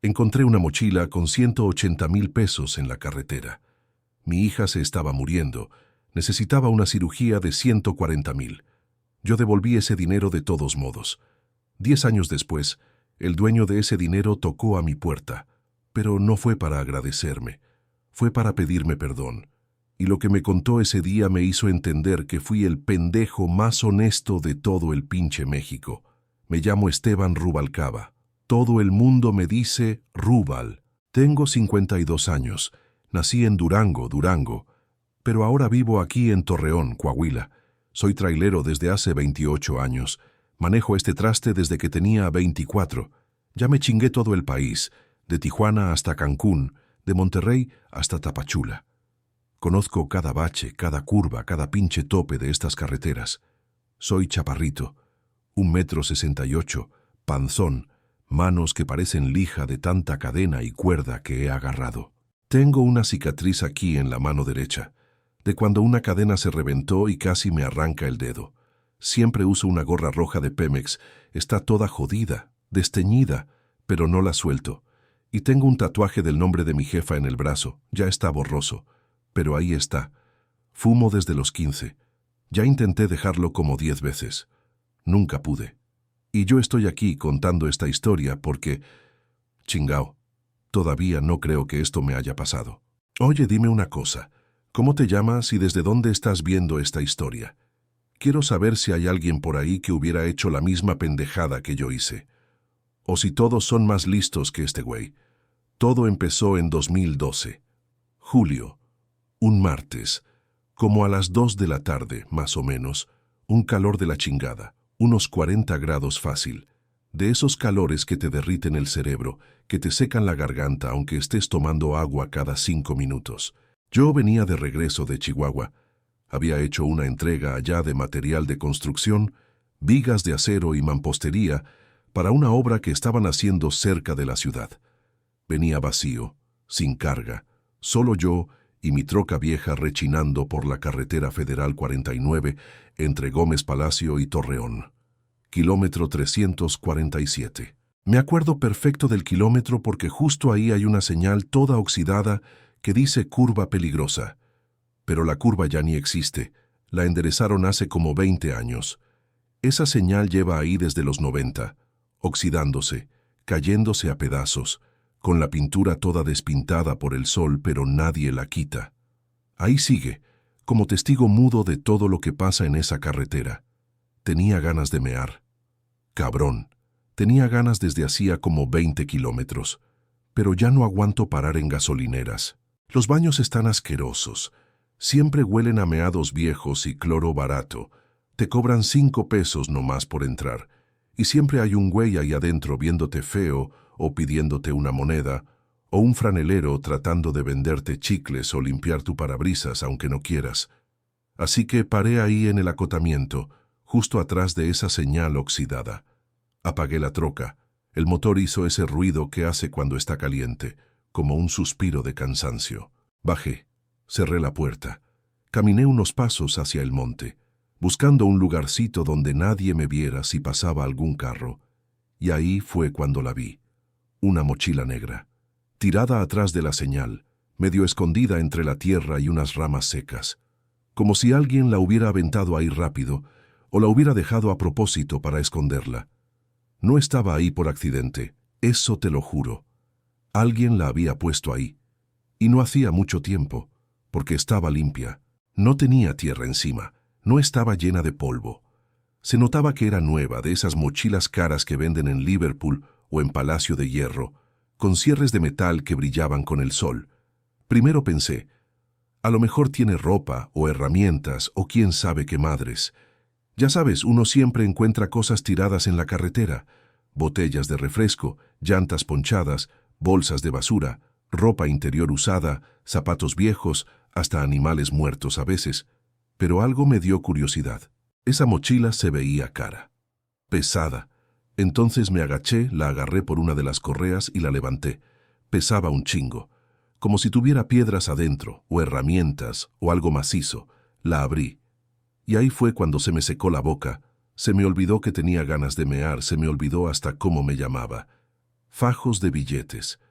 Encontré una mochila con 180,000 pesos en la carretera. Mi hija se estaba muriendo. Necesitaba una cirugía de 140,000. Yo devolví ese dinero de todos modos. 10 años después, el dueño de ese dinero tocó a mi puerta, pero no fue para agradecerme, fue para pedirme perdón. Y lo que me contó ese día me hizo entender que fui el pendejo más honesto de todo el pinche México. Me llamo Esteban Rubalcaba. Todo el mundo me dice Rubal. Tengo 52 años. Nací en Durango, pero ahora vivo aquí en Torreón, Coahuila. Soy trailero desde hace 28 años. Manejo este traste desde que tenía 24. Ya me chingué todo el país, de Tijuana hasta Cancún, de Monterrey hasta Tapachula. Conozco cada bache, cada curva, cada pinche tope de estas carreteras. Soy chaparrito, 1,68 m, panzón, manos que parecen lija de tanta cadena y cuerda que he agarrado. Tengo una cicatriz aquí en la mano derecha, de cuando una cadena se reventó y casi me arranca el dedo. Siempre uso una gorra roja de Pemex, está toda jodida, desteñida, pero no la suelto. Y tengo un tatuaje del nombre de mi jefa en el brazo, ya está borroso, pero ahí está. Fumo desde los 15. Ya intenté dejarlo como 10 veces. Nunca pude. Y yo estoy aquí contando esta historia porque, chingao, todavía no creo que esto me haya pasado. Oye, dime una cosa. ¿Cómo te llamas y desde dónde estás viendo esta historia? Quiero saber si hay alguien por ahí que hubiera hecho la misma pendejada que yo hice. O si todos son más listos que este güey. Todo empezó en 2012. Julio. Un martes. Como a las 2 de la tarde, más o menos. Un calor de la chingada. Unos 40 grados fácil. De esos calores que te derriten el cerebro, que te secan la garganta aunque estés tomando agua cada 5 minutos. Yo venía de regreso de Chihuahua. Había hecho una entrega allá de material de construcción, vigas de acero y mampostería, para una obra que estaban haciendo cerca de la ciudad. Venía vacío, sin carga, solo yo y mi troca vieja rechinando por la carretera federal 49 entre Gómez Palacio y Torreón. Kilómetro 347. Me acuerdo perfecto del kilómetro porque justo ahí hay una señal toda oxidada que dice curva peligrosa. Pero la curva ya ni existe, la enderezaron hace como 20 años. Esa señal lleva ahí desde los 90, oxidándose, cayéndose a pedazos, con la pintura toda despintada por el sol, pero nadie la quita. Ahí sigue, como testigo mudo de todo lo que pasa en esa carretera. Tenía ganas de mear. Cabrón, tenía ganas desde hacía como 20 kilómetros, pero ya no aguanto parar en gasolineras. Los baños están asquerosos. Siempre huelen a meados viejos y cloro barato. Te cobran 5 pesos nomás por entrar. Y siempre hay un güey ahí adentro viéndote feo o pidiéndote una moneda, o un franelero tratando de venderte chicles o limpiar tu parabrisas aunque no quieras. Así que paré ahí en el acotamiento, justo atrás de esa señal oxidada. Apagué la troca. El motor hizo ese ruido que hace cuando está caliente, como un suspiro de cansancio. Bajé. Cerré la puerta. Caminé unos pasos hacia el monte, buscando un lugarcito donde nadie me viera si pasaba algún carro. Y ahí fue cuando la vi. Una mochila negra, tirada atrás de la señal, medio escondida entre la tierra y unas ramas secas. Como si alguien la hubiera aventado ahí rápido, o la hubiera dejado a propósito para esconderla. No estaba ahí por accidente, eso te lo juro. Alguien la había puesto ahí. Y no hacía mucho tiempo, porque estaba limpia. No tenía tierra encima, no estaba llena de polvo. Se notaba que era nueva, de esas mochilas caras que venden en Liverpool o en Palacio de Hierro, con cierres de metal que brillaban con el sol. Primero pensé, a lo mejor tiene ropa o herramientas o quién sabe qué madres. Ya sabes, uno siempre encuentra cosas tiradas en la carretera, botellas de refresco, llantas ponchadas, bolsas de basura, ropa interior usada, zapatos viejos, hasta animales muertos a veces. Pero algo me dio curiosidad. Esa mochila se veía cara, pesada. Entonces me agaché, la agarré por una de las correas y la levanté. Pesaba un chingo, como si tuviera piedras adentro, o herramientas, o algo macizo. La abrí. Y ahí fue cuando se me secó la boca. Se me olvidó que tenía ganas de mear, se me olvidó hasta cómo me llamaba. fajos de billetes,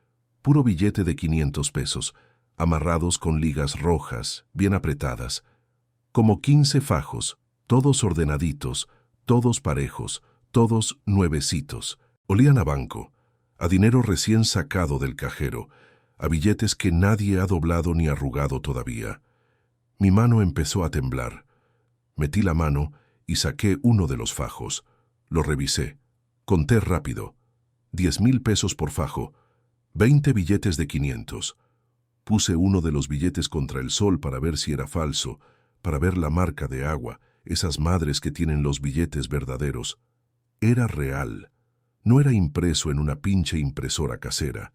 puro billete de 500 pesos, amarrados con ligas rojas, bien apretadas. Como 15 fajos, todos ordenaditos, todos parejos, todos nuevecitos. Olían a banco, a dinero recién sacado del cajero, a billetes que nadie ha doblado ni arrugado todavía. Mi mano empezó a temblar. Metí la mano y saqué uno de los fajos. Lo revisé. Conté rápido. 10,000 pesos por fajo. 20 billetes de 500. Puse uno de los billetes contra el sol para ver si era falso, para ver la marca de agua, esas madres que tienen los billetes verdaderos. Era real. No era impreso en una pinche impresora casera.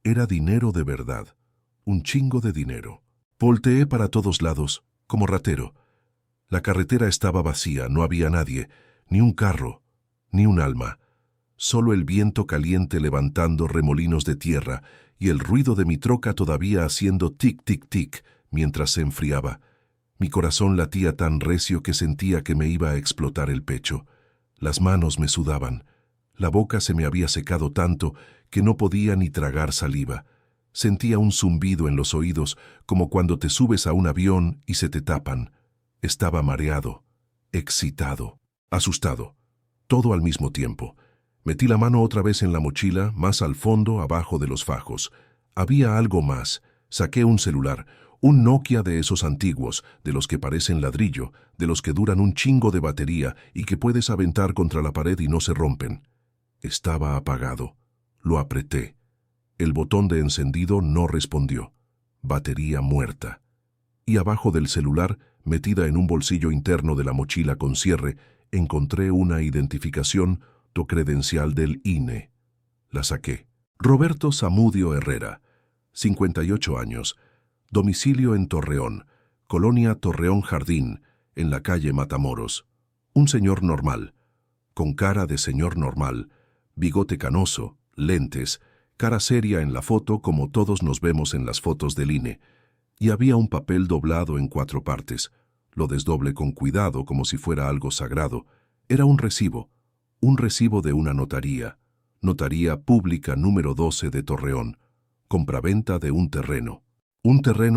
Era dinero de verdad. Un chingo de dinero. Volteé para todos lados, como ratero. La carretera estaba vacía, no había nadie, ni un carro, ni un alma. Solo el viento caliente levantando remolinos de tierra y el ruido de mi troca todavía haciendo tic-tic-tic mientras se enfriaba. Mi corazón latía tan recio que sentía que me iba a explotar el pecho. Las manos me sudaban. La boca se me había secado tanto que no podía ni tragar saliva. Sentía un zumbido en los oídos como cuando te subes a un avión y se te tapan. Estaba mareado, excitado, asustado, todo al mismo tiempo. Metí la mano otra vez en la mochila, más al fondo, abajo de los fajos. Había algo más. Saqué un celular, un Nokia de esos antiguos, de los que parecen ladrillo, de los que duran un chingo de batería y que puedes aventar contra la pared y no se rompen. Estaba apagado. Lo apreté. El botón de encendido no respondió. Batería muerta. Y abajo del celular, metida en un bolsillo interno de la mochila con cierre, encontré una identificación, tu credencial del INE. La saqué. Roberto Zamudio Herrera, 58 años, domicilio en Torreón, Colonia Torreón Jardín, en la calle Matamoros. Un señor normal, con cara de señor normal, bigote canoso, lentes, cara seria en la foto como todos nos vemos en las fotos del INE, y había un papel doblado en 4 partes. Lo desdoblé con cuidado como si fuera algo sagrado. Era un recibo de una notaría, Notaría Pública número 12 de Torreón, compraventa de un terreno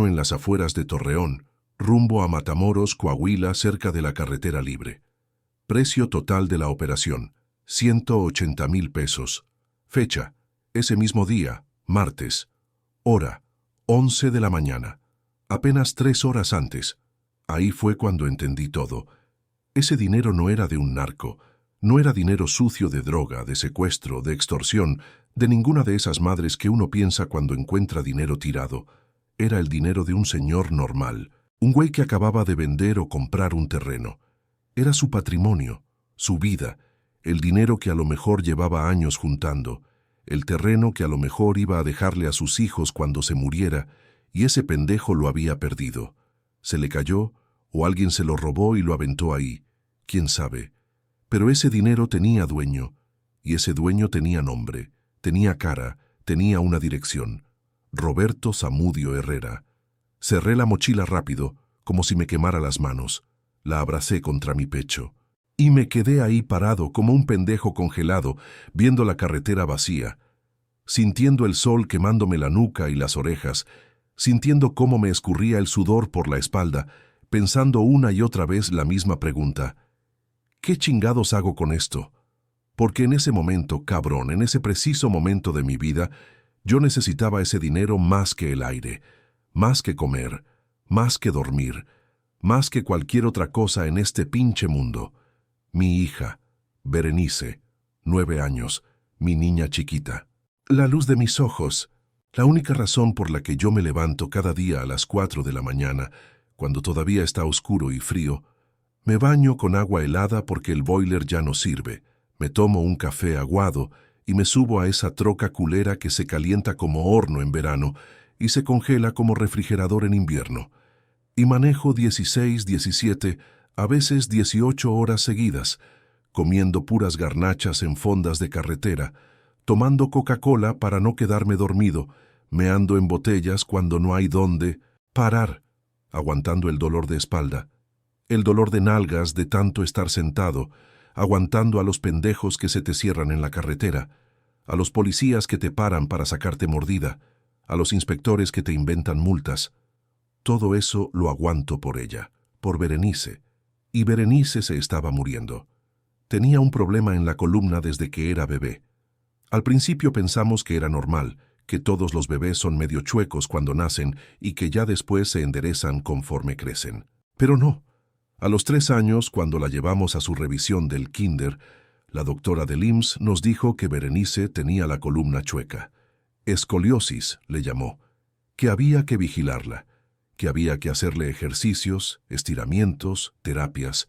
en las afueras de Torreón, rumbo a Matamoros, Coahuila, cerca de la carretera libre. Precio total de la operación, 180,000 pesos. Fecha, ese mismo día, martes. Hora, 11 de la mañana. Apenas 3 horas antes. Ahí fue cuando entendí todo. Ese dinero no era de un narco. No era dinero sucio de droga, de secuestro, de extorsión, de ninguna de esas madres que uno piensa cuando encuentra dinero tirado. Era el dinero de un señor normal, un güey que acababa de vender o comprar un terreno. Era su patrimonio, su vida, el dinero que a lo mejor llevaba años juntando, el terreno que a lo mejor iba a dejarle a sus hijos cuando se muriera, y ese pendejo lo había perdido. Se le cayó, o alguien se lo robó y lo aventó ahí. ¿Quién sabe? Pero ese dinero tenía dueño, y ese dueño tenía nombre, tenía cara, tenía una dirección. Roberto Zamudio Herrera. Cerré la mochila rápido, como si me quemara las manos. La abracé contra mi pecho. Y me quedé ahí parado como un pendejo congelado, viendo la carretera vacía, sintiendo el sol quemándome la nuca y las orejas, sintiendo cómo me escurría el sudor por la espalda, pensando una y otra vez la misma pregunta. ¿Qué chingados hago con esto? Porque en ese momento, cabrón, en ese preciso momento de mi vida, yo necesitaba ese dinero más que el aire, más que comer, más que dormir, más que cualquier otra cosa en este pinche mundo. Mi hija, Berenice, 9 años, mi niña chiquita. La luz de mis ojos, la única razón por la que yo me levanto cada día a las 4 de la mañana, cuando todavía está oscuro y frío. Me baño con agua helada porque el boiler ya no sirve. Me tomo un café aguado y me subo a esa troca culera que se calienta como horno en verano y se congela como refrigerador en invierno. Y manejo 16, 17, a veces 18 horas seguidas, comiendo puras garnachas en fondas de carretera, tomando Coca-Cola para no quedarme dormido, meando en botellas cuando no hay dónde parar, aguantando el dolor de espalda, el dolor de nalgas de tanto estar sentado, aguantando a los pendejos que se te cierran en la carretera, a los policías que te paran para sacarte mordida, a los inspectores que te inventan multas. Todo eso lo aguanto por ella, por Berenice. Y Berenice se estaba muriendo. Tenía un problema en la columna desde que era bebé. Al principio pensamos que era normal, que todos los bebés son medio chuecos cuando nacen y que ya después se enderezan conforme crecen. Pero no. A los 3 años, cuando la llevamos a su revisión del kinder, la doctora del IMSS nos dijo que Berenice tenía la columna chueca. Escoliosis, le llamó. Que había que vigilarla, que había que hacerle ejercicios, estiramientos, terapias.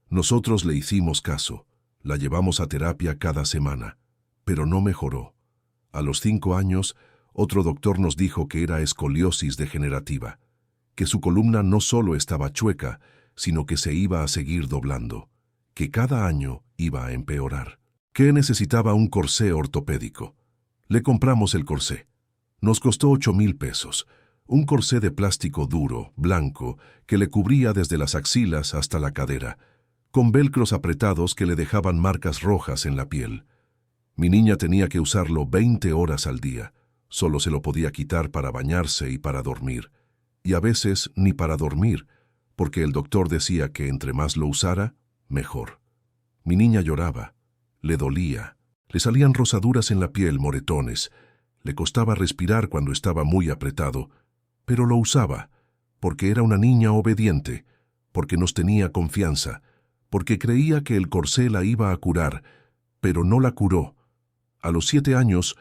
Nosotros le hicimos caso. La llevamos a terapia cada semana. Pero no mejoró. A los 5 años, otro doctor nos dijo que era escoliosis degenerativa, que su columna no solo estaba chueca, sino que se iba a seguir doblando, que cada año iba a empeorar, que necesitaba un corsé ortopédico. Le compramos el corsé. Nos costó 8,000 pesos, un corsé de plástico duro, blanco, que le cubría desde las axilas hasta la cadera, con velcros apretados que le dejaban marcas rojas en la piel. Mi niña tenía que usarlo 20 horas al día. Solo se lo podía quitar para bañarse y para dormir. Y a veces ni para dormir, porque el doctor decía que entre más lo usara, mejor. Mi niña lloraba, le dolía, le salían rosaduras en la piel, moretones, le costaba respirar cuando estaba muy apretado, pero lo usaba, porque era una niña obediente, porque nos tenía confianza, porque creía que el corsé la iba a curar, pero no la curó. A los 7 años,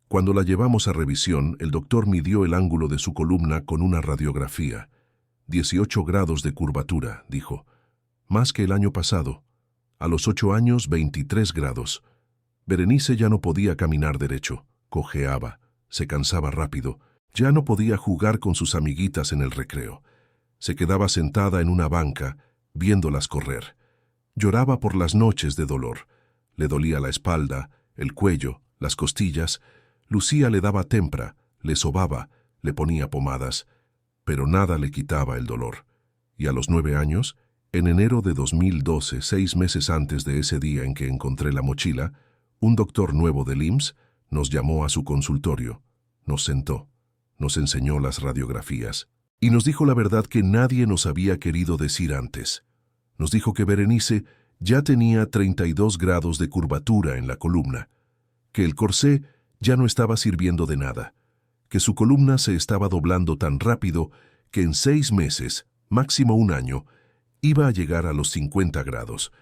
cuando la llevamos a revisión, el doctor midió el ángulo de su columna con una radiografía. 18 grados de curvatura, dijo. Más que el año pasado. A los 8 años, 23 grados. Berenice ya no podía caminar derecho, cojeaba, se cansaba rápido, ya no podía jugar con sus amiguitas en el recreo. Se quedaba sentada en una banca, viéndolas correr. Lloraba por las noches de dolor. Le dolía la espalda, el cuello, las costillas. Lucía le daba tempra, le sobaba, le ponía pomadas, pero nada le quitaba el dolor. Y a los 9 años, en enero de 2012, 6 meses antes de ese día en que encontré la mochila, un doctor nuevo del IMSS nos llamó a su consultorio, nos sentó, nos enseñó las radiografías y nos dijo la verdad que nadie nos había querido decir antes. Nos dijo que Berenice ya tenía 32 grados de curvatura en la columna, que el corsé ya no estaba sirviendo de nada, que su columna se estaba doblando tan rápido que en 6 meses, máximo 1 año, iba a llegar a los 50 grados.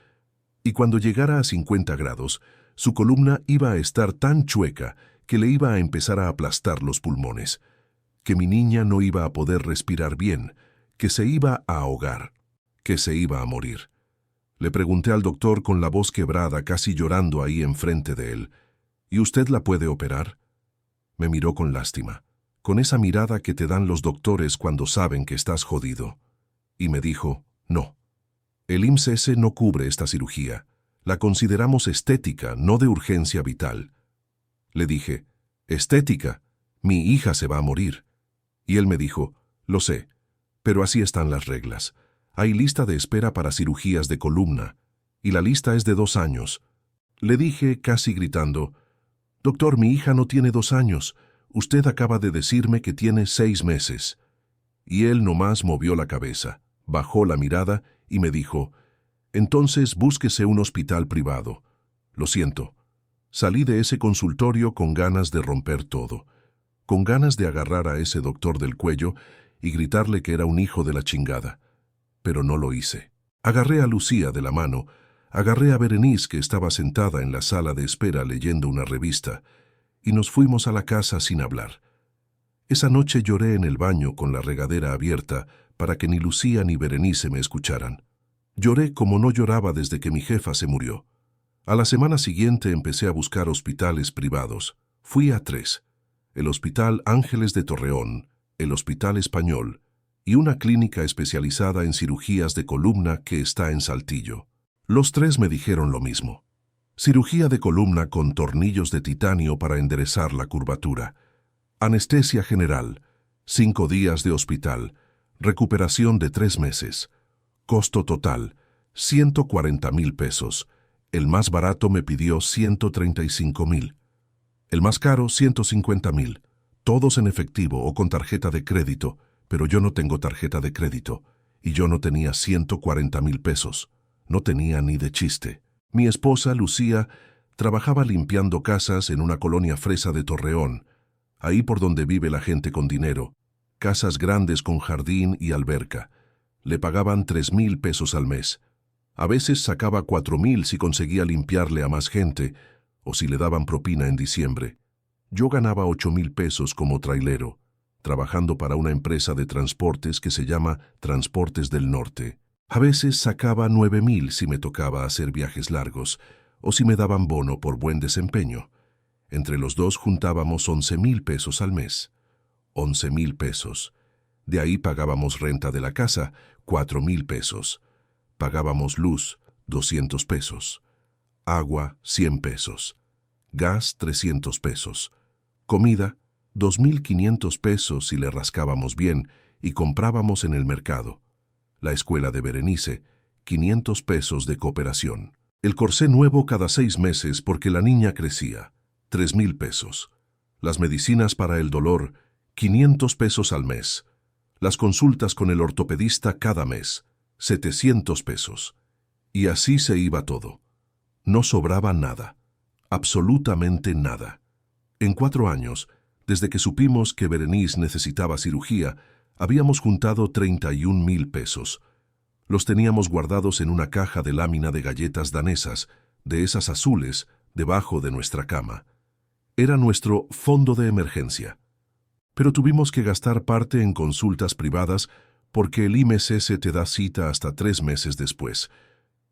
Y cuando llegara a 50 grados, su columna iba a estar tan chueca que le iba a empezar a aplastar los pulmones, que mi niña no iba a poder respirar bien, que se iba a ahogar, que se iba a morir. Le pregunté al doctor con la voz quebrada, casi llorando ahí enfrente de él, ¿y usted la puede operar? Me miró con lástima, con esa mirada que te dan los doctores cuando saben que estás jodido, y me dijo, no. El IMSS no cubre esta cirugía. La consideramos estética, no de urgencia vital. Le dije, ¿estética? Mi hija se va a morir. Y él me dijo, lo sé, pero así están las reglas. Hay lista de espera para cirugías de columna, y la lista es de 2 años. Le dije, casi gritando, doctor, mi hija no tiene 2 años. Usted acaba de decirme que tiene 6 meses. Y él nomás movió la cabeza, bajó la mirada y me dijo, entonces búsquese un hospital privado. Lo siento. Salí de ese consultorio con ganas de romper todo, con ganas de agarrar a ese doctor del cuello y gritarle que era un hijo de la chingada. Pero no lo hice. Agarré a Lucía de la mano, agarré a Berenice que estaba sentada en la sala de espera leyendo una revista, y nos fuimos a la casa sin hablar. Esa noche lloré en el baño con la regadera abierta para que ni Lucía ni Berenice me escucharan. Lloré como no lloraba desde que mi jefa se murió. A la semana siguiente empecé a buscar hospitales privados. Fui a 3. El Hospital Ángeles de Torreón, el Hospital Español y una clínica especializada en cirugías de columna que está en Saltillo. Los 3 me dijeron lo mismo. Cirugía de columna con tornillos de titanio para enderezar la curvatura. Anestesia general. 5 días de hospital. Recuperación de 3 meses. Costo total, 140,000 pesos. El más barato me pidió 135,000. El más caro, 150,000. Todos en efectivo o con tarjeta de crédito, pero yo no tengo tarjeta de crédito. Y yo no tenía 140,000 pesos. No tenía ni de chiste. Mi esposa, Lucía, trabajaba limpiando casas en una colonia fresa de Torreón, ahí por donde vive la gente con dinero. Casas grandes con jardín y alberca. Le pagaban 3,000 pesos al mes. A veces sacaba 4,000 si conseguía limpiarle a más gente o si le daban propina en diciembre. Yo ganaba 8,000 pesos como trailero, trabajando para una empresa de transportes que se llama Transportes del Norte. A veces sacaba 9,000 si me tocaba hacer viajes largos o si me daban bono por buen desempeño. Entre los dos juntábamos 11,000 pesos al mes. 11,000 pesos. De ahí pagábamos renta de la casa, 4,000 pesos. Pagábamos luz, 200 pesos. Agua, 100 pesos. Gas, 300 pesos. Comida, 2,500 pesos si le rascábamos bien y comprábamos en el mercado. La escuela de Berenice, 500 pesos de cooperación. El corsé nuevo cada 6 meses porque la niña crecía, 3,000 pesos. Las medicinas para el dolor, 500 pesos al mes. Las consultas con el ortopedista cada mes, 700 pesos. Y así se iba todo. No sobraba nada, absolutamente nada. En 4 años, desde que supimos que Berenice necesitaba cirugía, habíamos juntado 31,000 pesos. Los teníamos guardados en una caja de lámina de galletas danesas, de esas azules, debajo de nuestra cama. Era nuestro fondo de emergencia. Pero tuvimos que gastar parte en consultas privadas porque el IMSS te da cita hasta 3 meses después,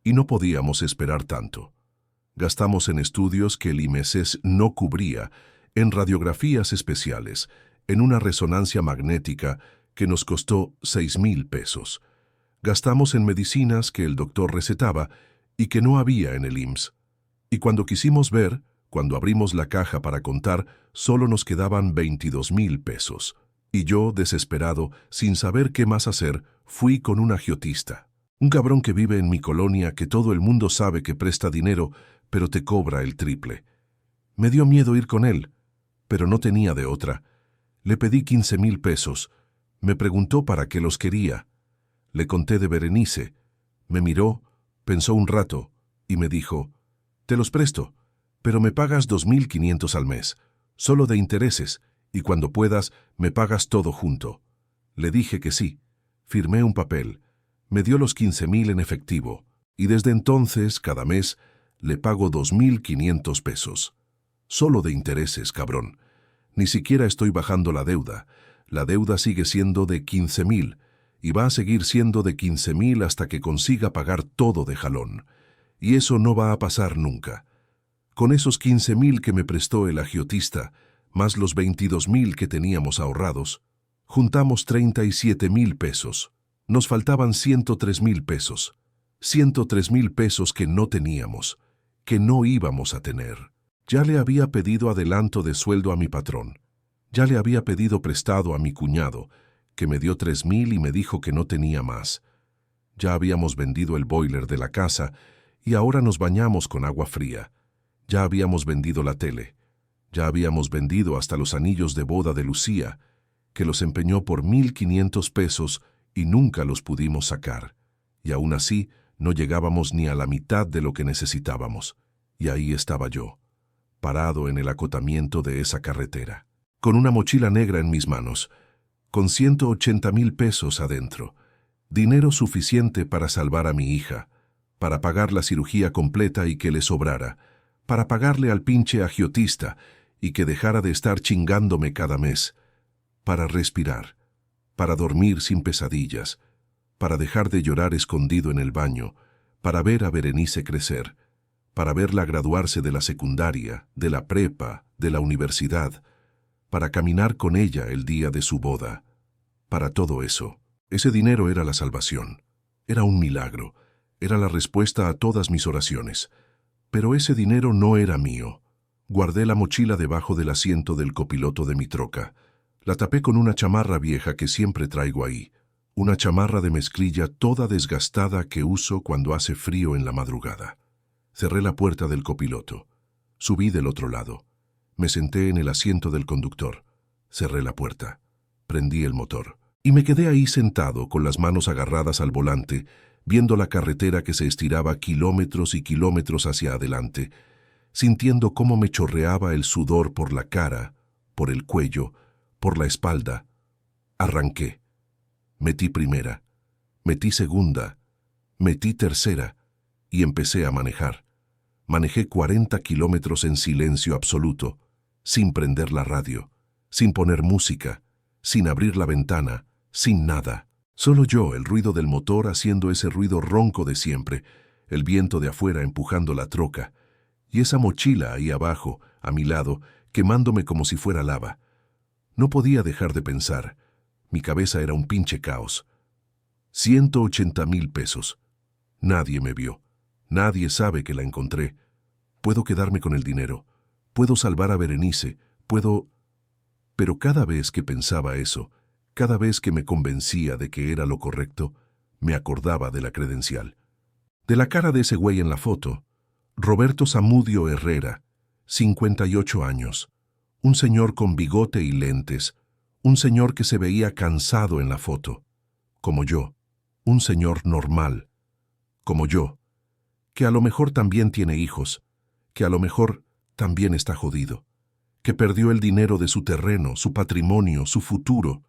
y no podíamos esperar tanto. Gastamos en estudios que el IMSS no cubría, en radiografías especiales, en una resonancia magnética que nos costó 6,000 pesos. Gastamos en medicinas que el doctor recetaba y que no había en el IMSS. Y cuando quisimos ver, cuando abrimos la caja para contar, solo nos quedaban 22,000 pesos. Y yo, desesperado, sin saber qué más hacer, fui con un agiotista. Un cabrón que vive en mi colonia que todo el mundo sabe que presta dinero, pero te cobra el triple. Me dio miedo ir con él, pero no tenía de otra. Le pedí 15,000 pesos. Me preguntó para qué los quería. Le conté de Berenice. Me miró, pensó un rato y me dijo, «Te los presto, pero me pagas 2,500 al mes, solo de intereses, y cuando puedas me pagas todo junto». Le dije que sí. Firmé un papel. Me dio los 15,000 en efectivo, y desde entonces, cada mes, le pago 2,500 pesos. Solo de intereses, cabrón. Ni siquiera estoy bajando la deuda. La deuda sigue siendo de 15,000, y va a seguir siendo de 15,000 hasta que consiga pagar todo de jalón. Y eso no va a pasar nunca. Con esos 15,000 que me prestó el agiotista, más los 22,000 que teníamos ahorrados, juntamos 37,000 pesos. Nos faltaban 103,000 pesos. 103,000 pesos que no teníamos, que no íbamos a tener. Ya le había pedido adelanto de sueldo a mi patrón. Ya le había pedido prestado a mi cuñado, que me dio 3,000 y me dijo que no tenía más. Ya habíamos vendido el boiler de la casa y ahora nos bañamos con agua fría. Ya habíamos vendido la tele. Ya habíamos vendido hasta los anillos de boda de Lucía, que los empeñó por 1,500 pesos y nunca los pudimos sacar. Y aún así no llegábamos ni a la mitad de lo que necesitábamos. Y ahí estaba yo, parado en el acotamiento de esa carretera, con una mochila negra en mis manos, con 180,000 pesos adentro, dinero suficiente para salvar a mi hija, para pagar la cirugía completa y que le sobrara, para pagarle al pinche agiotista y que dejara de estar chingándome cada mes, para respirar, para dormir sin pesadillas, para dejar de llorar escondido en el baño, para ver a Berenice crecer, para verla graduarse de la secundaria, de la prepa, de la universidad, para caminar con ella el día de su boda. Para todo eso, ese dinero era la salvación. Era un milagro. Era la respuesta a todas mis oraciones. Pero ese dinero no era mío. Guardé la mochila debajo del asiento del copiloto de mi troca. La tapé con una chamarra vieja que siempre traigo ahí. Una chamarra de mezclilla toda desgastada que uso cuando hace frío en la madrugada. Cerré la puerta del copiloto. Subí del otro lado. Me senté en el asiento del conductor, cerré la puerta, prendí el motor y me quedé ahí sentado con las manos agarradas al volante, viendo la carretera que se estiraba kilómetros y kilómetros hacia adelante, sintiendo cómo me chorreaba el sudor por la cara, por el cuello, por la espalda. Arranqué. Metí primera, metí segunda, metí tercera y empecé a manejar. Manejé 40 kilómetros en silencio absoluto, sin prender la radio, sin poner música, sin abrir la ventana, sin nada. Solo yo, el ruido del motor haciendo ese ruido ronco de siempre, el viento de afuera empujando la troca, y esa mochila ahí abajo, a mi lado, quemándome como si fuera lava. No podía dejar de pensar. Mi cabeza era un pinche caos. 180,000 pesos. Nadie me vio. Nadie sabe que la encontré. Puedo quedarme con el dinero. Puedo salvar a Berenice. Puedo... Pero cada vez que pensaba eso, cada vez que me convencía de que era lo correcto, me acordaba de la credencial. De la cara de ese güey en la foto. Roberto Zamudio Herrera, 58 años. Un señor con bigote y lentes. Un señor que se veía cansado en la foto. Como yo. Un señor normal. Como yo. Que a lo mejor también tiene hijos. Que a lo mejor también está jodido. Que perdió el dinero de su terreno, su patrimonio, su futuro.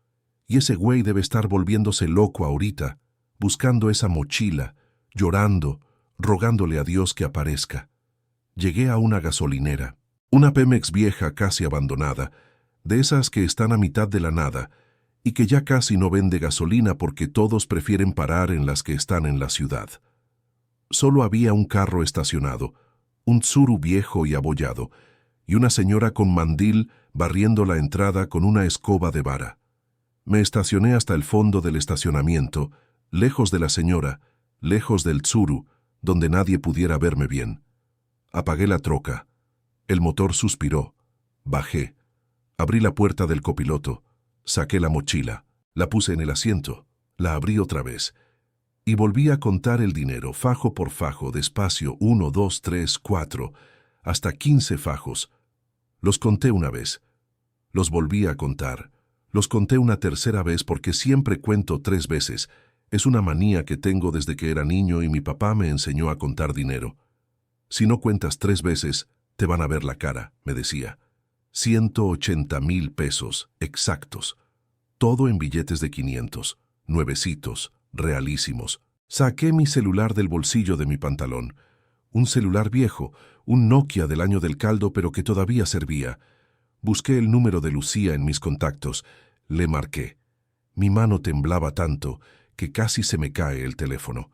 Y ese güey debe estar volviéndose loco ahorita, buscando esa mochila, llorando, rogándole a Dios que aparezca. Llegué a una gasolinera, una Pemex vieja casi abandonada, de esas que están a mitad de la nada y que ya casi no vende gasolina porque todos prefieren parar en las que están en la ciudad. Solo había un carro estacionado, un Tsuru viejo y abollado, y una señora con mandil barriendo la entrada con una escoba de vara. Me estacioné hasta el fondo del estacionamiento, lejos de la señora, lejos del Tsuru, donde nadie pudiera verme bien. Apagué la troca. El motor suspiró. Bajé. Abrí la puerta del copiloto. Saqué la mochila. La puse en el asiento. La abrí otra vez. Y volví a contar el dinero, fajo por fajo, despacio, 1, 2, 3, 4, hasta 15 fajos. Los conté una vez. Los volví a contar. Los conté una tercera vez porque siempre cuento 3 veces. Es una manía que tengo desde que era niño y mi papá me enseñó a contar dinero. Si no cuentas 3 veces, te van a ver la cara, me decía. 180,000 pesos, exactos. Todo en billetes de 500, nuevecitos, realísimos. Saqué mi celular del bolsillo de mi pantalón. Un celular viejo, un Nokia del año del caldo, pero que todavía servía. Busqué el número de Lucía en mis contactos. Le marqué. Mi mano temblaba tanto que casi se me cae el teléfono.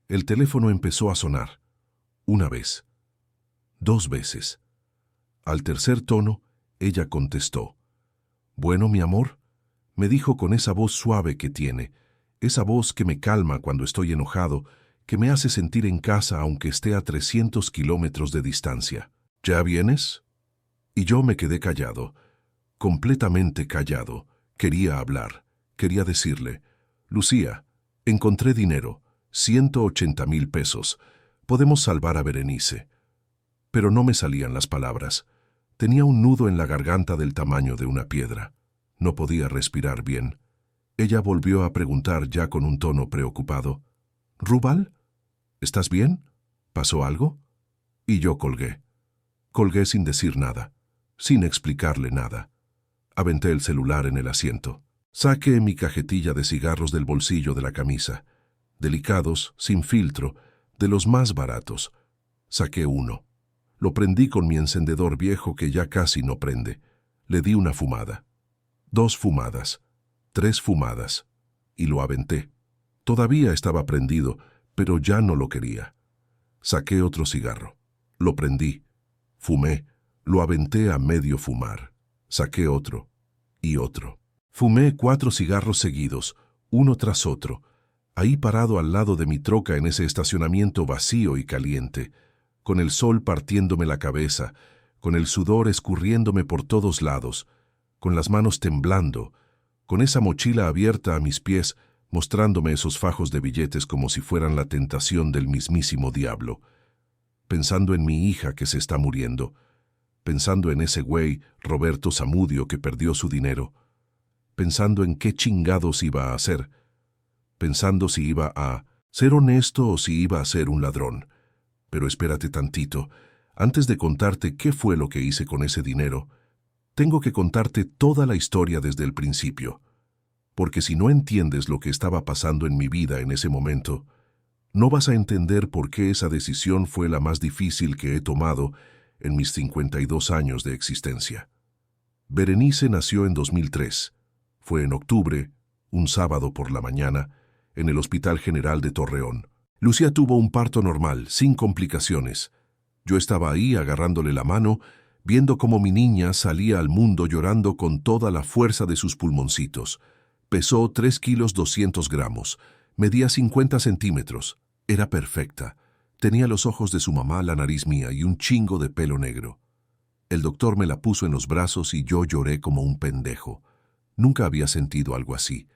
El teléfono empezó a sonar. 1 vez. 2 veces. Al tercer tono, ella contestó. «Bueno, mi amor», me dijo con esa voz suave que tiene, esa voz que me calma cuando estoy enojado, que me hace sentir en casa aunque esté a 300 kilómetros de distancia. «¿Ya vienes?» Y yo me quedé callado, completamente callado. Quería hablar, quería decirle, «Lucía, encontré dinero, 180,000 pesos. Podemos salvar a Berenice». Pero no me salían las palabras. Tenía un nudo en la garganta del tamaño de una piedra. No podía respirar bien. Ella volvió a preguntar ya con un tono preocupado. «¿Rubal? ¿Estás bien? ¿Pasó algo?» Y yo colgué. Colgué sin decir nada, sin explicarle nada. Aventé el celular en el asiento. Saqué mi cajetilla de cigarros del bolsillo de la camisa. Delicados, sin filtro, de los más baratos. Saqué uno. Lo prendí con mi encendedor viejo que ya casi no prende. Le di una fumada. 2 fumadas. 3 fumadas. Y lo aventé. Todavía estaba prendido, pero ya no lo quería. Saqué otro cigarro. Lo prendí. Fumé. Lo aventé a medio fumar. Saqué otro. Y otro. Fumé 4 cigarros seguidos, uno tras otro, ahí parado al lado de mi troca en ese estacionamiento vacío y caliente, con el sol partiéndome la cabeza, con el sudor escurriéndome por todos lados, con las manos temblando, con esa mochila abierta a mis pies, mostrándome esos fajos de billetes como si fueran la tentación del mismísimo diablo, pensando en mi hija que se está muriendo, pensando en ese güey, Roberto Zamudio, que perdió su dinero, pensando en qué chingados iba a hacer, pensando si iba a ser honesto o si iba a ser un ladrón. Pero espérate tantito, antes de contarte qué fue lo que hice con ese dinero, tengo que contarte toda la historia desde el principio, porque si no entiendes lo que estaba pasando en mi vida en ese momento, no vas a entender por qué esa decisión fue la más difícil que he tomado en mis 52 años de existencia. Berenice nació en 2003. Fue en octubre, un sábado por la mañana, en el Hospital General de Torreón. Lucía tuvo un parto normal, sin complicaciones. Yo estaba ahí agarrándole la mano, viendo cómo mi niña salía al mundo llorando con toda la fuerza de sus pulmoncitos. Pesó 3 kilos 200 gramos, medía 50 centímetros, era perfecta. Tenía los ojos de su mamá, la nariz mía y un chingo de pelo negro. El doctor me la puso en los brazos y yo lloré como un pendejo. Nunca había sentido algo así.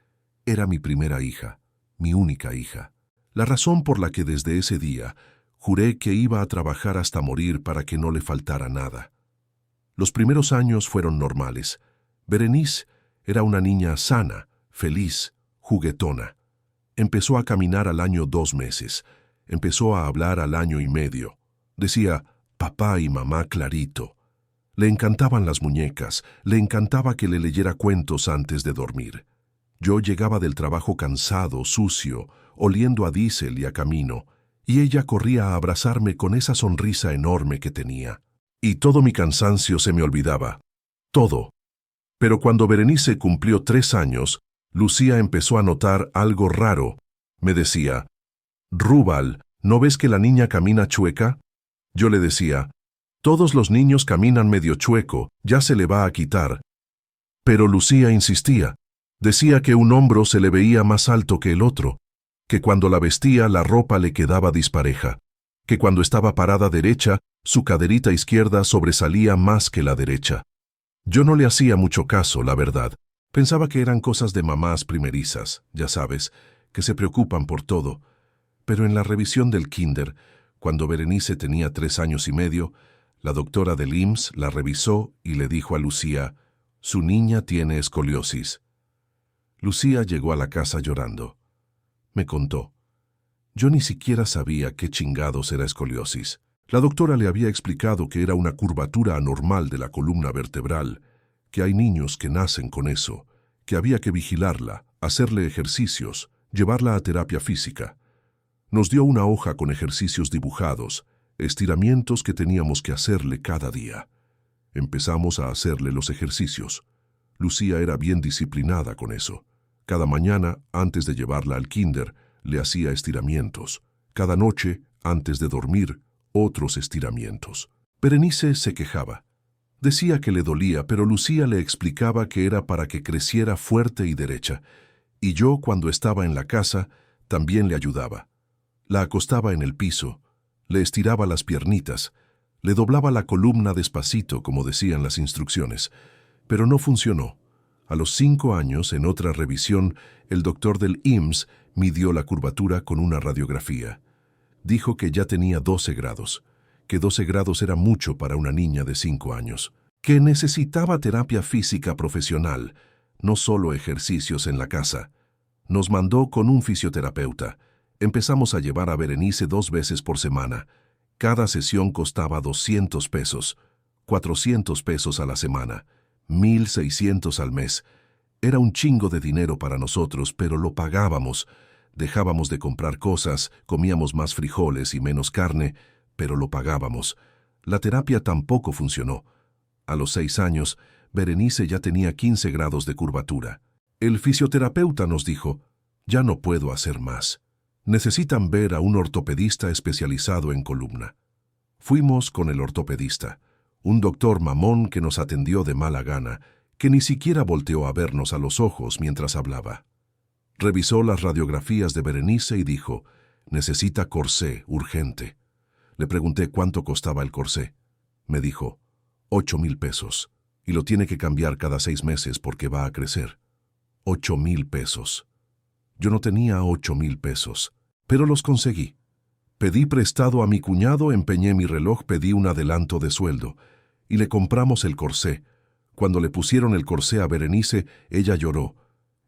Era mi primera hija, mi única hija. La razón por la que desde ese día juré que iba a trabajar hasta morir para que no le faltara nada. Los primeros años fueron normales. Berenice era una niña sana, feliz, juguetona. Empezó a caminar al año 2 meses. Empezó a hablar al año y medio. Decía papá y mamá clarito. Le encantaban las muñecas, le encantaba que le leyera cuentos antes de dormir. Yo llegaba del trabajo cansado, sucio, oliendo a diésel y a camino, y ella corría a abrazarme con esa sonrisa enorme que tenía. Y todo mi cansancio se me olvidaba. Todo. Pero cuando Berenice cumplió 3 años, Lucía empezó a notar algo raro. Me decía, Rúbal, ¿no ves que la niña camina chueca? Yo le decía, todos los niños caminan medio chueco, ya se le va a quitar. Pero Lucía insistía. Decía que un hombro se le veía más alto que el otro, que cuando la vestía la ropa le quedaba dispareja, que cuando estaba parada derecha, su caderita izquierda sobresalía más que la derecha. Yo no le hacía mucho caso, la verdad. Pensaba que eran cosas de mamás primerizas, ya sabes, que se preocupan por todo. Pero en la revisión del kinder, cuando Berenice tenía 3 años y medio, la doctora del IMSS la revisó y le dijo a Lucía, su niña tiene escoliosis. Lucía llegó a la casa llorando. Me contó. Yo ni siquiera sabía qué chingados era escoliosis. La doctora le había explicado que era una curvatura anormal de la columna vertebral, que hay niños que nacen con eso, que había que vigilarla, hacerle ejercicios, llevarla a terapia física. Nos dio una hoja con ejercicios dibujados, estiramientos que teníamos que hacerle cada día. Empezamos a hacerle los ejercicios. Lucía era bien disciplinada con eso. Cada mañana, antes de llevarla al kinder, le hacía estiramientos. Cada noche, antes de dormir, otros estiramientos. Berenice se quejaba. Decía que le dolía, pero Lucía le explicaba que era para que creciera fuerte y derecha. Y yo, cuando estaba en la casa, también le ayudaba. La acostaba en el piso, le estiraba las piernitas, le doblaba la columna despacito, como decían las instrucciones. Pero no funcionó. A los 5 años, en otra revisión, el doctor del IMSS midió la curvatura con una radiografía. Dijo que ya tenía 12 grados, que 12 grados era mucho para una niña de 5 años, que necesitaba terapia física profesional, no solo ejercicios en la casa. Nos mandó con un fisioterapeuta. Empezamos a llevar a Berenice 2 veces por semana. Cada sesión costaba 200 pesos, 400 pesos a la semana. 1,600 al mes. Era un chingo de dinero para nosotros, pero lo pagábamos. Dejábamos de comprar cosas, comíamos más frijoles y menos carne, pero lo pagábamos. La terapia tampoco funcionó. A los 6 años, Berenice ya tenía 15 grados de curvatura. El fisioterapeuta nos dijo, ya no puedo hacer más. Necesitan ver a un ortopedista especializado en columna. Fuimos con el ortopedista. Un doctor mamón que nos atendió de mala gana, que ni siquiera volteó a vernos a los ojos mientras hablaba. Revisó las radiografías de Berenice y dijo, necesita corsé, urgente. Le pregunté cuánto costaba el corsé. Me dijo, 8,000 pesos, y lo tiene que cambiar cada 6 meses porque va a crecer. 8,000 pesos. Yo no tenía 8,000 pesos, pero los conseguí. Pedí prestado a mi cuñado, empeñé mi reloj, pedí un adelanto de sueldo. y le compramos el corsé. Cuando le pusieron el corsé a Berenice, ella lloró.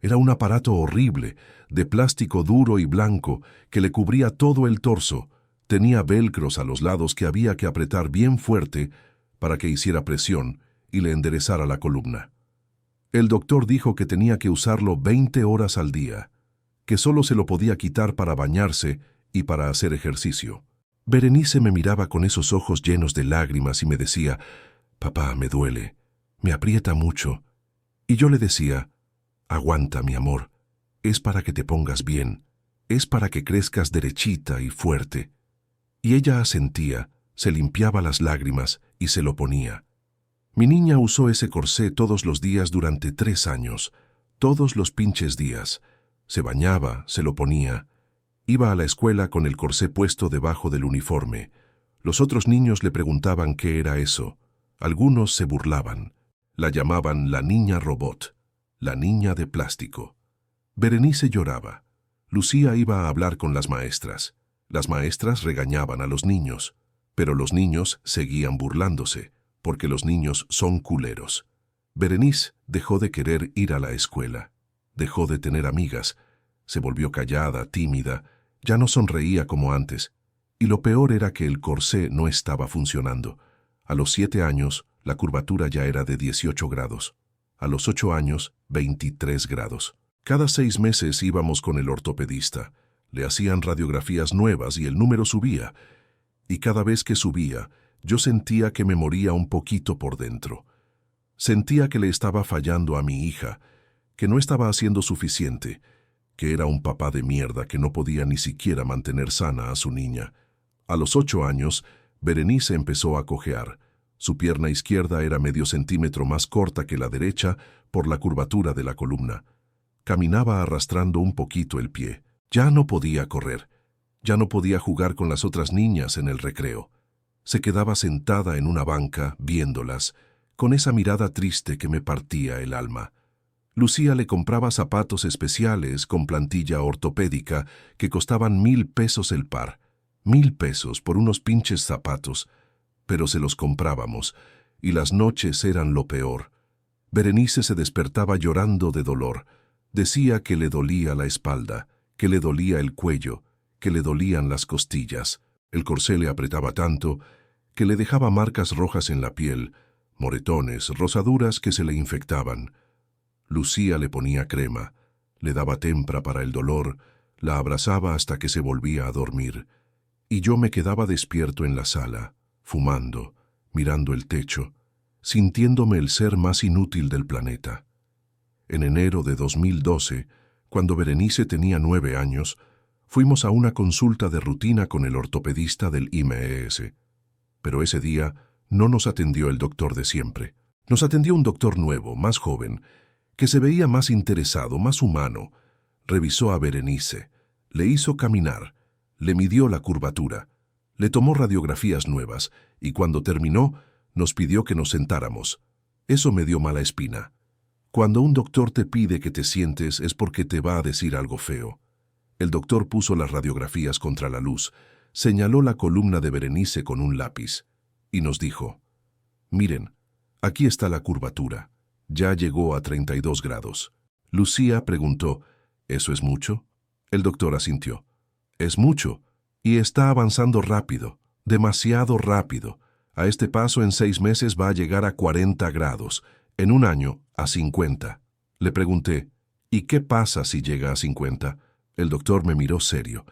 Era un aparato horrible, de plástico duro y blanco, que le cubría todo el torso. Tenía velcros a los lados que había que apretar bien fuerte para que hiciera presión y le enderezara la columna. El doctor dijo que tenía que usarlo 20 horas al día, que solo se lo podía quitar para bañarse y para hacer ejercicio. Berenice me miraba con esos ojos llenos de lágrimas y me decía, «Papá, me duele, me aprieta mucho». Y yo le decía, «Aguanta, mi amor, es para que te pongas bien, es para que crezcas derechita y fuerte». Y ella asentía, se limpiaba las lágrimas y se lo ponía. Mi niña usó ese corsé todos los días durante 3 años, todos los pinches días. Se bañaba, se lo ponía. Iba a la escuela con el corsé puesto debajo del uniforme. Los otros niños le preguntaban qué era eso. Algunos se burlaban. La llamaban la niña robot, la niña de plástico. Berenice lloraba. Lucía iba a hablar con las maestras. Las maestras regañaban a los niños, pero los niños seguían burlándose, porque los niños son culeros. Berenice dejó de querer ir a la escuela. Dejó de tener amigas. Se volvió callada, tímida. Ya no sonreía como antes. Y lo peor era que el corsé no estaba funcionando. A los 7 años, la curvatura ya era de 18 grados. A los 8 años, 23 grados. Cada 6 meses íbamos con el ortopedista. Le hacían radiografías nuevas y el número subía. Y cada vez que subía, yo sentía que me moría un poquito por dentro. Sentía que le estaba fallando a mi hija, que no estaba haciendo suficiente, que era un papá de mierda que no podía ni siquiera mantener sana a su niña. A los 8 años, Berenice empezó a cojear. Su pierna izquierda era medio centímetro más corta que la derecha por la curvatura de la columna. Caminaba arrastrando un poquito el pie. Ya no podía correr. Ya no podía jugar con las otras niñas en el recreo. Se quedaba sentada en una banca, viéndolas, con esa mirada triste que me partía el alma. Lucía le compraba zapatos especiales con plantilla ortopédica que costaban 1000 pesos el par. 1000 pesos por unos pinches zapatos. Pero se los comprábamos, y las noches eran lo peor. Berenice se despertaba llorando de dolor. Decía que le dolía la espalda, que le dolía el cuello, que le dolían las costillas. El corsé le apretaba tanto que le dejaba marcas rojas en la piel, moretones, rosaduras que se le infectaban. Lucía le ponía crema, le daba tempra para el dolor, la abrazaba hasta que se volvía a dormir. Y yo me quedaba despierto en la sala, fumando, mirando el techo, sintiéndome el ser más inútil del planeta. En enero de 2012, cuando Berenice tenía 9 años, fuimos a una consulta de rutina con el ortopedista del IMES. Pero ese día no nos atendió el doctor de siempre. Nos atendió un doctor nuevo, más joven, que se veía más interesado, más humano. Revisó a Berenice, le hizo caminar, le midió la curvatura, le tomó radiografías nuevas y cuando terminó nos pidió que nos sentáramos. Eso me dio mala espina. Cuando un doctor te pide que te sientes es porque te va a decir algo feo. El doctor puso las radiografías contra la luz, señaló la columna de Berenice con un lápiz y nos dijo, «Miren, aquí está la curvatura. Ya llegó a 32 grados. Lucía preguntó, ¿eso es mucho? El doctor asintió. Es mucho, y está avanzando rápido, demasiado rápido. A este paso en 6 meses va a llegar a 40 grados, en un año a 50. Le pregunté, ¿y qué pasa si llega a 50? El doctor me miró serio.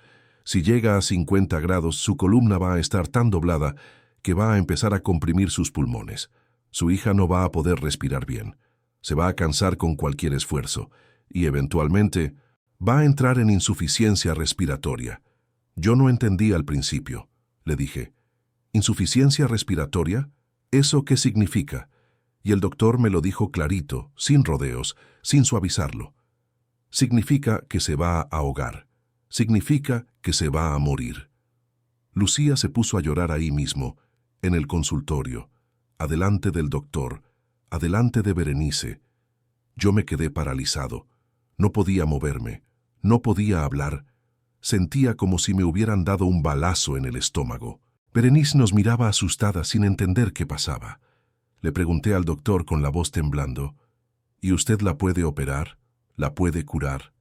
Si llega a 50 grados, su columna va a estar tan doblada que va a empezar a comprimir sus pulmones. Su hija no va a poder respirar bien. Se va a cansar con cualquier esfuerzo y eventualmente va a entrar en insuficiencia respiratoria. Yo no entendí al principio. Le dije, ¿insuficiencia respiratoria? ¿Eso qué significa? Y el doctor me lo dijo clarito, sin rodeos, sin suavizarlo. Significa que se va a ahogar. Significa que se va a morir. Lucía se puso a llorar ahí mismo, en el consultorio, adelante del doctor, adelante de Berenice. Yo me quedé paralizado. No podía moverme, no podía hablar. Sentía como si me hubieran dado un balazo en el estómago. Berenice nos miraba asustada sin entender qué pasaba. Le pregunté al doctor con la voz temblando. ¿Y usted la puede operar? ¿La puede curar?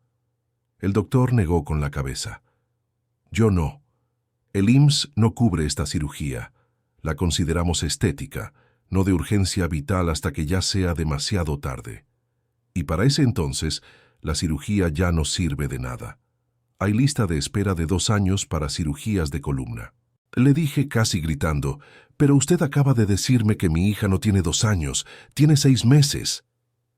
El doctor negó con la cabeza. Yo no. El IMSS no cubre esta cirugía. La consideramos estética, no de urgencia vital hasta que ya sea demasiado tarde. Y para ese entonces, la cirugía ya no sirve de nada. Hay lista de espera de 2 años para cirugías de columna. Le dije casi gritando, pero usted acaba de decirme que mi hija no tiene 2 años, tiene 6 meses.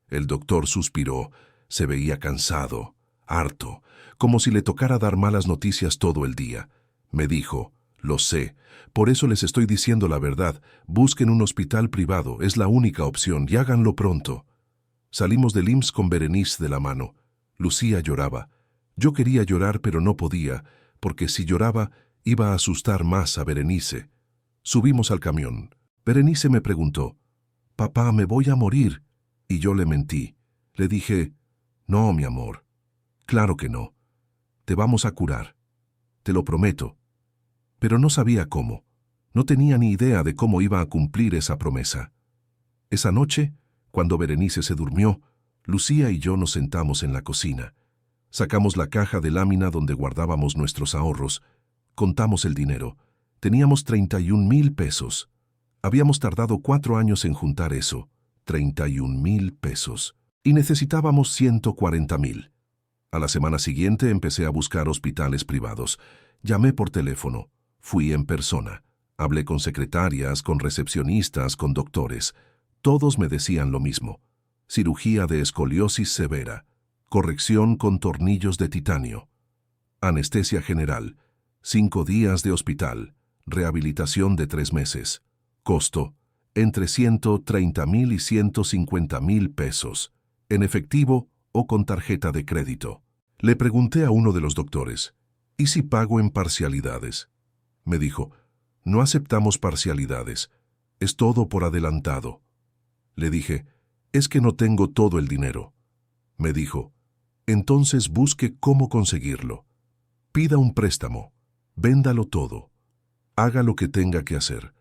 El doctor suspiró, se veía cansado, harto, como si le tocara dar malas noticias todo el día. Me dijo, lo sé, por eso les estoy diciendo la verdad, busquen un hospital privado, es la única opción y háganlo pronto. Salimos del IMSS con Berenice de la mano. Lucía lloraba. Yo quería llorar pero no podía, porque si lloraba iba a asustar más a Berenice. Subimos al camión. Berenice me preguntó, «Papá, ¿me voy a morir?» Y yo le mentí. Le dije, «No, mi amor, claro que no. Te vamos a curar. Te lo prometo». Pero no sabía cómo. No tenía ni idea de cómo iba a cumplir esa promesa. Esa noche, cuando Berenice se durmió, Lucía y yo nos sentamos en la cocina. Sacamos la caja de lámina donde guardábamos nuestros ahorros. Contamos el dinero. Teníamos 31,000 pesos. Habíamos tardado 4 años en juntar eso. 31,000 pesos. Y necesitábamos 140,000. A la semana siguiente empecé a buscar hospitales privados. Llamé por teléfono. Fui en persona. Hablé con secretarias, con recepcionistas, con doctores. Todos me decían lo mismo. Cirugía de escoliosis severa. Corrección con tornillos de titanio. Anestesia general. 5 días de hospital. Rehabilitación de 3 meses. Costo: entre 130,000 y 150,000 pesos. En efectivo o con tarjeta de crédito. Le pregunté a uno de los doctores, ¿y si pago en parcialidades? Me dijo, no aceptamos parcialidades. Es todo por adelantado. Le dije, es que no tengo todo el dinero. Me dijo, entonces busque cómo conseguirlo. Pida un préstamo. Véndalo todo. Haga lo que tenga que hacer.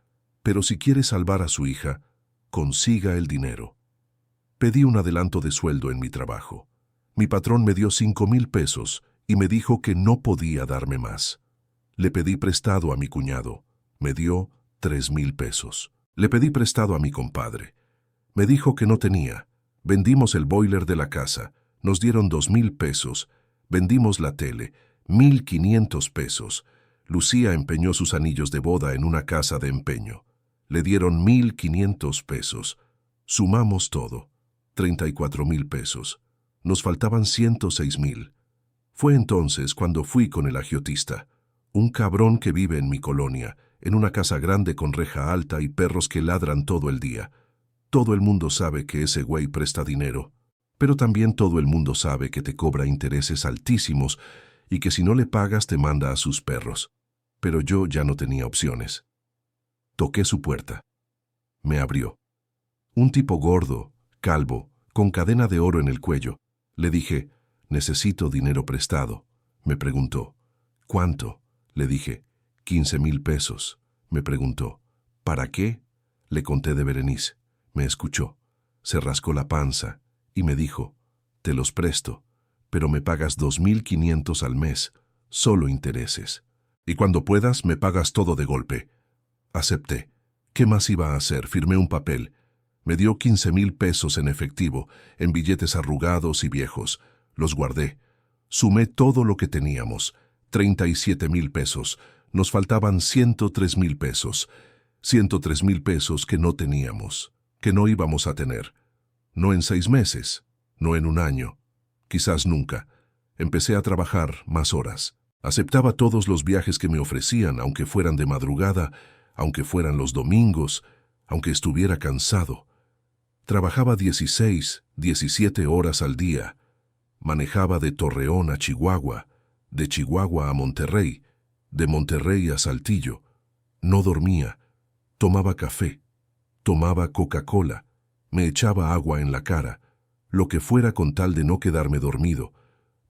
Pero si quiere salvar a su hija, consiga el dinero. Pedí un adelanto de sueldo en mi trabajo. Mi patrón me dio 5,000 pesos y me dijo que no podía darme más. Le pedí prestado a mi cuñado. Me dio 3,000 pesos. Le pedí prestado a mi compadre. Me dijo que no tenía. Vendimos el boiler de la casa. Nos dieron 2,000 pesos. Vendimos la tele. 1,500 pesos. Lucía empeñó sus anillos de boda en una casa de empeño. Le dieron 1,500 pesos. Sumamos todo. 34,000 pesos. Nos faltaban 106,000. Fue entonces cuando fui con el agiotista. Un cabrón que vive en mi colonia, en una casa grande con reja alta y perros que ladran todo el día. Todo el mundo sabe que ese güey presta dinero, pero también todo el mundo sabe que te cobra intereses altísimos y que si no le pagas te manda a sus perros. Pero yo ya no tenía opciones. Toqué su puerta. Me abrió. Un tipo gordo, calvo, con cadena de oro en el cuello. Le dije, necesito dinero prestado. Me preguntó, ¿cuánto? Le dije, 15,000 pesos. Me preguntó, ¿para qué? Le conté de Berenice. Me escuchó. Se rascó la panza y me dijo, te los presto, pero me pagas 2,500 al mes, solo intereses. Y cuando puedas me pagas todo de golpe. Acepté. ¿Qué más iba a hacer? Firmé un papel. Me dio 15,000 pesos en efectivo, en billetes arrugados y viejos. Los guardé. Sumé todo lo que teníamos. 37,000 pesos. Nos faltaban 103,000 pesos. 103,000 pesos que no teníamos, que no íbamos a tener. No en 6 meses, no en un año, quizás nunca. Empecé a trabajar más horas. Aceptaba todos los viajes que me ofrecían, aunque fueran de madrugada, aunque fueran los domingos, aunque estuviera cansado. Trabajaba 16, 17 horas al día. Manejaba de Torreón a Chihuahua, de Chihuahua a Monterrey, de Monterrey a Saltillo. No dormía. Tomaba café. Tomaba Coca-Cola. Me echaba agua en la cara. Lo que fuera con tal de no quedarme dormido.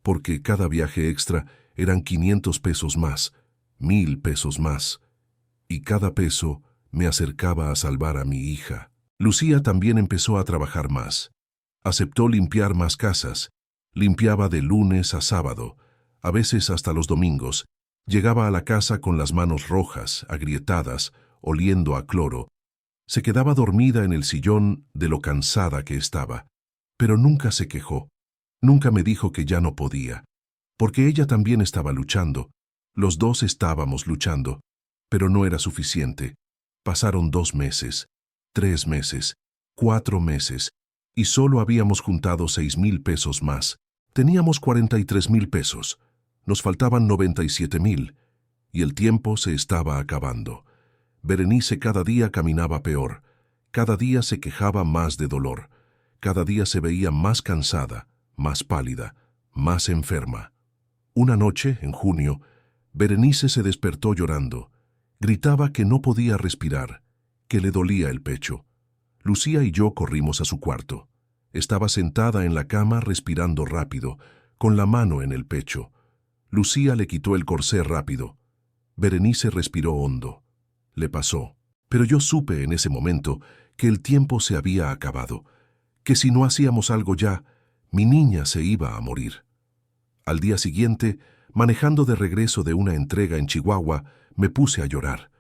Porque cada viaje extra eran 500 pesos más, 1,000 pesos más. Y cada peso me acercaba a salvar a mi hija. Lucía también empezó a trabajar más. Aceptó limpiar más casas. Limpiaba de lunes a sábado, a veces hasta los domingos. Llegaba a la casa con las manos rojas, agrietadas, oliendo a cloro. Se quedaba dormida en el sillón de lo cansada que estaba, pero nunca se quejó. Nunca me dijo que ya no podía, porque ella también estaba luchando. Los dos estábamos luchando, pero no era suficiente. Pasaron 2 meses, 3 meses, 4 meses, y solo habíamos juntado 6,000 pesos más. Teníamos 43,000 pesos. Nos faltaban 97,000, y el tiempo se estaba acabando. Berenice cada día caminaba peor, cada día se quejaba más de dolor, cada día se veía más cansada, más pálida, más enferma. Una noche, en junio, Berenice se despertó llorando. Gritaba que no podía respirar, que le dolía el pecho. Lucía y yo corrimos a su cuarto. Estaba sentada en la cama respirando rápido, con la mano en el pecho. Lucía le quitó el corsé rápido. Berenice respiró hondo. Le pasó, pero yo supe en ese momento que el tiempo se había acabado, que si no hacíamos algo ya, mi niña se iba a morir. Al día siguiente, manejando de regreso de una entrega en Chihuahua, me puse a llorar.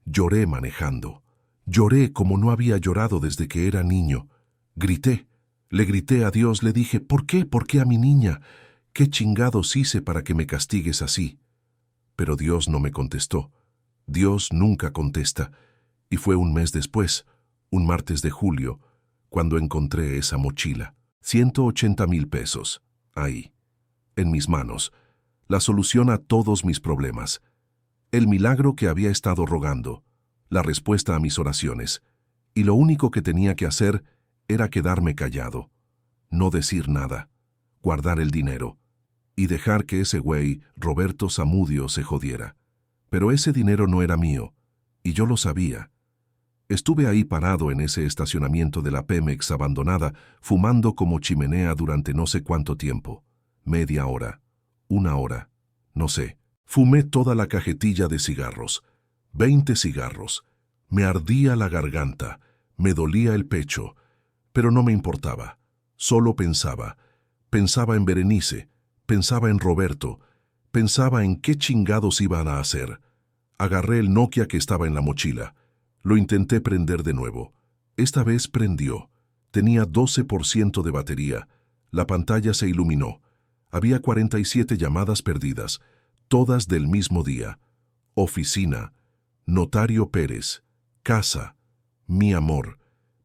Lloré manejando. Lloré como no había llorado desde que era niño. Grité. Le grité a Dios, le dije, ¿por qué? ¿Por qué a mi niña? ¿Qué chingados hice para que me castigues así? Pero Dios no me contestó. Dios nunca contesta. Y fue un mes después, un martes de julio, cuando encontré esa mochila. 180,000 pesos. Ahí, en mis manos. La solución a todos mis problemas. El milagro que había estado rogando. La respuesta a mis oraciones. Y lo único que tenía que hacer era quedarme callado. No decir nada. Guardar el dinero. Y dejar que ese güey, Roberto Zamudio, se jodiera. Pero ese dinero no era mío, y yo lo sabía. Estuve ahí parado en ese estacionamiento de la Pemex abandonada, fumando como chimenea durante no sé cuánto tiempo. Media hora, 1 hora, no sé. Fumé toda la cajetilla de cigarros, 20 cigarros. Me ardía la garganta, me dolía el pecho, pero no me importaba. Solo pensaba. Pensaba en Berenice, pensaba en Roberto, pensaba en qué chingados iban a hacer. Agarré el Nokia que estaba en la mochila. Lo intenté prender de nuevo. Esta vez prendió. Tenía 12% de batería. La pantalla se iluminó. Había 47 llamadas perdidas, todas del mismo día. Oficina, Notario Pérez, casa, mi amor.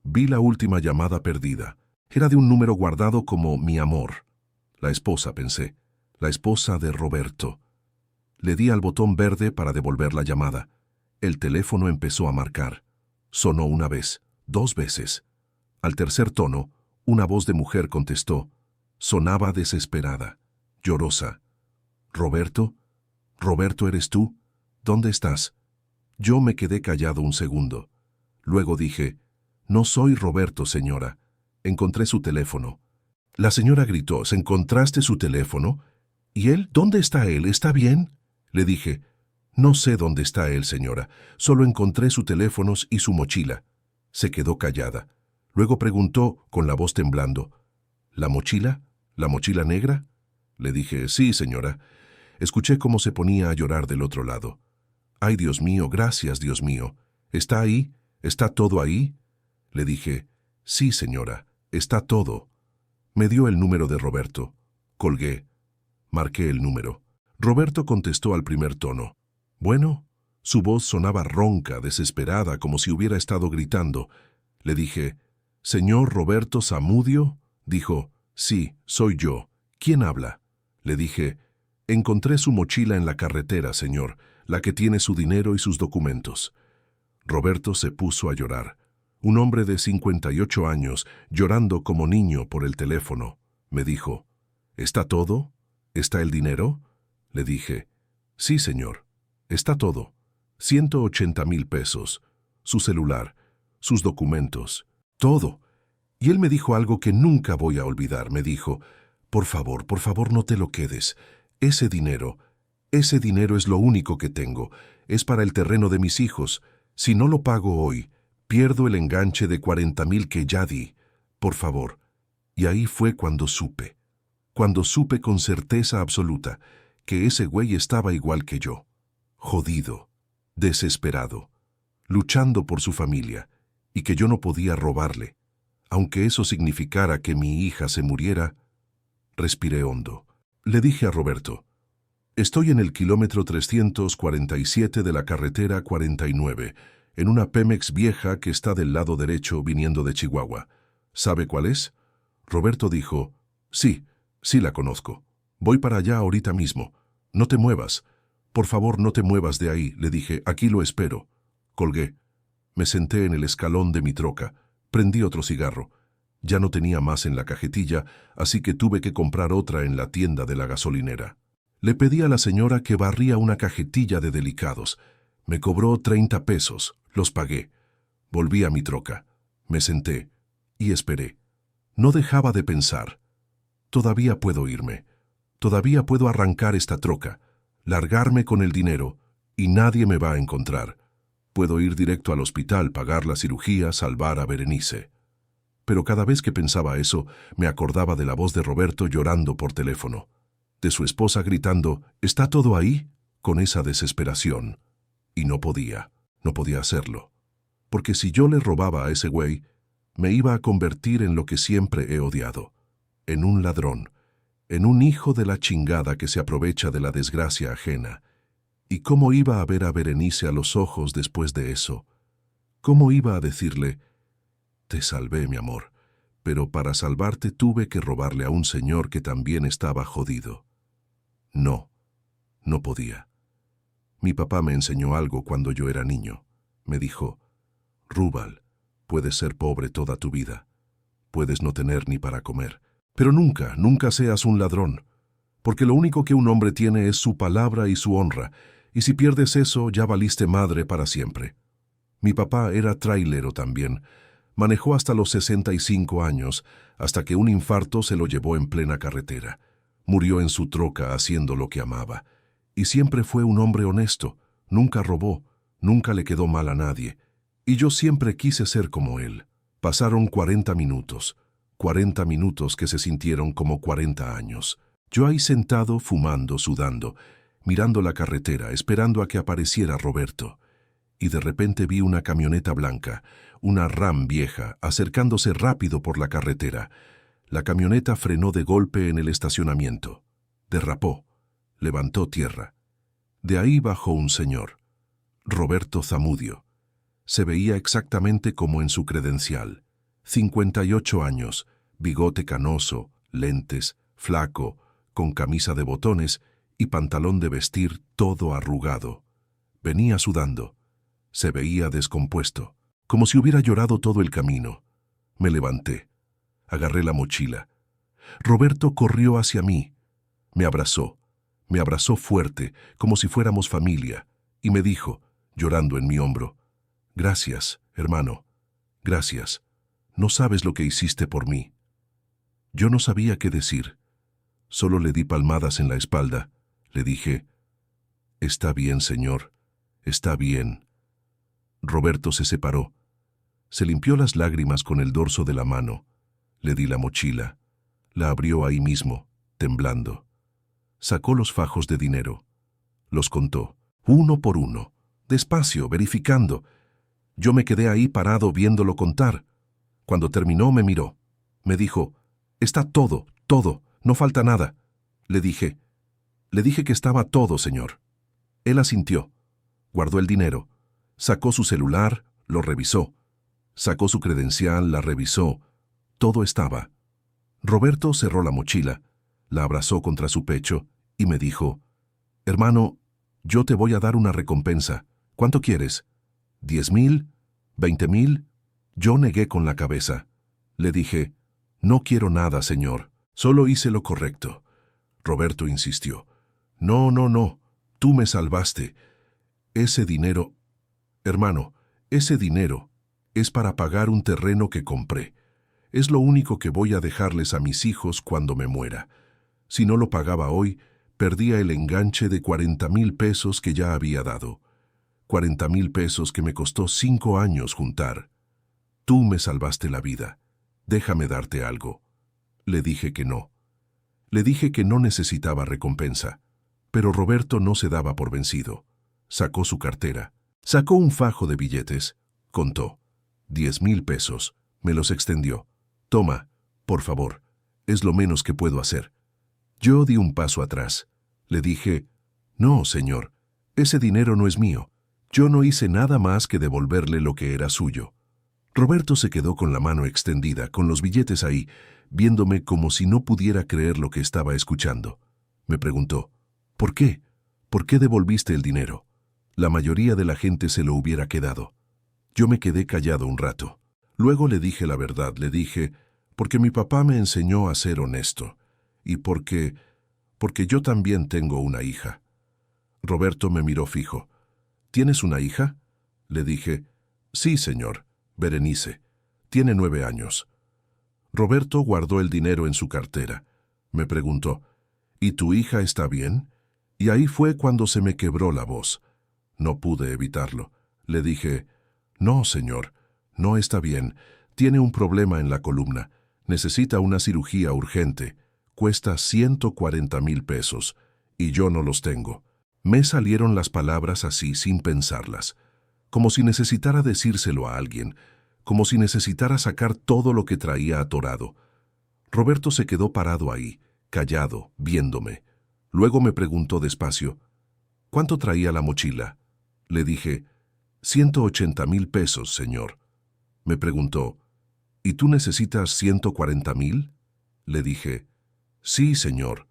Vi la última llamada perdida. Era de un número guardado como mi amor. La esposa, pensé. La esposa de Roberto. Le di al botón verde para devolver la llamada. El teléfono empezó a marcar. Sonó 1 vez, 2 veces. Al tercer tono, una voz de mujer contestó. Sonaba desesperada, llorosa. ¿Roberto? ¿Roberto eres tú? ¿Dónde estás? Yo me quedé callado un segundo. Luego dije, no soy Roberto, señora. Encontré su teléfono. La señora gritó, ¿se encontraste su teléfono? ¿Y él? ¿Dónde está él? ¿Está bien? Le dije, no sé dónde está él, señora. Solo encontré su teléfono y su mochila. Se quedó callada. Luego preguntó, con la voz temblando, ¿la mochila? ¿La mochila negra? Le dije, sí, señora. Escuché cómo se ponía a llorar del otro lado. Ay, Dios mío, gracias, Dios mío. ¿Está ahí? ¿Está todo ahí? Le dije, sí, señora, está todo. Me dio el número de Roberto. Colgué. Marqué el número. Roberto contestó al primer tono. Bueno, su voz sonaba ronca, desesperada, como si hubiera estado gritando. Le dije, ¿señor Roberto Zamudio? Dijo, sí, soy yo. ¿Quién habla? Le dije, encontré su mochila en la carretera, señor, la que tiene su dinero y sus documentos. Roberto se puso a llorar. Un hombre de 58 años, llorando como niño por el teléfono. Me dijo, ¿está todo? ¿Está el dinero? Le dije, sí, señor, está todo. 180,000 pesos, su celular, sus documentos, todo. Y él me dijo algo que nunca voy a olvidar. Me dijo, por favor, no te lo quedes. Ese dinero es lo único que tengo. Es para el terreno de mis hijos. Si no lo pago hoy, Pierdo el enganche de 40,000 que ya di. Por favor. Y ahí fue cuando supe con certeza absoluta que ese güey estaba igual que yo. Jodido, desesperado, luchando por su familia, y que yo no podía robarle. Aunque eso significara que mi hija se muriera, respiré hondo. Le dije a Roberto: estoy en el kilómetro 347 de la carretera 49, en una Pemex vieja que está del lado derecho viniendo de Chihuahua. ¿Sabe cuál es? Roberto dijo: sí, sí la conozco. Voy para allá ahorita mismo. No te muevas. Por favor, no te muevas de ahí, le dije. Aquí lo espero. Colgué. Me senté en el escalón de mi troca. Prendí otro cigarro. Ya no tenía más en la cajetilla, así que tuve que comprar otra en la tienda de la gasolinera. Le pedí a la señora que barría una cajetilla de Delicados. Me cobró 30 pesos. Los pagué. Volví a mi troca. Me senté y esperé. No dejaba de pensar. Todavía puedo irme. Todavía puedo arrancar esta troca, largarme con el dinero, y nadie me va a encontrar. Puedo ir directo al hospital, pagar la cirugía, salvar a Berenice. Pero cada vez que pensaba eso, me acordaba de la voz de Roberto llorando por teléfono, de su esposa gritando: ¿está todo ahí?, con esa desesperación. Y no podía hacerlo. Porque si yo le robaba a ese güey, me iba a convertir en lo que siempre he odiado, en un ladrón, en un hijo de la chingada que se aprovecha de la desgracia ajena. ¿Y cómo iba a ver a Berenice a los ojos después de eso? ¿Cómo iba a decirle: te salvé, mi amor, pero para salvarte tuve que robarle a un señor que también estaba jodido? No podía. Mi papá me enseñó algo cuando yo era niño. Me dijo: Rúbal, puedes ser pobre toda tu vida. Puedes no tener ni para comer. Pero nunca seas un ladrón, porque lo único que un hombre tiene es su palabra y su honra, y si pierdes eso ya valiste madre para siempre. Mi papá era trailero también. Manejó hasta los 65 años, hasta que un infarto se lo llevó en plena carretera. Murió en su troca haciendo lo que amaba. Y siempre fue un hombre honesto, nunca robó, nunca le quedó mal a nadie. Y yo siempre quise ser como él. Pasaron 40 minutos. 40 minutos que se sintieron como 40 años. Yo ahí sentado, fumando, sudando, mirando la carretera, esperando a que apareciera Roberto. Y de repente vi una camioneta blanca, una Ram vieja, acercándose rápido por la carretera. La camioneta frenó de golpe en el estacionamiento. Derrapó. Levantó tierra. De ahí bajó un señor. Roberto Zamudio. Se veía exactamente como en su credencial. 58 años, bigote canoso, lentes, flaco, con camisa de botones y pantalón de vestir todo arrugado. Venía sudando. Se veía descompuesto, como si hubiera llorado todo el camino. Me levanté. Agarré la mochila. Roberto corrió hacia mí. Me abrazó fuerte, como si fuéramos familia, y me dijo, llorando en mi hombro: gracias, hermano, gracias. No sabes lo que hiciste por mí. Yo no sabía qué decir. Solo le di palmadas en la espalda. Le dije: está bien, señor, está bien. Roberto se separó. Se limpió las lágrimas con el dorso de la mano. Le di la mochila. La abrió ahí mismo, temblando. Sacó los fajos de dinero. Los contó, uno por uno, despacio, verificando. Yo me quedé ahí parado viéndolo contar. Cuando terminó me miró. Me dijo: está todo, no falta nada. Le dije que estaba todo, señor. Él asintió. Guardó el dinero. Sacó su celular, lo revisó. Sacó su credencial, la revisó. Todo estaba. Roberto cerró la mochila, la abrazó contra su pecho y me dijo: hermano, yo te voy a dar una recompensa. ¿Cuánto quieres? ¿10,000? ¿20,000? Yo negué con la cabeza. Le dije: no quiero nada, señor. Solo hice lo correcto. Roberto insistió: no. Tú me salvaste. Ese dinero... Hermano, ese dinero es para pagar un terreno que compré. Es lo único que voy a dejarles a mis hijos cuando me muera. Si no lo pagaba hoy, perdía el enganche de 40,000 pesos que ya había dado. 40,000 pesos que me costó 5 años juntar. Tú me salvaste la vida. Déjame darte algo. Le dije que no. Le dije que no necesitaba recompensa. Pero Roberto no se daba por vencido. Sacó su cartera. Sacó un fajo de billetes. Contó. 10,000 pesos. Me los extendió. Toma, por favor. Es lo menos que puedo hacer. Yo di un paso atrás. Le dije, no, señor. Ese dinero no es mío. Yo no hice nada más que devolverle lo que era suyo. Roberto se quedó con la mano extendida, con los billetes ahí, viéndome como si no pudiera creer lo que estaba escuchando. Me preguntó, ¿por qué? ¿Por qué devolviste el dinero? La mayoría de la gente se lo hubiera quedado. Yo me quedé callado un rato. Luego le dije la verdad, le dije, porque mi papá me enseñó a ser honesto, y porque yo también tengo una hija. Roberto me miró fijo. ¿Tienes una hija? Le dije, sí, señor, Berenice. Tiene 9 años. Roberto guardó el dinero en su cartera. Me preguntó, ¿y tu hija está bien? Y ahí fue cuando se me quebró la voz. No pude evitarlo. Le dije, no, señor, no está bien. Tiene un problema en la columna. Necesita una cirugía urgente. Cuesta 140,000 pesos, y yo no los tengo. Me salieron las palabras así sin pensarlas, como si necesitara decírselo a alguien, como si necesitara sacar todo lo que traía atorado. Roberto se quedó parado ahí, callado, viéndome. Luego me preguntó despacio, ¿cuánto traía la mochila? Le dije, 180,000 pesos, señor. Me preguntó, ¿y tú necesitas 140,000? Le dije, sí, señor.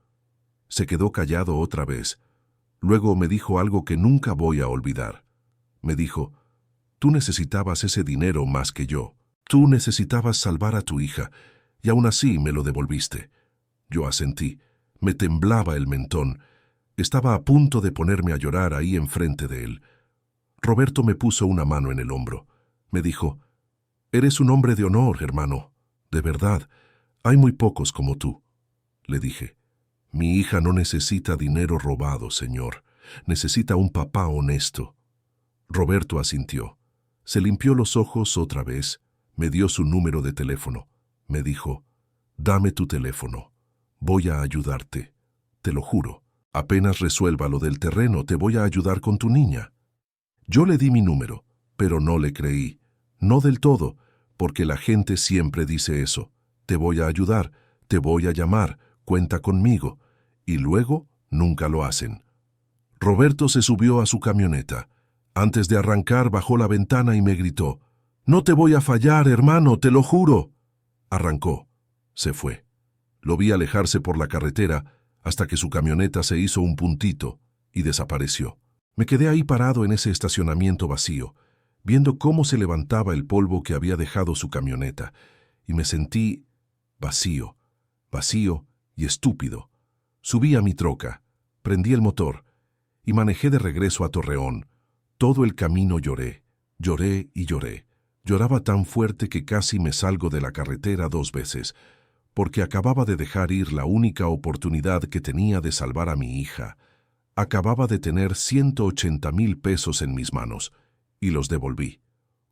Se quedó callado otra vez. Luego me dijo algo que nunca voy a olvidar. Me dijo, tú necesitabas ese dinero más que yo. Tú necesitabas salvar a tu hija, y aún así me lo devolviste. Yo asentí. Me temblaba el mentón. Estaba a punto de ponerme a llorar ahí enfrente de él. Roberto me puso una mano en el hombro. Me dijo, eres un hombre de honor, hermano. De verdad, hay muy pocos como tú. Le dije, mi hija no necesita dinero robado, señor. Necesita un papá honesto. Roberto asintió. Se limpió los ojos otra vez. Me dio su número de teléfono. Me dijo, dame tu teléfono. Voy a ayudarte. Te lo juro. Apenas resuelva lo del terreno, te voy a ayudar con tu niña. Yo le di mi número, pero no le creí. No del todo, porque la gente siempre dice eso. Te voy a ayudar, te voy a llamar, cuenta conmigo. Y luego nunca lo hacen. Roberto se subió a su camioneta. Antes de arrancar bajó la ventana y me gritó, «No te voy a fallar, hermano, te lo juro». Arrancó. Se fue. Lo vi alejarse por la carretera hasta que su camioneta se hizo un puntito y desapareció. Me quedé ahí parado en ese estacionamiento vacío, viendo cómo se levantaba el polvo que había dejado su camioneta, y me sentí vacío y estúpido. Subí a mi troca, prendí el motor y manejé de regreso a Torreón. Todo el camino lloré y lloré. Lloraba tan fuerte que casi me salgo de la carretera 2 veces, porque acababa de dejar ir la única oportunidad que tenía de salvar a mi hija. Acababa de tener 180,000 pesos en mis manos, y los devolví,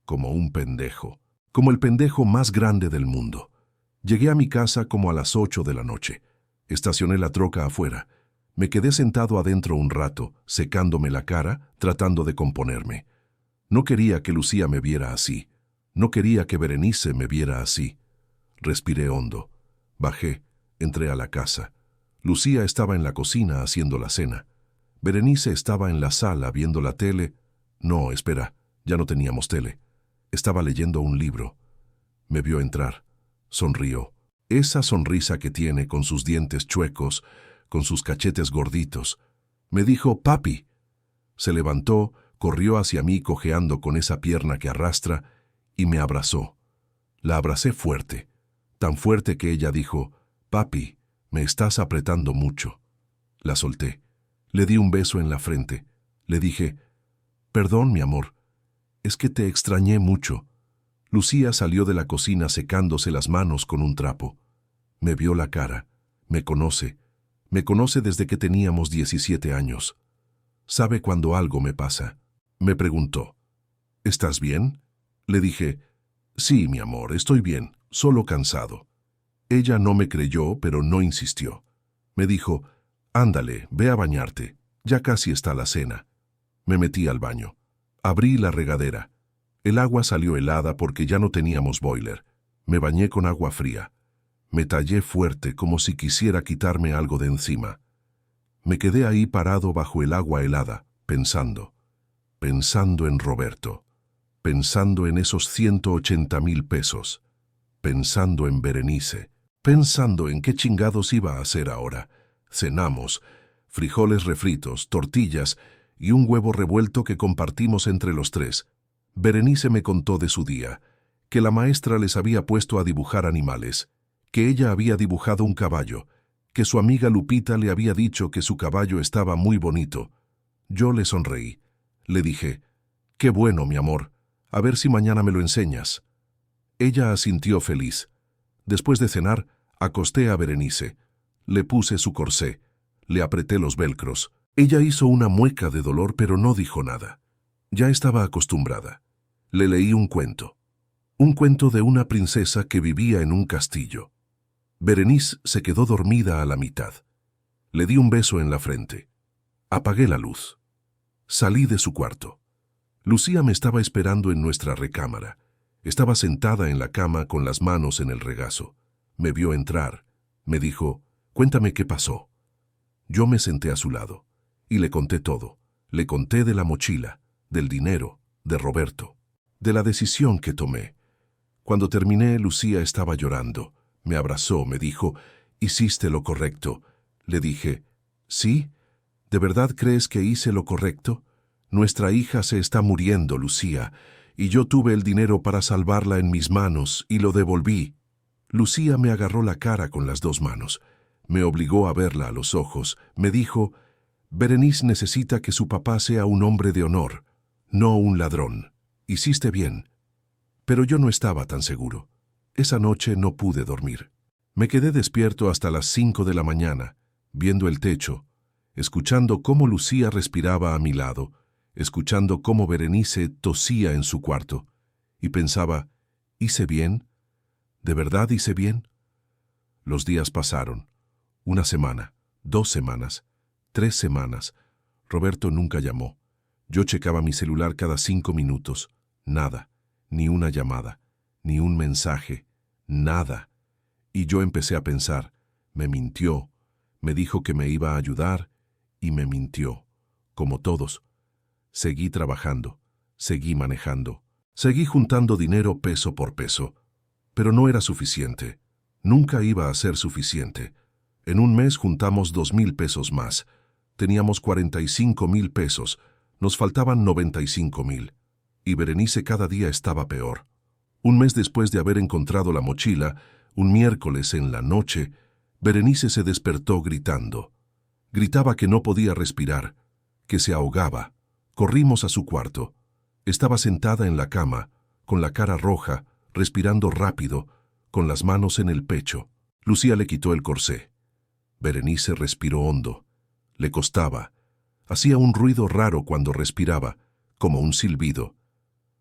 como un pendejo, como el pendejo más grande del mundo. Llegué a mi casa como a las 8 de la noche. Estacioné la troca afuera. Me quedé sentado adentro un rato, secándome la cara, tratando de componerme. No quería que Lucía me viera así. No quería que Berenice me viera así. Respiré hondo. Bajé, entré a la casa. Lucía estaba en la cocina haciendo la cena. Berenice estaba en la sala viendo la tele. No, espera, ya no teníamos tele. Estaba leyendo un libro. Me vio entrar. Sonrió. Esa sonrisa que tiene con sus dientes chuecos, con sus cachetes gorditos. Me dijo, «Papi». Se levantó, corrió hacia mí cojeando con esa pierna que arrastra y me abrazó. La abracé fuerte, tan fuerte que ella dijo, «Papi, me estás apretando mucho». La solté. Le di un beso en la frente. Le dije, «Perdón, mi amor, es que te extrañé mucho». Lucía salió de la cocina secándose las manos con un trapo. Me vio la cara. Me conoce desde que teníamos 17 años. Sabe cuando algo me pasa. Me preguntó, «¿Estás bien?» Le dije, Sí, mi amor, estoy bien, solo cansado. Ella no me creyó, pero no insistió. Me dijo, ándale, ve a bañarte, ya casi está la cena. Me metí al baño. Abrí la regadera. El agua salió helada porque ya no teníamos boiler. Me bañé con agua fría. Me tallé fuerte como si quisiera quitarme algo de encima. Me quedé ahí parado bajo el agua helada, pensando en Roberto, pensando en esos 180,000 pesos, pensando en Berenice, pensando en qué chingados iba a hacer ahora. Cenamos, frijoles refritos, tortillas y un huevo revuelto que compartimos entre los tres. Berenice me contó de su día, que la maestra les había puesto a dibujar animales, que ella había dibujado un caballo, que su amiga Lupita le había dicho que su caballo estaba muy bonito. Yo le sonreí. Le dije, «Qué bueno, mi amor, a ver si mañana me lo enseñas». Ella asintió feliz. Después de cenar, acosté a Berenice. Le puse su corsé. Le apreté los velcros. Ella hizo una mueca de dolor, pero no dijo nada. Ya estaba acostumbrada. Le leí un cuento. Un cuento de una princesa que vivía en un castillo. Berenice se quedó dormida a la mitad. Le di un beso en la frente. Apagué la luz. Salí de su cuarto. Lucía me estaba esperando en nuestra recámara. Estaba sentada en la cama con las manos en el regazo. Me vio entrar. Me dijo, «Cuéntame qué pasó». Yo me senté a su lado y le conté todo. Le conté de la mochila, del dinero, de Roberto, de la decisión que tomé. Cuando terminé, Lucía estaba llorando. Me abrazó, me dijo, «¿Hiciste lo correcto?» Le dije, «Sí. ¿De verdad crees que hice lo correcto? Nuestra hija se está muriendo, Lucía, y yo tuve el dinero para salvarla en mis manos y lo devolví». Lucía me agarró la cara con las dos manos. Me obligó a verla a los ojos. Me dijo, «Berenice necesita que su papá sea un hombre de honor, no un ladrón. Hiciste bien». Pero yo no estaba tan seguro. Esa noche no pude dormir. Me quedé despierto hasta las 5 de la mañana, viendo el techo, escuchando cómo Lucía respiraba a mi lado, escuchando cómo Berenice tosía en su cuarto, y pensaba, ¿hice bien? ¿De verdad hice bien? Los días pasaron. 1 semana, 2 semanas, 3 semanas. Roberto nunca llamó. Yo checaba mi celular cada 5 minutos. Nada, ni una llamada, ni un mensaje, nada. Y yo empecé a pensar, me mintió, me dijo que me iba a ayudar, y me mintió, como todos. Seguí trabajando, seguí manejando, seguí juntando dinero peso por peso, pero no era suficiente. Nunca iba a ser suficiente. En un mes juntamos 2,000 pesos más. Teníamos 45,000 pesos, nos faltaban 95,000. Y Berenice cada día estaba peor. Un mes después de haber encontrado la mochila, un miércoles en la noche, Berenice se despertó gritando. Gritaba que no podía respirar, que se ahogaba. Corrimos a su cuarto. Estaba sentada en la cama, con la cara roja, respirando rápido, con las manos en el pecho. Lucía le quitó el corsé. Berenice respiró hondo. Le costaba. Hacía un ruido raro cuando respiraba, como un silbido.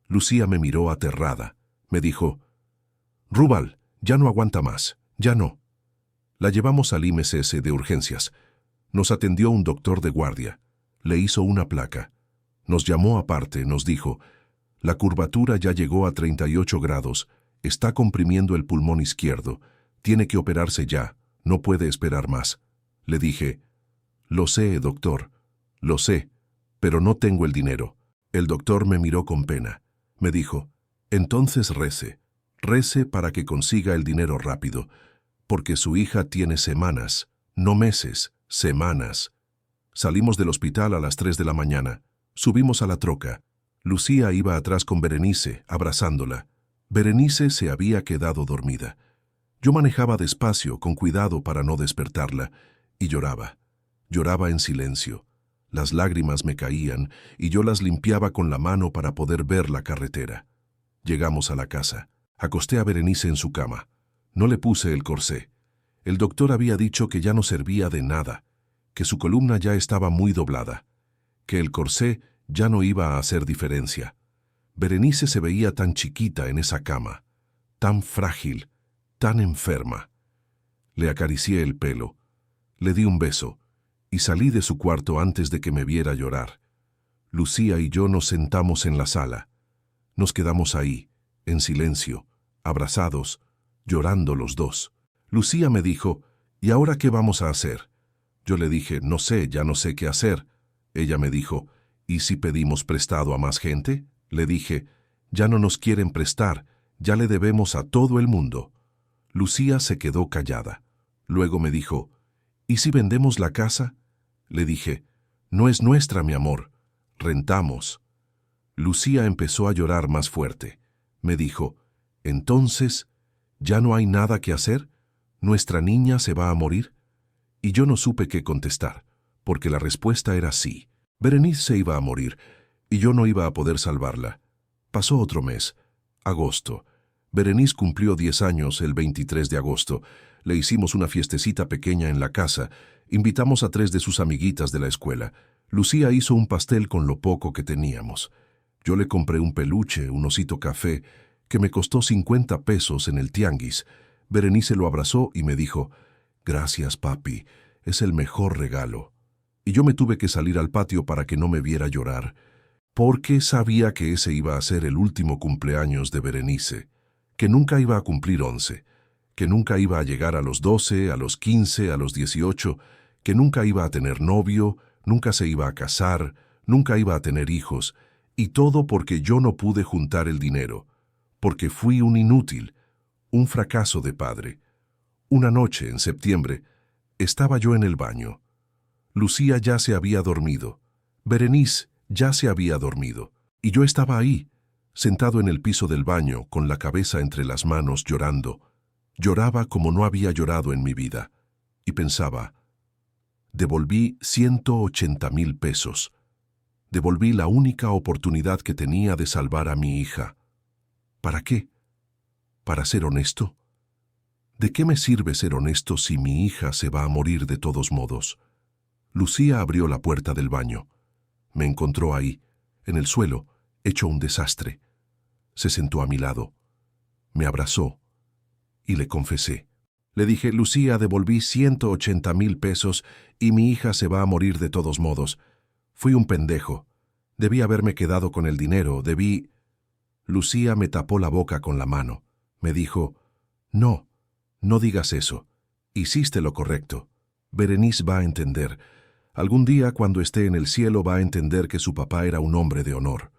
Lucía me miró aterrada. Me dijo, «Rubal, ya no aguanta más, ya no». La llevamos al IMSS de urgencias. Nos atendió un doctor de guardia. Le hizo una placa. Nos llamó aparte, nos dijo, «La curvatura ya llegó a 38 grados, está comprimiendo el pulmón izquierdo, tiene que operarse ya, no puede esperar más». Le dije, «Lo sé, doctor, lo sé, pero no tengo el dinero». El doctor me miró con pena. Me dijo, «Entonces rece para que consiga el dinero rápido, porque su hija tiene semanas, no meses, semanas». Salimos del hospital a las 3 de la mañana. Subimos a la troca. Lucía iba atrás con Berenice, abrazándola. Berenice se había quedado dormida. Yo manejaba despacio, con cuidado para no despertarla, y lloraba. Lloraba en silencio. Las lágrimas me caían, y yo las limpiaba con la mano para poder ver la carretera. Llegamos a la casa. Acosté a Berenice en su cama. No le puse el corsé. El doctor había dicho que ya no servía de nada, que su columna ya estaba muy doblada, que el corsé ya no iba a hacer diferencia. Berenice se veía tan chiquita en esa cama. tan frágil, tan enferma. Le acaricié el pelo, le di un beso y salí de su cuarto antes de que me viera llorar. Lucía y yo nos sentamos en la sala. Nos quedamos ahí, en silencio, abrazados, llorando los dos. Lucía me dijo, ¿y ahora qué vamos a hacer? Yo le dije, no sé, ya no sé qué hacer. Ella me dijo, ¿y si pedimos prestado a más gente? Le dije, ya no nos quieren prestar, ya le debemos a todo el mundo. Lucía se quedó callada. Luego me dijo, ¿y si vendemos la casa? Le dije, no es nuestra, mi amor, rentamos. Lucía empezó a llorar más fuerte. Me dijo, entonces, ¿ya no hay nada que hacer? ¿Nuestra niña se va a morir? Y yo no supe qué contestar, porque la respuesta era sí. Berenice se iba a morir, y yo no iba a poder salvarla. Pasó otro mes, agosto. Berenice cumplió 10 años el 23 de agosto. Le hicimos una fiestecita pequeña en la casa. Invitamos a 3 de sus amiguitas de la escuela. Lucía hizo un pastel con lo poco que teníamos. Yo le compré un peluche, un osito café, que me costó 50 pesos en el tianguis. Berenice lo abrazó y me dijo, «Gracias, papi, es el mejor regalo». Y yo me tuve que salir al patio para que no me viera llorar, porque sabía que ese iba a ser el último cumpleaños de Berenice, que nunca iba a cumplir 11, que nunca iba a llegar a los 12, a los 15, a los 18, que nunca iba a tener novio, nunca se iba a casar, nunca iba a tener hijos, y todo porque yo no pude juntar el dinero, porque fui un inútil, un fracaso de padre. Una noche, en septiembre, estaba yo en el baño. Lucía ya se había dormido, Berenice ya se había dormido, y yo estaba ahí, sentado en el piso del baño, con la cabeza entre las manos, llorando. Lloraba como no había llorado en mi vida, y pensaba, devolví 180,000 pesos. Devolví la única oportunidad que tenía de salvar a mi hija. ¿Para qué? ¿Para ser honesto? ¿De qué me sirve ser honesto si mi hija se va a morir de todos modos? Lucía abrió la puerta del baño. Me encontró ahí, en el suelo, hecho un desastre. Se sentó a mi lado. Me abrazó y le confesé. Le dije, Lucía, devolví 180,000 pesos y mi hija se va a morir de todos modos. Fui un pendejo. Debí haberme quedado con el dinero, debí... Lucía me tapó la boca con la mano. Me dijo, no, no digas eso. Hiciste lo correcto. Berenice va a entender. Algún día, cuando esté en el cielo, va a entender que su papá era un hombre de honor.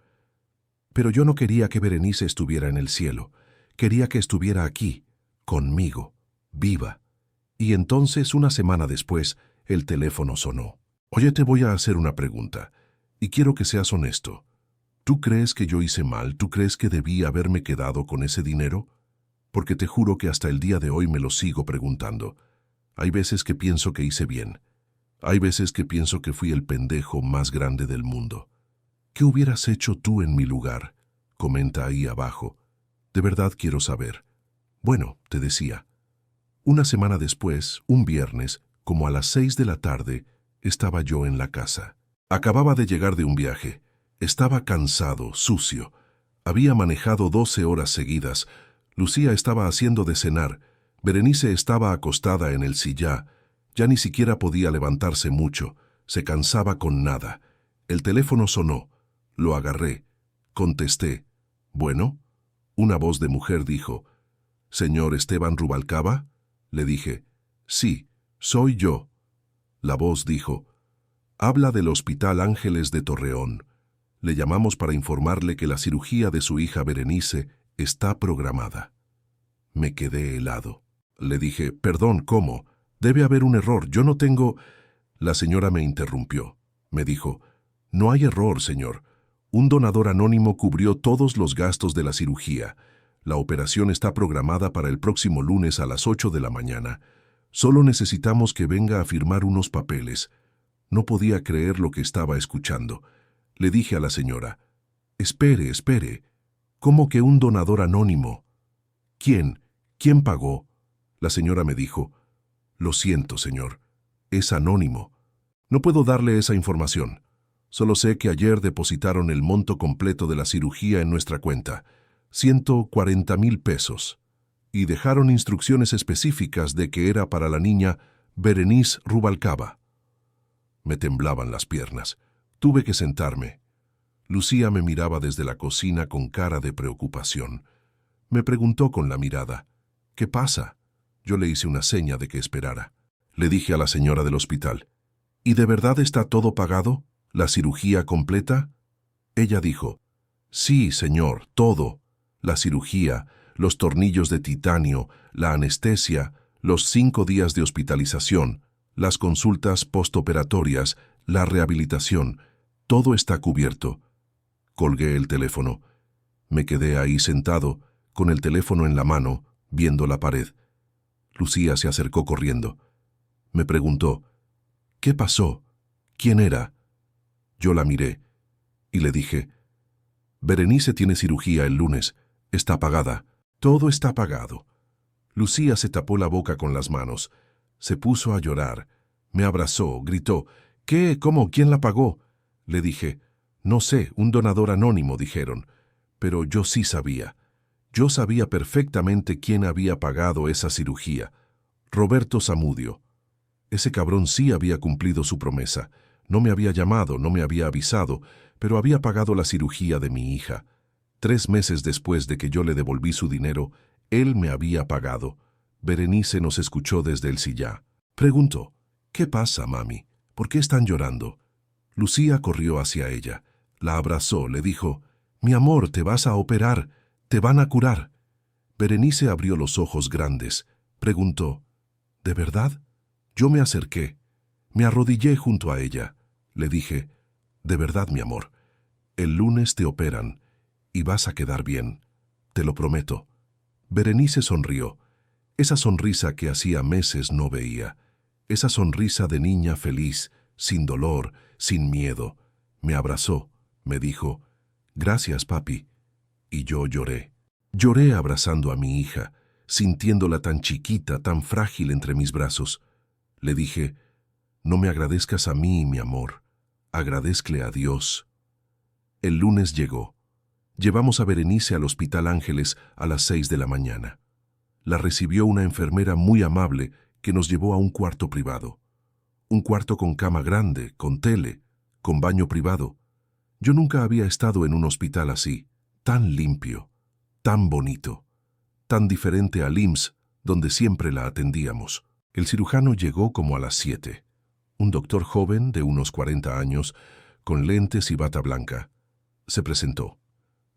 Pero yo no quería que Berenice estuviera en el cielo. Quería que estuviera aquí, conmigo, viva. Y entonces, una semana después, el teléfono sonó. Oye, te voy a hacer una pregunta, y quiero que seas honesto. ¿Tú crees que yo hice mal? ¿Tú crees que debí haberme quedado con ese dinero? Porque te juro que hasta el día de hoy me lo sigo preguntando. Hay veces que pienso que hice bien. Hay veces que pienso que fui el pendejo más grande del mundo. ¿Qué hubieras hecho tú en mi lugar? Comenta ahí abajo. De verdad quiero saber. Bueno, te decía. Una semana después, un viernes, como a las 6 de la tarde, estaba yo en la casa. Acababa de llegar de un viaje. Estaba cansado, sucio. Había manejado 12 horas seguidas. Lucía estaba haciendo de cenar. Berenice estaba acostada en el sillá. Ya ni siquiera podía levantarse mucho. Se cansaba con nada. El teléfono sonó. Lo agarré. Contesté. ¿Bueno? Una voz de mujer dijo. ¿Señor Esteban Rubalcaba? Le dije. Sí, soy yo. La voz dijo. Habla del Hospital Ángeles de Torreón. Le llamamos para informarle que la cirugía de su hija Berenice está programada. Me quedé helado. Le dije, perdón, ¿cómo? Debe haber un error, yo no tengo... La señora me interrumpió. Me dijo, no hay error, señor. Un donador anónimo cubrió todos los gastos de la cirugía. La operación está programada para el próximo lunes a las 8 de la mañana. Solo necesitamos que venga a firmar unos papeles. No podía creer lo que estaba escuchando. Le dije a la señora, espere, espere. ¿Cómo que un donador anónimo? ¿Quién? ¿Quién pagó? La señora me dijo, lo siento, señor, es anónimo. No puedo darle esa información. Solo sé que ayer depositaron el monto completo de la cirugía en nuestra cuenta, 140,000 pesos. y dejaron instrucciones específicas de que era para la niña Berenice Rubalcaba. Me temblaban las piernas. Tuve que sentarme. Lucía me miraba desde la cocina con cara de preocupación. Me preguntó con la mirada, «¿Qué pasa?». Yo le hice una seña de que esperara. Le dije a la señora del hospital, «¿Y de verdad está todo pagado? ¿La cirugía completa?». Ella dijo, «Sí, señor, todo. La cirugía, los tornillos de titanio, la anestesia, los 5 días de hospitalización, las consultas postoperatorias, la rehabilitación, todo está cubierto». Colgué el teléfono. Me quedé ahí sentado, con el teléfono en la mano, viendo la pared. Lucía se acercó corriendo. Me preguntó, «¿Qué pasó? ¿Quién era?». Yo la miré y le dije, «Berenice tiene cirugía el lunes. Está pagada. Todo está pagado». Lucía se tapó la boca con las manos. Se puso a llorar. Me abrazó, gritó, «¿Qué? ¿Cómo? ¿Quién la pagó?». Le dije, «No sé, un donador anónimo», dijeron. Pero yo sí sabía. Yo sabía perfectamente quién había pagado esa cirugía. Roberto Zamudio. Ese cabrón sí había cumplido su promesa. No me había llamado, no me había avisado, pero había pagado la cirugía de mi hija. 3 meses después de que yo le devolví su dinero, él me había pagado. Berenice nos escuchó desde el sillá. Preguntó, «¿Qué pasa, mami? ¿Por qué están llorando?». Lucía corrió hacia ella. La abrazó, le dijo, «Mi amor, te vas a operar. Te van a curar». Berenice abrió los ojos grandes. Preguntó, «¿De verdad?». Yo me acerqué. Me arrodillé junto a ella. Le dije, «De verdad, mi amor. El lunes te operan y vas a quedar bien. Te lo prometo». Berenice sonrió. Esa sonrisa que hacía meses no veía. Esa sonrisa de niña feliz, sin dolor, sin miedo. Me abrazó. Me dijo, «Gracias, papi». Y yo lloré. Lloré abrazando a mi hija, sintiéndola tan chiquita, tan frágil entre mis brazos. Le dije, «No me agradezcas a mí, mi amor. Agradezcle a Dios». El lunes llegó. Llevamos a Berenice al Hospital Ángeles a las 6 de la mañana. La recibió una enfermera muy amable que nos llevó a un cuarto privado. Un cuarto con cama grande, con tele, con baño privado. Yo nunca había estado en un hospital así, tan limpio, tan bonito, tan diferente al IMSS, donde siempre la atendíamos. El cirujano llegó como a las 7. Un doctor joven de unos 40 años, con lentes y bata blanca. Se presentó.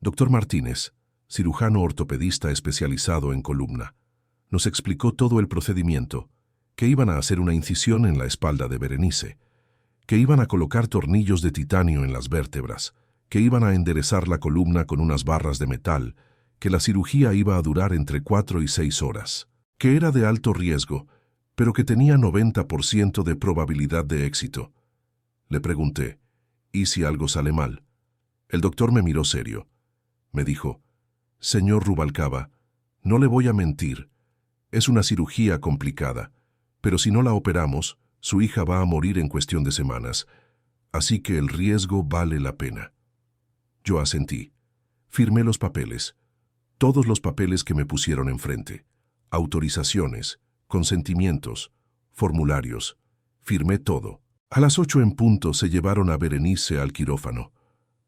«Doctor Martínez, cirujano ortopedista especializado en columna». Nos explicó todo el procedimiento, que iban a hacer una incisión en la espalda de Berenice, que iban a colocar tornillos de titanio en las vértebras, que iban a enderezar la columna con unas barras de metal, que la cirugía iba a durar entre 4 y 6 horas, que era de alto riesgo, pero que tenía 90% de probabilidad de éxito. Le pregunté, «¿Y si algo sale mal?». El doctor me miró serio. Me dijo, «Señor Rubalcaba, no le voy a mentir. Es una cirugía complicada, pero si no la operamos, su hija va a morir en cuestión de semanas, así que el riesgo vale la pena». Yo asentí. Firmé los papeles, todos los papeles que me pusieron enfrente, autorizaciones, consentimientos, formularios. Firmé todo. A las 8 en punto se llevaron a Berenice al quirófano.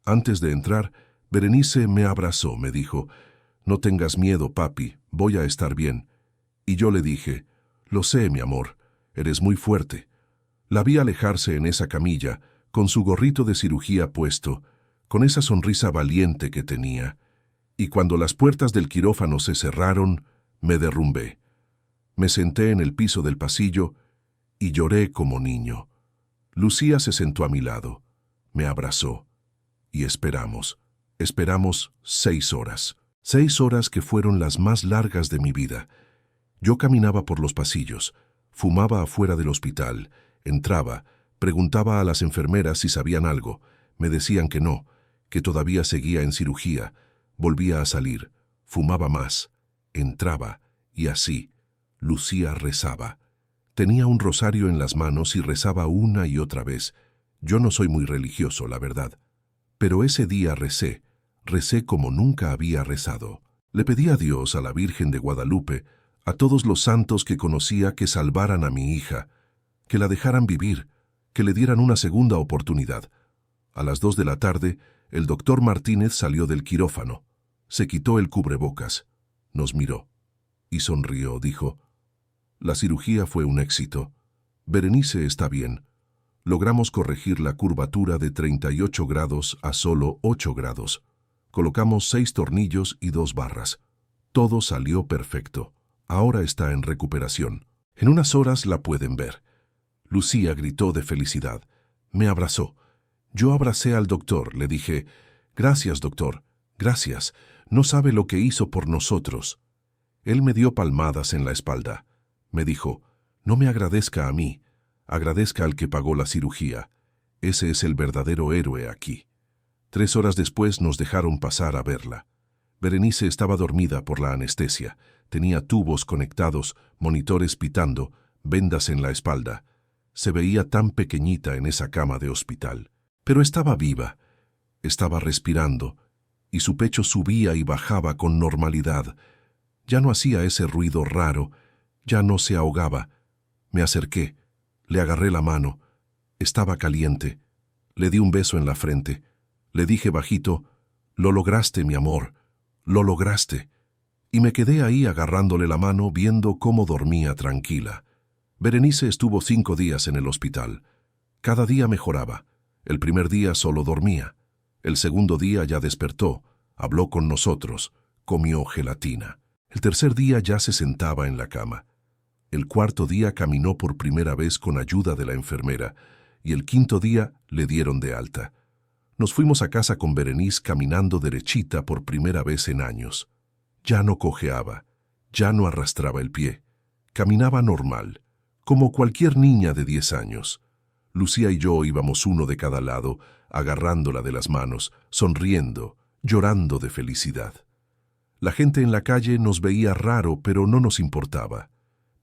Antes de entrar, Berenice me abrazó, me dijo, «No tengas miedo, papi, voy a estar bien». Y yo le dije, «Lo sé, mi amor, eres muy fuerte». La vi alejarse en esa camilla, con su gorrito de cirugía puesto, con esa sonrisa valiente que tenía. Y cuando las puertas del quirófano se cerraron, me derrumbé. Me senté en el piso del pasillo y lloré como niño. Lucía se sentó a mi lado, me abrazó y esperamos 6 horas. 6 horas que fueron las más largas de mi vida. Yo caminaba por los pasillos, fumaba afuera del hospital, entraba, preguntaba a las enfermeras si sabían algo. Me decían que no, que todavía seguía en cirugía. Volvía a salir, fumaba más, entraba y así. Lucía rezaba. Tenía un rosario en las manos y rezaba una y otra vez. Yo no soy muy religioso, la verdad. Pero ese día recé como nunca había rezado. Le pedí a Dios, a la Virgen de Guadalupe, a todos los santos que conocía que salvaran a mi hija, que la dejaran vivir, que le dieran una segunda oportunidad. A las 2 de la tarde, el doctor Martínez salió del quirófano. Se quitó el cubrebocas. Nos miró. Y sonrió, dijo: «La cirugía fue un éxito. Berenice está bien. Logramos corregir la curvatura de 38 grados a solo 8 grados. Colocamos 6 tornillos y 2 barras. Todo salió perfecto. Ahora está en recuperación. En unas horas la pueden ver». Lucía gritó de felicidad. Me abrazó. Yo abracé al doctor, le dije: «Gracias, doctor, gracias. No sabe lo que hizo por nosotros». Él me dio palmadas en la espalda. Me dijo: «No me agradezca a mí, agradezca al que pagó la cirugía. Ese es el verdadero héroe aquí». 3 horas después nos dejaron pasar a verla. Berenice estaba dormida por la anestesia. Tenía tubos conectados, monitores pitando, vendas en la espalda. Se veía tan pequeñita en esa cama de hospital. Pero estaba viva, estaba respirando, y su pecho subía y bajaba con normalidad. Ya no hacía ese ruido raro, ya no se ahogaba. Me acerqué, le agarré la mano. Estaba caliente. Le di un beso en la frente. Le dije bajito: «Lo lograste, mi amor, lo lograste». Y me quedé ahí agarrándole la mano, viendo cómo dormía tranquila. Berenice estuvo 5 días en el hospital. Cada día mejoraba. El primer día solo dormía. El segundo día ya despertó, habló con nosotros, comió gelatina. El tercer día ya se sentaba en la cama. El cuarto día caminó por primera vez con ayuda de la enfermera, y el quinto día le dieron de alta. Nos fuimos a casa con Berenice caminando derechita por primera vez en años. Ya no cojeaba, ya no arrastraba el pie. Caminaba normal, como cualquier niña de 10 años. Lucía y yo íbamos uno de cada lado, agarrándola de las manos, sonriendo, llorando de felicidad. La gente en la calle nos veía raro, pero no nos importaba.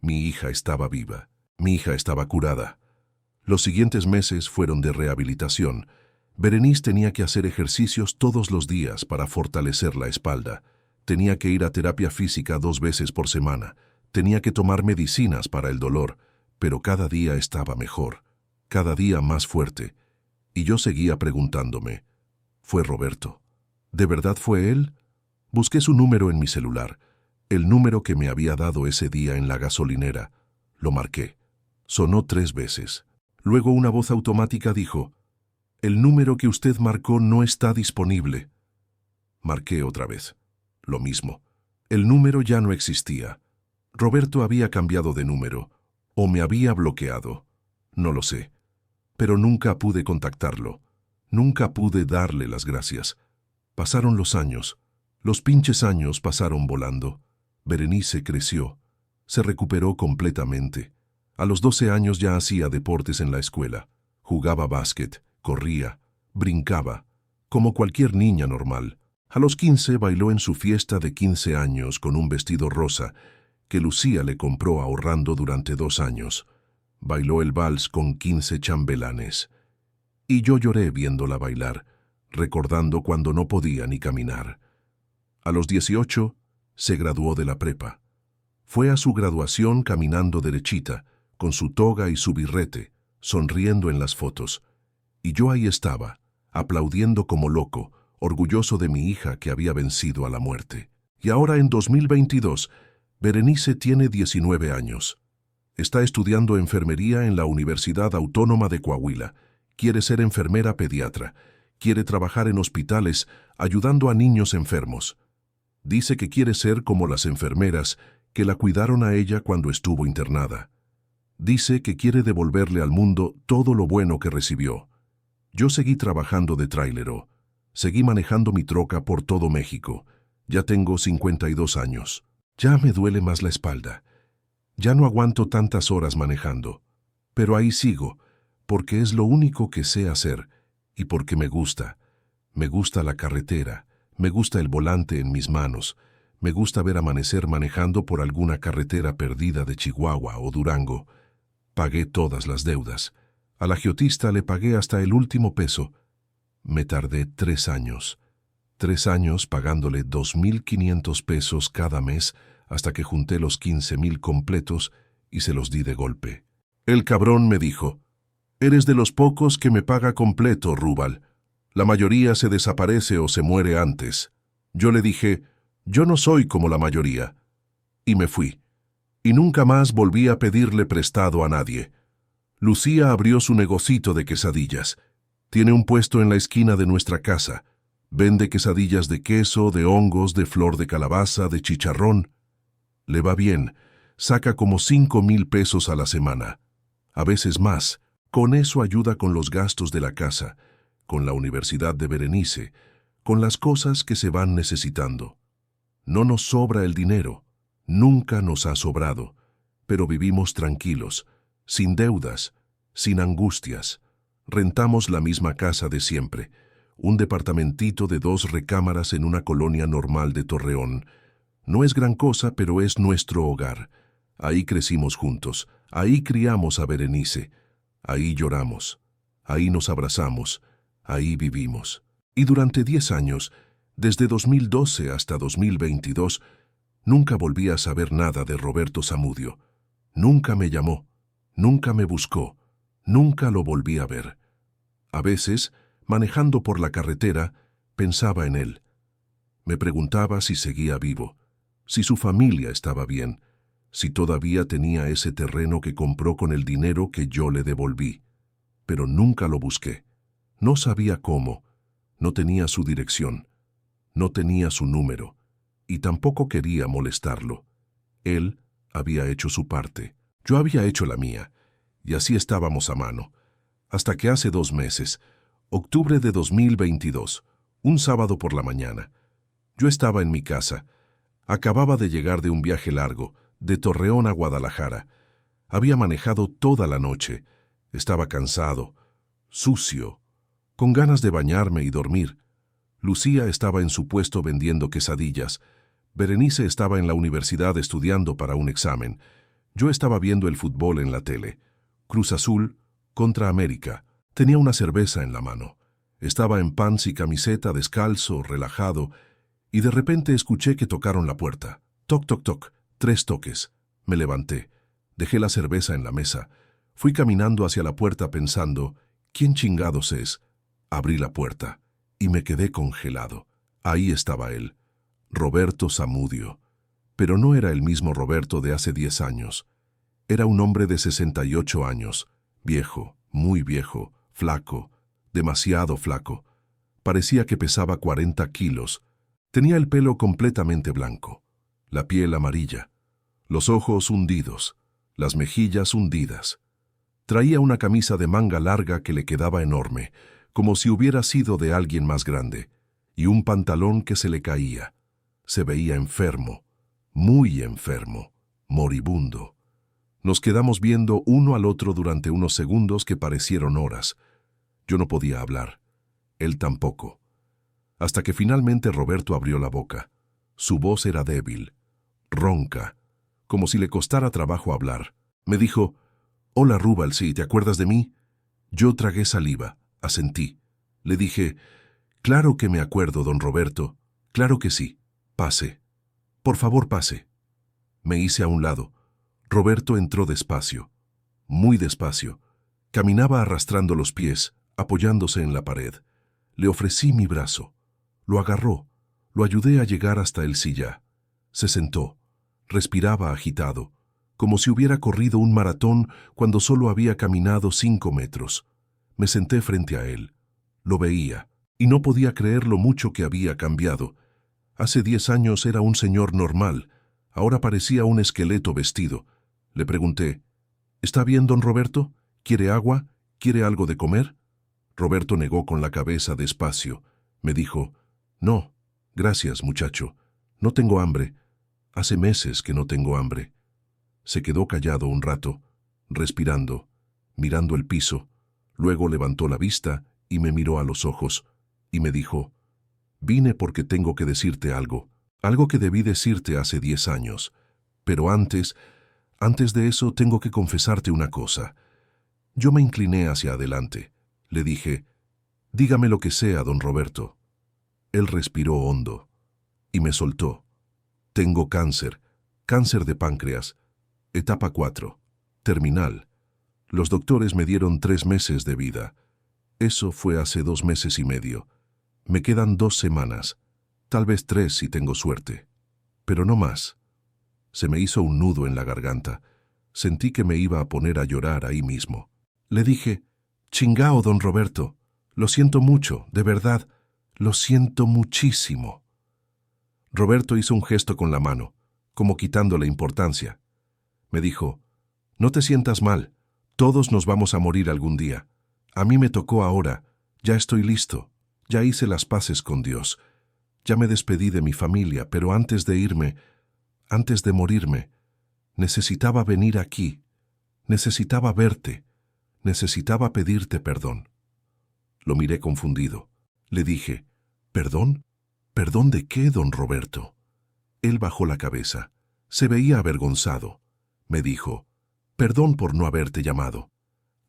Mi hija estaba viva, mi hija estaba curada. Los siguientes meses fueron de rehabilitación. Berenice tenía que hacer ejercicios todos los días para fortalecer la espalda. Tenía que ir a terapia física 2 veces por semana. Tenía que tomar medicinas para el dolor, pero cada día estaba mejor, cada día más fuerte. Y yo seguía preguntándome: ¿fue Roberto? ¿De verdad fue él? Busqué su número en mi celular, el número que me había dado ese día en la gasolinera. Lo marqué. Sonó 3 veces. Luego una voz automática dijo: «El número que usted marcó no está disponible». Marqué otra vez. Lo mismo. El número ya no existía. Roberto había cambiado de número, o me había bloqueado. No lo sé. Pero nunca pude contactarlo. Nunca pude darle las gracias. Pasaron los años. Los pinches años pasaron volando. Berenice creció. Se recuperó completamente. A los 12 años ya hacía deportes en la escuela. Jugaba básquet, corría, brincaba, como cualquier niña normal. A los 15 bailó en su fiesta de 15 años con un vestido rosa que Lucía le compró ahorrando durante 2 años. Bailó el vals con 15 chambelanes. Y yo lloré viéndola bailar, recordando cuando no podía ni caminar. A los 18 se graduó de la prepa. Fue a su graduación caminando derechita, con su toga y su birrete, sonriendo en las fotos. Y yo ahí estaba, aplaudiendo como loco, orgulloso de mi hija que había vencido a la muerte. Y ahora en 2022, Berenice tiene 19 años. Está estudiando enfermería en la Universidad Autónoma de Coahuila. Quiere ser enfermera pediatra. Quiere trabajar en hospitales ayudando a niños enfermos. Dice que quiere ser como las enfermeras que la cuidaron a ella cuando estuvo internada. Dice que quiere devolverle al mundo todo lo bueno que recibió. Yo seguí trabajando de trailero. Seguí manejando mi troca por todo México. Ya tengo 52 años. Ya me duele más la espalda. Ya no aguanto tantas horas manejando. Pero ahí sigo, porque es lo único que sé hacer y porque me gusta. Me gusta la carretera, me gusta el volante en mis manos, me gusta ver amanecer manejando por alguna carretera perdida de Chihuahua o Durango. Pagué todas las deudas. Al agiotista le pagué hasta el último peso. Me tardé 3 años. 3 años pagándole 2.500 pesos cada mes hasta que junté los 15.000 completos y se los di de golpe. El cabrón me dijo: «Eres de los pocos que me paga completo, Rubal. La mayoría se desaparece o se muere antes». Yo le dije: «Yo no soy como la mayoría». Y me fui. Y nunca más volví a pedirle prestado a nadie. Lucía abrió su negocito de quesadillas. Tiene un puesto en la esquina de nuestra casa. Vende quesadillas de queso, de hongos, de flor de calabaza, de chicharrón. Le va bien. Saca como 5,000 pesos a la semana. A veces más. Con eso ayuda con los gastos de la casa, con la universidad de Berenice, con las cosas que se van necesitando. No nos sobra el dinero. Nunca nos ha sobrado. Pero vivimos tranquilos, sin deudas, sin angustias. Rentamos la misma casa de siempre, un departamentito de 2 recámaras en una colonia normal de Torreón. No es gran cosa, pero es nuestro hogar. Ahí crecimos juntos, ahí criamos a Berenice, ahí lloramos, ahí nos abrazamos, ahí vivimos. Y durante 10 años, desde 2012 hasta 2022, nunca volví a saber nada de Roberto Zamudio. Nunca me llamó, nunca me buscó, nunca lo volví a ver. A veces, manejando por la carretera, pensaba en él. Me preguntaba si seguía vivo, si su familia estaba bien, si todavía tenía ese terreno que compró con el dinero que yo le devolví. Pero nunca lo busqué. No sabía cómo, no tenía su dirección, no tenía su número, y tampoco quería molestarlo. Él había hecho su parte, yo había hecho la mía, y así estábamos a mano. Hasta que hace 2 meses, octubre de 2022, un sábado por la mañana, yo estaba en mi casa. Acababa de llegar de un viaje largo, de Torreón a Guadalajara. Había manejado toda la noche. Estaba cansado, sucio, con ganas de bañarme y dormir. Lucía estaba en su puesto vendiendo quesadillas. Berenice estaba en la universidad estudiando para un examen. Yo estaba viendo el fútbol en la tele. Cruz Azul contra América. Tenía una cerveza en la mano. Estaba en pants y camiseta, descalzo, relajado, y de repente escuché que tocaron la puerta. Toc, toc, toc. 3 toques. Me levanté. Dejé la cerveza en la mesa. Fui caminando hacia la puerta pensando, ¿quién chingados es? Abrí la puerta y me quedé congelado. Ahí estaba él, Roberto Zamudio. Pero no era el mismo Roberto de hace 10 años. Era un hombre de 68 años, viejo, muy viejo, flaco, demasiado flaco. Parecía que pesaba 40 kilos. Tenía el pelo completamente blanco, la piel amarilla, los ojos hundidos, las mejillas hundidas. Traía una camisa de manga larga que le quedaba enorme, como si hubiera sido de alguien más grande, y un pantalón que se le caía. Se veía enfermo, muy enfermo, moribundo. Nos quedamos viendo uno al otro durante unos segundos que parecieron horas. Yo no podía hablar, él tampoco. Hasta que finalmente Roberto abrió la boca. Su voz era débil, ronca, como si le costara trabajo hablar. Me dijo: «Hola, Rubal, sí, ¿te acuerdas de mí?» Yo tragué saliva, asentí. Le dije: «Claro que me acuerdo, don Roberto. Claro que sí. Pase. Por favor, pase». Me hice a un lado. Roberto entró despacio, muy despacio. Caminaba arrastrando los pies, apoyándose en la pared. Le ofrecí mi brazo. Lo agarró. Lo ayudé a llegar hasta el silla. Se sentó. Respiraba agitado, como si hubiera corrido un maratón cuando solo había caminado 5 metros. Me senté frente a él. Lo veía, y no podía creer lo mucho que había cambiado. Hace 10 años era un señor normal. Ahora parecía un esqueleto vestido. Le pregunté: «¿Está bien, don Roberto? ¿Quiere agua? ¿Quiere algo de comer?» Roberto negó con la cabeza despacio. Me dijo: «No, gracias, muchacho. No tengo hambre. Hace meses que no tengo hambre». Se quedó callado un rato, respirando, mirando el piso. Luego levantó la vista y me miró a los ojos, y me dijo: «Vine porque tengo que decirte algo, algo que debí decirte hace 10 años. Pero antes de eso tengo que confesarte una cosa». Yo me incliné hacia adelante. Le dije: «Dígame lo que sea, don Roberto». Él respiró hondo y me soltó. Tengo cáncer, cáncer de páncreas, etapa 4, terminal. Los doctores me dieron 3 meses de vida. Eso fue hace 2 meses y medio. Me quedan 2 semanas, tal vez 3 si tengo suerte, pero no más. Se me hizo un nudo en la garganta. Sentí que me iba a poner a llorar ahí mismo. Le dije, «Chingao, don Roberto, lo siento mucho, de verdad, lo siento muchísimo». Roberto hizo un gesto con la mano, como quitándole importancia. Me dijo, «No te sientas mal, todos nos vamos a morir algún día. A mí me tocó ahora, ya estoy listo, ya hice las paces con Dios, ya me despedí de mi familia, pero antes de irme, antes de morirme, necesitaba venir aquí, necesitaba verte, necesitaba pedirte perdón». Lo miré confundido. Le dije, «¿Perdón? ¿Perdón de qué, don Roberto?» Él bajó la cabeza. Se veía avergonzado. Me dijo, «Perdón por no haberte llamado.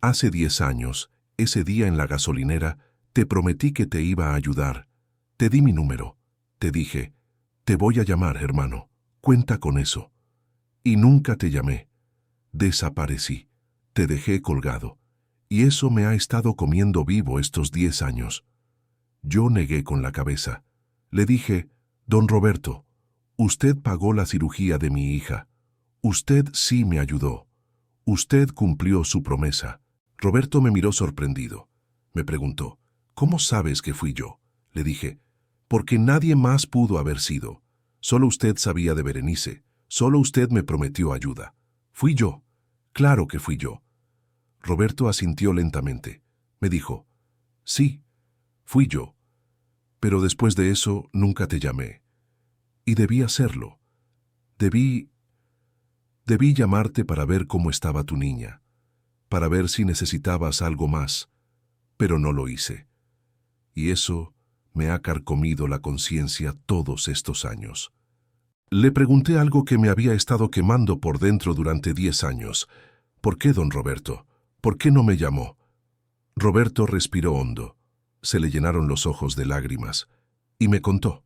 Hace 10 años, ese día en la gasolinera, te prometí que te iba a ayudar. Te di mi número. Te dije, te voy a llamar, hermano. Cuenta con eso. Y nunca te llamé. Desaparecí. Te dejé colgado. Y eso me ha estado comiendo vivo estos 10 años». Yo negué con la cabeza. Le dije, «Don Roberto, usted pagó la cirugía de mi hija. Usted sí me ayudó. Usted cumplió su promesa». Roberto me miró sorprendido. Me preguntó, «¿Cómo sabes que fui yo?». Le dije, «Porque nadie más pudo haber sido. Solo usted sabía de Berenice. Solo usted me prometió ayuda. Fui yo. Claro que fui yo». Roberto asintió lentamente. Me dijo, «Sí, fui yo. Pero después de eso nunca te llamé. Y debí hacerlo. Debí llamarte para ver cómo estaba tu niña, para ver si necesitabas algo más, pero no lo hice. Y eso me ha carcomido la conciencia todos estos años». Le pregunté algo que me había estado quemando por dentro durante 10 años. «¿Por qué, don Roberto? ¿Por qué no me llamó?». Roberto respiró hondo. Se le llenaron los ojos de lágrimas y me contó.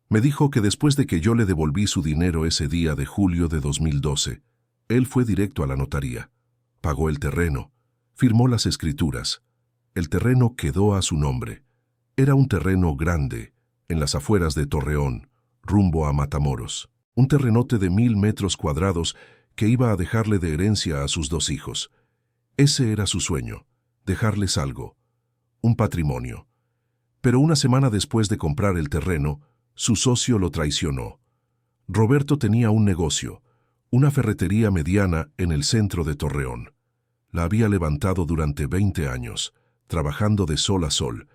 Me dijo que después de que yo le devolví su dinero ese día de julio de 2012, él fue directo a la notaría, pagó el terreno, firmó las escrituras. El terreno quedó a su nombre. Era un terreno grande, en las afueras de Torreón, rumbo a Matamoros. Un terrenote de 1000 metros cuadrados que iba a dejarle de herencia a sus 2 hijos. Ese era su sueño, dejarles algo, un patrimonio. Pero una semana después de comprar el terreno, su socio lo traicionó. Roberto tenía un negocio, una ferretería mediana en el centro de Torreón. La había levantado durante 20 años, trabajando de sol a sol,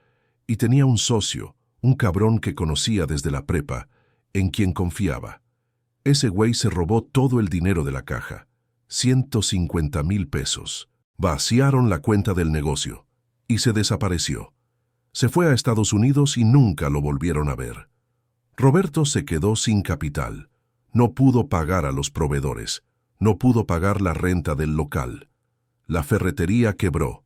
y tenía un socio, un cabrón que conocía desde la prepa, en quien confiaba. Ese güey se robó todo el dinero de la caja, 150,000 pesos. Vaciaron la cuenta del negocio y se desapareció. Se fue a Estados Unidos y nunca lo volvieron a ver. Roberto se quedó sin capital. No pudo pagar a los proveedores. No pudo pagar la renta del local. La ferretería quebró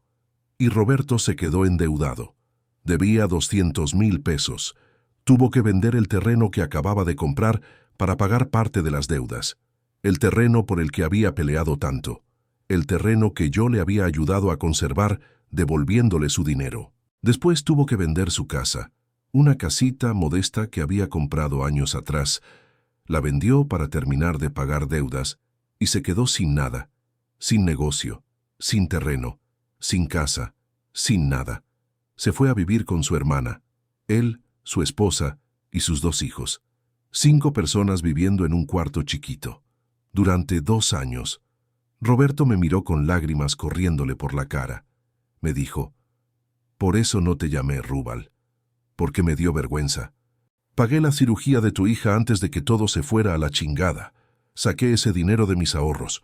y Roberto se quedó endeudado. Debía 200,000 pesos. Tuvo que vender el terreno que acababa de comprar para pagar parte de las deudas. El terreno por el que había peleado tanto. El terreno que yo le había ayudado a conservar devolviéndole su dinero. Después tuvo que vender su casa, una casita modesta que había comprado años atrás. La vendió para terminar de pagar deudas y se quedó sin nada, sin negocio, sin terreno, sin casa, sin nada. Se fue a vivir con su hermana, él, su esposa y sus 2 hijos. 5 personas viviendo en un cuarto chiquito. Durante 2 años. Roberto me miró con lágrimas corriéndole por la cara. Me dijo, «Por eso no te llamé, Rubal, porque me dio vergüenza. Pagué la cirugía de tu hija antes de que todo se fuera a la chingada. Saqué ese dinero de mis ahorros.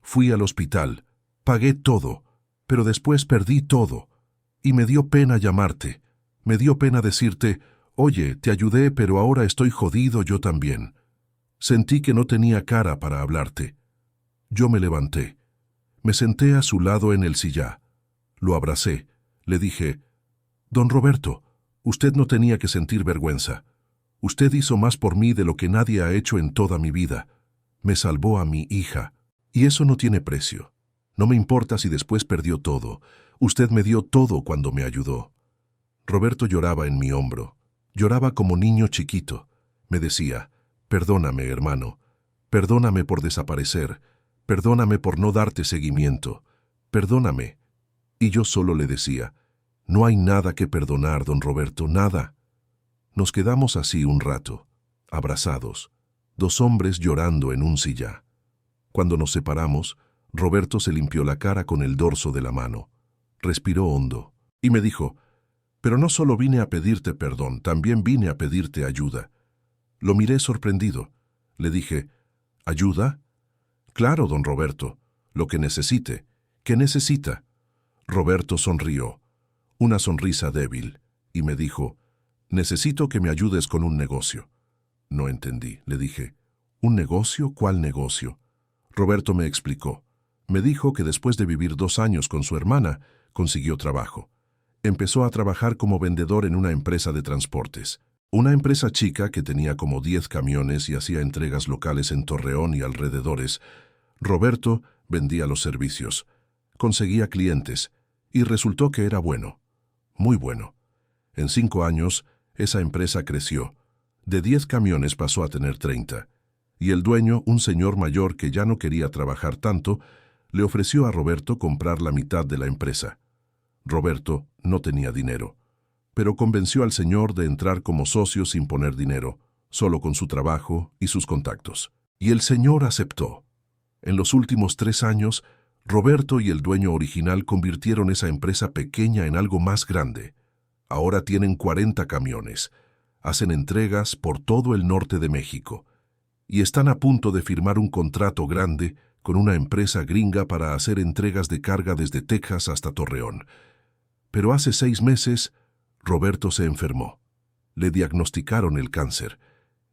Fui al hospital, pagué todo, pero después perdí todo. Y me dio pena llamarte. Me dio pena decirte, oye, te ayudé, pero ahora estoy jodido yo también. Sentí que no tenía cara para hablarte. Yo me levanté. Me senté a su lado en el sillá. Lo abracé. Le dije, «Don Roberto, Usted no tenía que sentir vergüenza. Usted hizo más por mí de lo que nadie ha hecho en toda mi vida. Me salvó a mi hija. Y eso no tiene precio. No me importa si después perdió todo. Usted me dio todo cuando me ayudó. Roberto lloraba en mi hombro. Lloraba como niño chiquito. Me decía, perdóname, hermano. Perdóname por desaparecer. Perdóname por no darte seguimiento. Perdóname. Y yo solo le decía, no hay nada que perdonar, don Roberto, nada. Nos quedamos así un rato, abrazados, dos hombres llorando en un sillá. Cuando nos separamos, Roberto se limpió la cara con el dorso de la mano. Respiró hondo y me dijo, pero no solo vine a pedirte perdón, también vine a pedirte ayuda. Lo miré sorprendido. Le dije, ¿ayuda? Claro, don Roberto, lo que necesite. ¿Qué necesita? Roberto sonrió, una sonrisa débil, y me dijo, necesito que me ayudes con un negocio. No entendí, le dije, ¿un negocio? ¿Cuál negocio? Roberto me explicó. Me dijo que después de vivir 2 años con su hermana, consiguió trabajo. Empezó a trabajar como vendedor en una empresa de transportes. Una empresa chica que tenía como 10 camiones y hacía entregas locales en Torreón y alrededores. Roberto vendía los servicios, conseguía clientes y resultó que era bueno, muy bueno. En 5 años, esa empresa creció. De 10 camiones pasó a tener 30. Y el dueño, un señor mayor que ya no quería trabajar tanto, le ofreció a Roberto comprar la mitad de la empresa. Roberto no tenía dinero, pero convenció al señor de entrar como socio sin poner dinero, solo con su trabajo y sus contactos. Y el señor aceptó. En los últimos 3 años, Roberto y el dueño original convirtieron esa empresa pequeña en algo más grande. Ahora tienen 40 camiones, hacen entregas por todo el norte de México y están a punto de firmar un contrato grande con una empresa gringa para hacer entregas de carga desde Texas hasta Torreón. Pero hace 6 meses, Roberto se enfermó. Le diagnosticaron el cáncer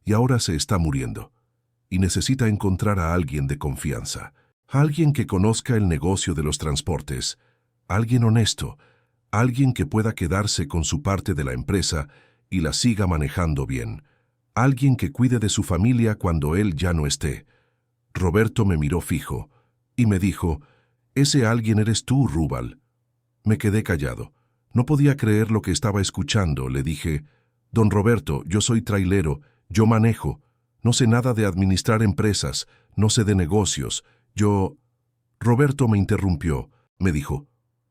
y ahora se está muriendo. Y necesita encontrar a alguien de confianza, alguien que conozca el negocio de los transportes, alguien honesto, alguien que pueda quedarse con su parte de la empresa y la siga manejando bien, alguien que cuide de su familia cuando él ya no esté. Roberto me miró fijo y me dijo, «Ese alguien eres tú, Rubal». Me quedé callado. No podía creer lo que estaba escuchando. Le dije, «Don Roberto, yo soy trailero, yo manejo. No sé nada de administrar empresas, no sé de negocios. Yo...». Roberto me interrumpió. Me dijo,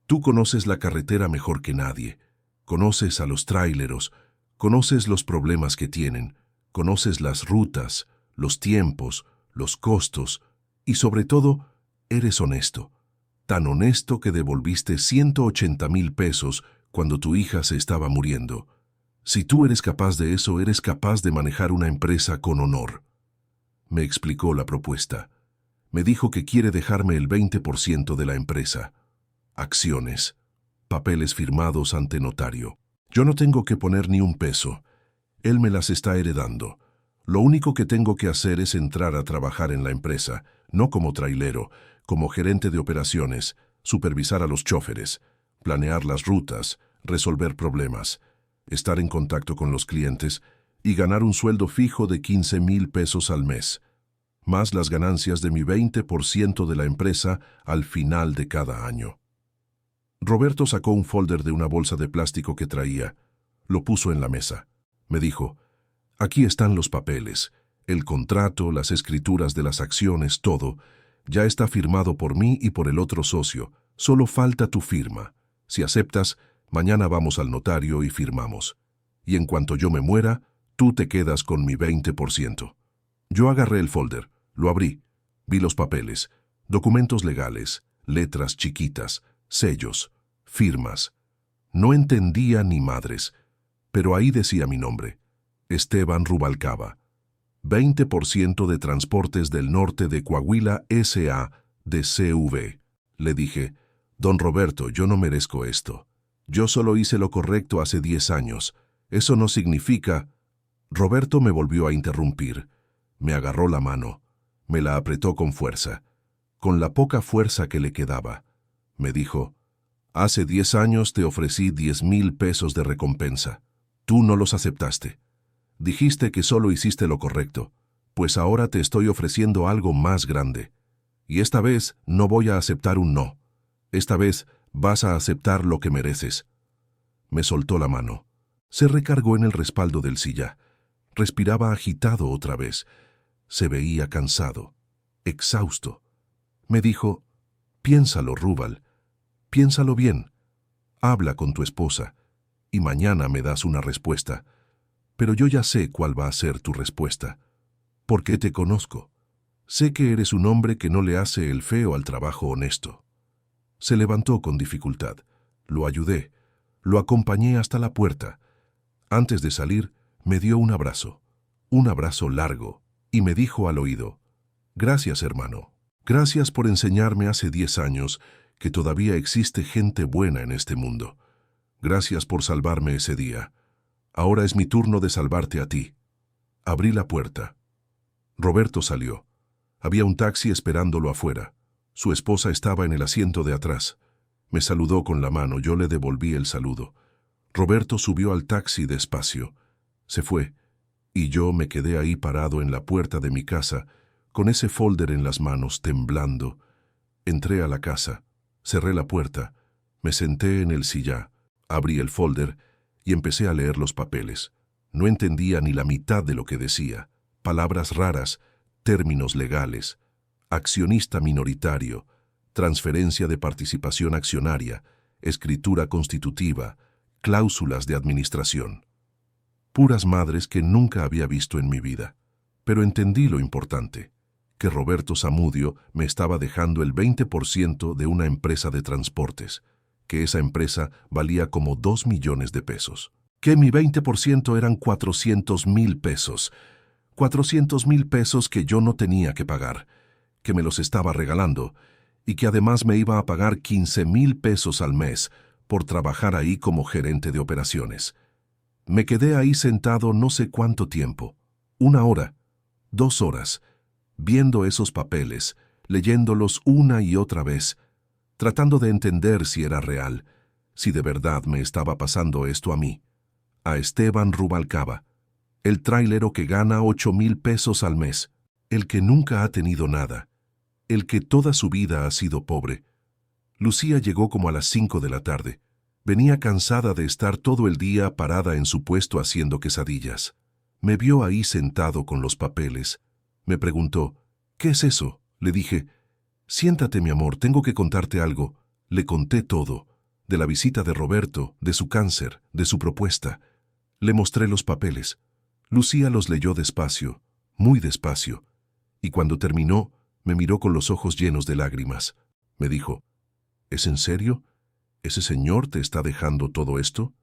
«Tú conoces la carretera mejor que nadie. Conoces a los traileros, conoces los problemas que tienen, conoces las rutas, los tiempos, los costos y sobre todo, eres honesto. Tan honesto que devolviste 180,000 pesos cuando tu hija se estaba muriendo. Si tú eres capaz de eso, eres capaz de manejar una empresa con honor». Me explicó la propuesta. Me dijo que quiere dejarme el 20% de la empresa. Acciones, papeles firmados ante notario. Yo no tengo que poner ni un peso. Él me las está heredando. Lo único que tengo que hacer es entrar a trabajar en la empresa, no como trailero, como gerente de operaciones, supervisar a los choferes, planear las rutas, resolver problemas, estar en contacto con los clientes y ganar un sueldo fijo de 15,000 pesos al mes, más las ganancias de mi 20% de la empresa al final de cada año. Roberto sacó un folder de una bolsa de plástico que traía. Lo puso en la mesa. Me dijo, «Aquí están los papeles, el contrato, las escrituras de las acciones, todo. Ya está firmado por mí y por el otro socio. Solo falta tu firma. Si aceptas, mañana vamos al notario y firmamos. Y en cuanto yo me muera, tú te quedas con mi 20%. Yo agarré el folder, lo abrí, vi los papeles, documentos legales, letras chiquitas, sellos, firmas. No entendía ni madres, pero ahí decía mi nombre, Esteban Rubalcaba, 20% de Transportes del Norte de Coahuila S.A. de CV. Le dije, «Don Roberto, yo no merezco esto. Yo solo hice lo correcto hace 10 años. Eso no significa...». Roberto me volvió a interrumpir. Me agarró la mano. Me la apretó con fuerza. Con la poca fuerza que le quedaba. Me dijo, «Hace 10 años te ofrecí 10,000 pesos de recompensa. Tú no los aceptaste. Dijiste que solo hiciste lo correcto, pues ahora te estoy ofreciendo algo más grande. Y esta vez no voy a aceptar un no. Esta vez vas a aceptar lo que mereces. Me soltó la mano. Se recargó en el respaldo del silla. Respiraba agitado otra vez. Se veía cansado, exhausto. Me dijo, piénsalo, Rubal. Piénsalo bien. Habla con tu esposa y mañana me das una respuesta. Pero yo ya sé cuál va a ser tu respuesta. Porque te conozco. Sé que eres un hombre que no le hace el feo al trabajo honesto. Se levantó con dificultad. Lo ayudé. Lo acompañé hasta la puerta. Antes de salir, me dio un abrazo largo, y me dijo al oído, «Gracias, hermano. Gracias por enseñarme hace 10 años que todavía existe gente buena en este mundo. Gracias por salvarme ese día. Ahora es mi turno de salvarte a ti». Abrí la puerta. Roberto salió. Había un taxi esperándolo afuera. Su esposa estaba en el asiento de atrás. Me saludó con la mano, yo le devolví el saludo. Roberto subió al taxi despacio. Se fue, y yo me quedé ahí parado en la puerta de mi casa, con ese folder en las manos, temblando. Entré a la casa, cerré la puerta, me senté en el sillá, abrí el folder y empecé a leer los papeles. No entendía ni la mitad de lo que decía. Palabras raras, términos legales, accionista minoritario, transferencia de participación accionaria, escritura constitutiva, cláusulas de administración. Puras madres que nunca había visto en mi vida. Pero entendí lo importante, que Roberto Zamudio me estaba dejando el 20% de una empresa de transportes, que esa empresa valía como 2 millones de pesos, que mi 20% eran 400,000 pesos, 400,000 pesos que yo no tenía que pagar, que me los estaba regalando, y que además me iba a pagar 15,000 pesos al mes por trabajar ahí como gerente de operaciones. Me quedé ahí sentado no sé cuánto tiempo, 1 hora, 2 horas, viendo esos papeles, leyéndolos una y otra vez, tratando de entender si era real, si de verdad me estaba pasando esto a mí, a Esteban Rubalcaba, el trailero que gana 8,000 pesos al mes, el que nunca ha tenido nada, el que toda su vida ha sido pobre. Lucía llegó como a las 5 de la tarde. Venía cansada de estar todo el día parada en su puesto haciendo quesadillas. Me vio ahí sentado con los papeles. Me preguntó, «¿Qué es eso?». Le dije, «Siéntate, mi amor, tengo que contarte algo». Le conté todo, de la visita de Roberto, de su cáncer, de su propuesta. Le mostré los papeles. Lucía los leyó despacio, muy despacio, y cuando terminó, me miró con los ojos llenos de lágrimas. Me dijo, «¿Es en serio? ¿Ese señor te está dejando todo esto?».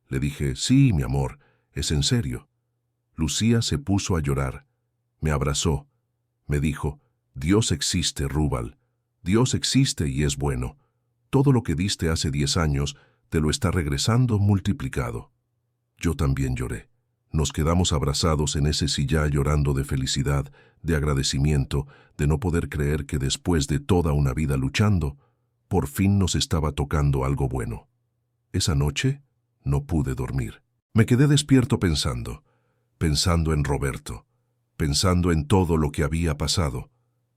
Le dije, «Sí, mi amor, es en serio». Lucía se puso a llorar. Me abrazó. Me dijo, «Dios existe, Rubal. Dios existe y es bueno. Todo lo que diste hace 10 años te lo está regresando multiplicado». Yo también lloré. Nos quedamos abrazados en ese sillá llorando de felicidad, de agradecimiento, de no poder creer que después de toda una vida luchando, por fin nos estaba tocando algo bueno. Esa noche no pude dormir. Me quedé despierto pensando en Roberto, pensando en todo lo que había pasado,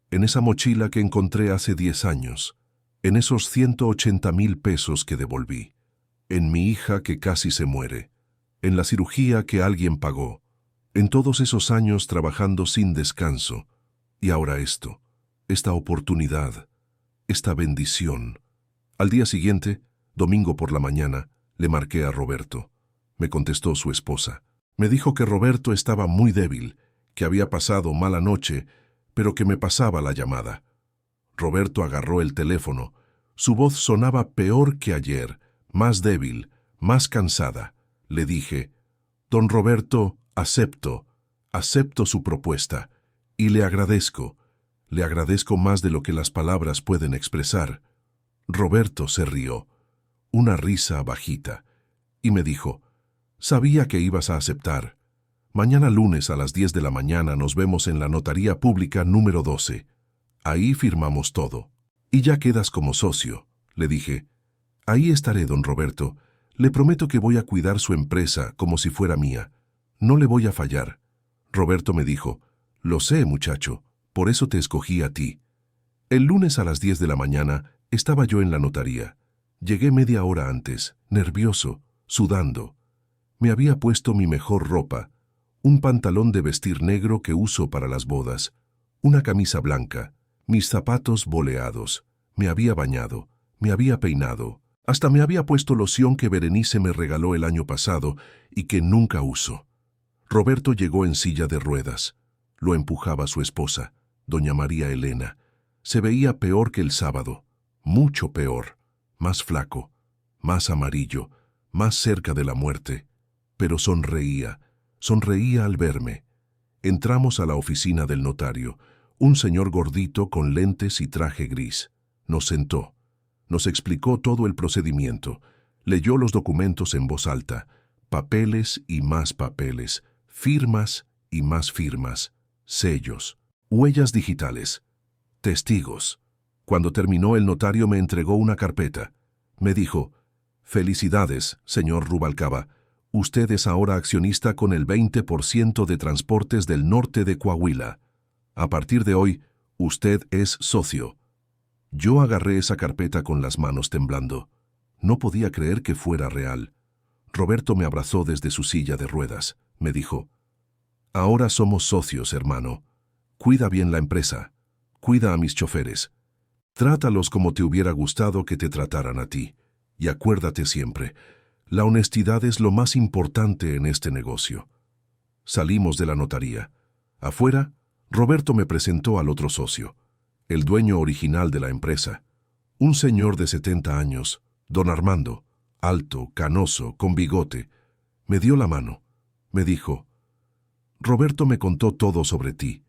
en esa mochila que encontré hace 10 años, en esos 180,000 pesos que devolví, en mi hija que casi se muere, en la cirugía que alguien pagó, en todos esos años trabajando sin descanso, y ahora esto, esta oportunidad, esta bendición. Al día siguiente, domingo por la mañana, le marqué a Roberto. Me contestó su esposa. Me dijo que Roberto estaba muy débil, que había pasado mala noche, pero que me pasaba la llamada. Roberto agarró el teléfono. Su voz sonaba peor que ayer, más débil, más cansada. Le dije, «Don Roberto, acepto su propuesta, y le agradezco más de lo que las palabras pueden expresar». Roberto se rió, una risa bajita, y me dijo, «Sabía que ibas a aceptar. Mañana lunes a las 10 de la mañana nos vemos en la Notaría Pública número 12. Ahí firmamos todo. Y ya quedas como socio», le dije. «Ahí estaré, don Roberto. Le prometo que voy a cuidar su empresa como si fuera mía. No le voy a fallar. Roberto me dijo, lo sé, muchacho, por eso te escogí a ti. El lunes a las 10 de la mañana estaba yo en la notaría. Llegué media hora antes, nervioso, sudando. Me había puesto mi mejor ropa, un pantalón de vestir negro que uso para las bodas, una camisa blanca, mis zapatos boleados. Me había bañado, me había peinado, hasta me había puesto loción que Berenice me regaló el año pasado y que nunca uso. Roberto llegó en silla de ruedas. Lo empujaba su esposa, doña María Elena. Se veía peor que el sábado, mucho peor, más flaco, más amarillo, más cerca de la muerte. Pero sonreía al verme. Entramos a la oficina del notario, un señor gordito con lentes y traje gris. Nos sentó, nos explicó todo el procedimiento, leyó los documentos en voz alta, papeles y más papeles, firmas y más firmas, sellos, huellas digitales, testigos. Cuando terminó, el notario me entregó una carpeta. Me dijo, «Felicidades, señor Rubalcaba. Usted es ahora accionista con el 20% de Transportes del Norte de Coahuila. A partir de hoy, usted es socio». Yo agarré esa carpeta con las manos temblando. No podía creer que fuera real. Roberto me abrazó desde su silla de ruedas. Me dijo, «Ahora somos socios, hermano. Cuida bien la empresa. Cuida a mis choferes. Trátalos como te hubiera gustado que te trataran a ti. Y acuérdate siempre, la honestidad es lo más importante en este negocio». Salimos de la notaría. Afuera, Roberto me presentó al otro socio, el dueño original de la empresa, un señor de 70 años, don Armando, alto, canoso, con bigote. Me dio la mano. Me dijo, «Roberto me contó todo sobre ti.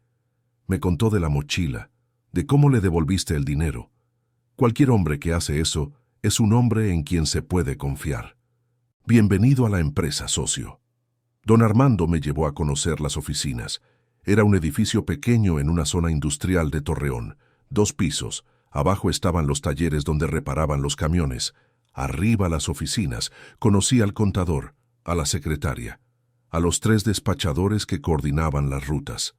Me contó de la mochila, de cómo le devolviste el dinero. Cualquier hombre que hace eso es un hombre en quien se puede confiar. Bienvenido a la empresa, socio». Don Armando me llevó a conocer las oficinas. Era un edificio pequeño en una zona industrial de Torreón, 2 pisos. Abajo estaban los talleres donde reparaban los camiones. Arriba las oficinas. Conocí al contador, a la secretaria, a los 3 despachadores que coordinaban las rutas.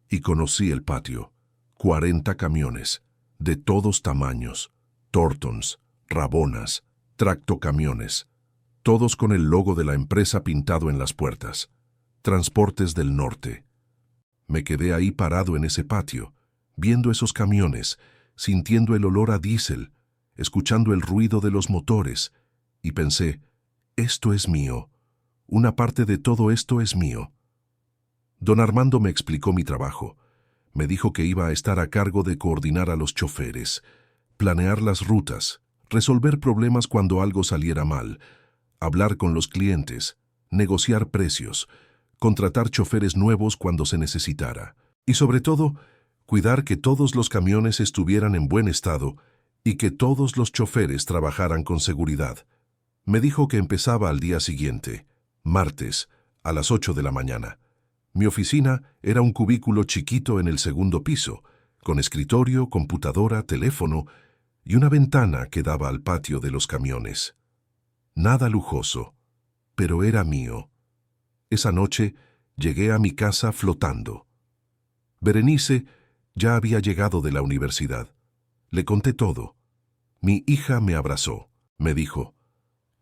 Y conocí el patio. 40 camiones, de todos tamaños, Tortons, Rabonas, tractocamiones, todos con el logo de la empresa pintado en las puertas. Transportes del Norte. Me quedé ahí parado en ese patio, viendo esos camiones, sintiendo el olor a diésel, escuchando el ruido de los motores, y pensé, esto es mío, una parte de todo esto es mío. Don Armando me explicó mi trabajo. Me dijo que iba a estar a cargo de coordinar a los choferes, planear las rutas, resolver problemas cuando algo saliera mal, hablar con los clientes, negociar precios, contratar choferes nuevos cuando se necesitara, y sobre todo, cuidar que todos los camiones estuvieran en buen estado y que todos los choferes trabajaran con seguridad. Me dijo que empezaba al día siguiente, martes, a las 8 de la mañana. Mi oficina era un cubículo chiquito en el segundo piso, con escritorio, computadora, teléfono y una ventana que daba al patio de los camiones. Nada lujoso, pero era mío. Esa noche llegué a mi casa flotando. Berenice ya había llegado de la universidad. Le conté todo. Mi hija me abrazó. Me dijo,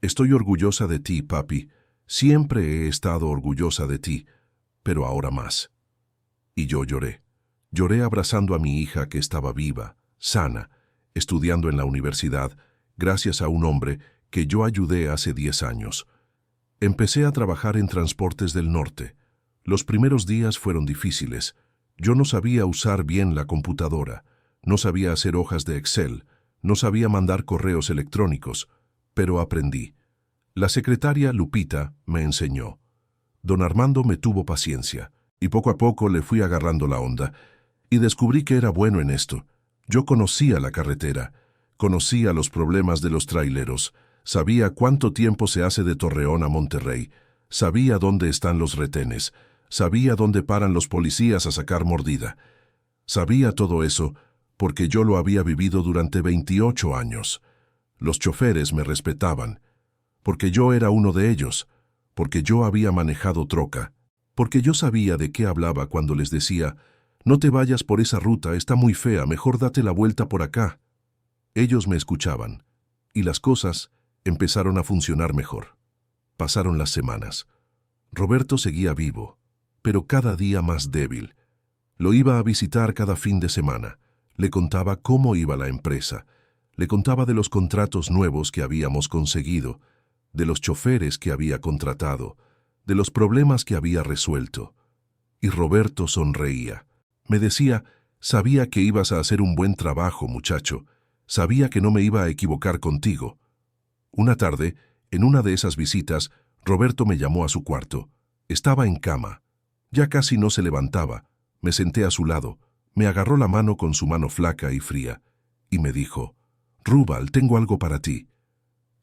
«Estoy orgullosa de ti, papi. Siempre he estado orgullosa de ti, pero ahora más». Y yo lloré. Lloré abrazando a mi hija que estaba viva, sana, estudiando en la universidad, gracias a un hombre que yo ayudé hace 10 años. Empecé a trabajar en Transportes del Norte. Los primeros días fueron difíciles. Yo no sabía usar bien la computadora, no sabía hacer hojas de Excel, no sabía mandar correos electrónicos, pero aprendí. La secretaria Lupita me enseñó. Don Armando me tuvo paciencia, y poco a poco le fui agarrando la onda, y descubrí que era bueno en esto. Yo conocía la carretera, conocía los problemas de los traileros, sabía cuánto tiempo se hace de Torreón a Monterrey, sabía dónde están los retenes, sabía dónde paran los policías a sacar mordida. Sabía todo eso porque yo lo había vivido durante 28 años. Los choferes me respetaban. porque yo era uno de ellos, porque yo había manejado troca, porque yo sabía de qué hablaba cuando les decía, no te vayas por esa ruta, está muy fea, mejor date la vuelta por acá. Ellos me escuchaban, y las cosas empezaron a funcionar mejor. Pasaron las semanas. Roberto seguía vivo, pero cada día más débil. Lo iba a visitar cada fin de semana. Le contaba cómo iba la empresa. Le contaba de los contratos nuevos que habíamos conseguido, de los choferes que había contratado, de los problemas que había resuelto. Y Roberto sonreía. Me decía, sabía que ibas a hacer un buen trabajo, muchacho. Sabía que no me iba a equivocar contigo. Una tarde, en una de esas visitas, Roberto me llamó a su cuarto. Estaba en cama. Ya casi no se levantaba. Me senté a su lado. Me agarró la mano con su mano flaca y fría, y me dijo, «Rubal, tengo algo para ti».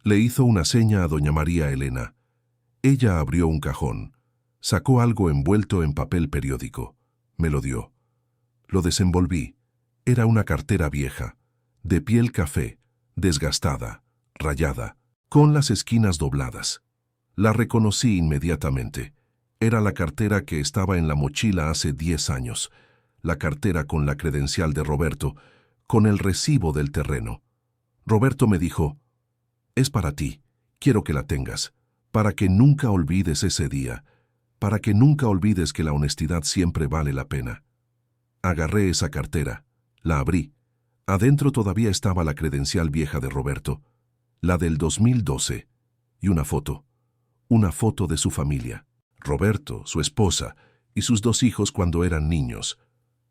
Le hizo una seña a doña María Elena. Ella abrió un cajón. Sacó algo envuelto en papel periódico. Me lo dio. Lo desenvolví. Era una cartera vieja, de piel café, desgastada, rayada, con las esquinas dobladas. La reconocí inmediatamente. Era la cartera que estaba en la mochila hace 10 años. La cartera con la credencial de Roberto, con el recibo del terreno. Roberto me dijo, «Es para ti, quiero que la tengas, para que nunca olvides ese día, para que nunca olvides que la honestidad siempre vale la pena». Agarré esa cartera, la abrí. Adentro todavía estaba la credencial vieja de Roberto, la del 2012, y una foto de su familia, Roberto, su esposa y sus 2 hijos cuando eran niños.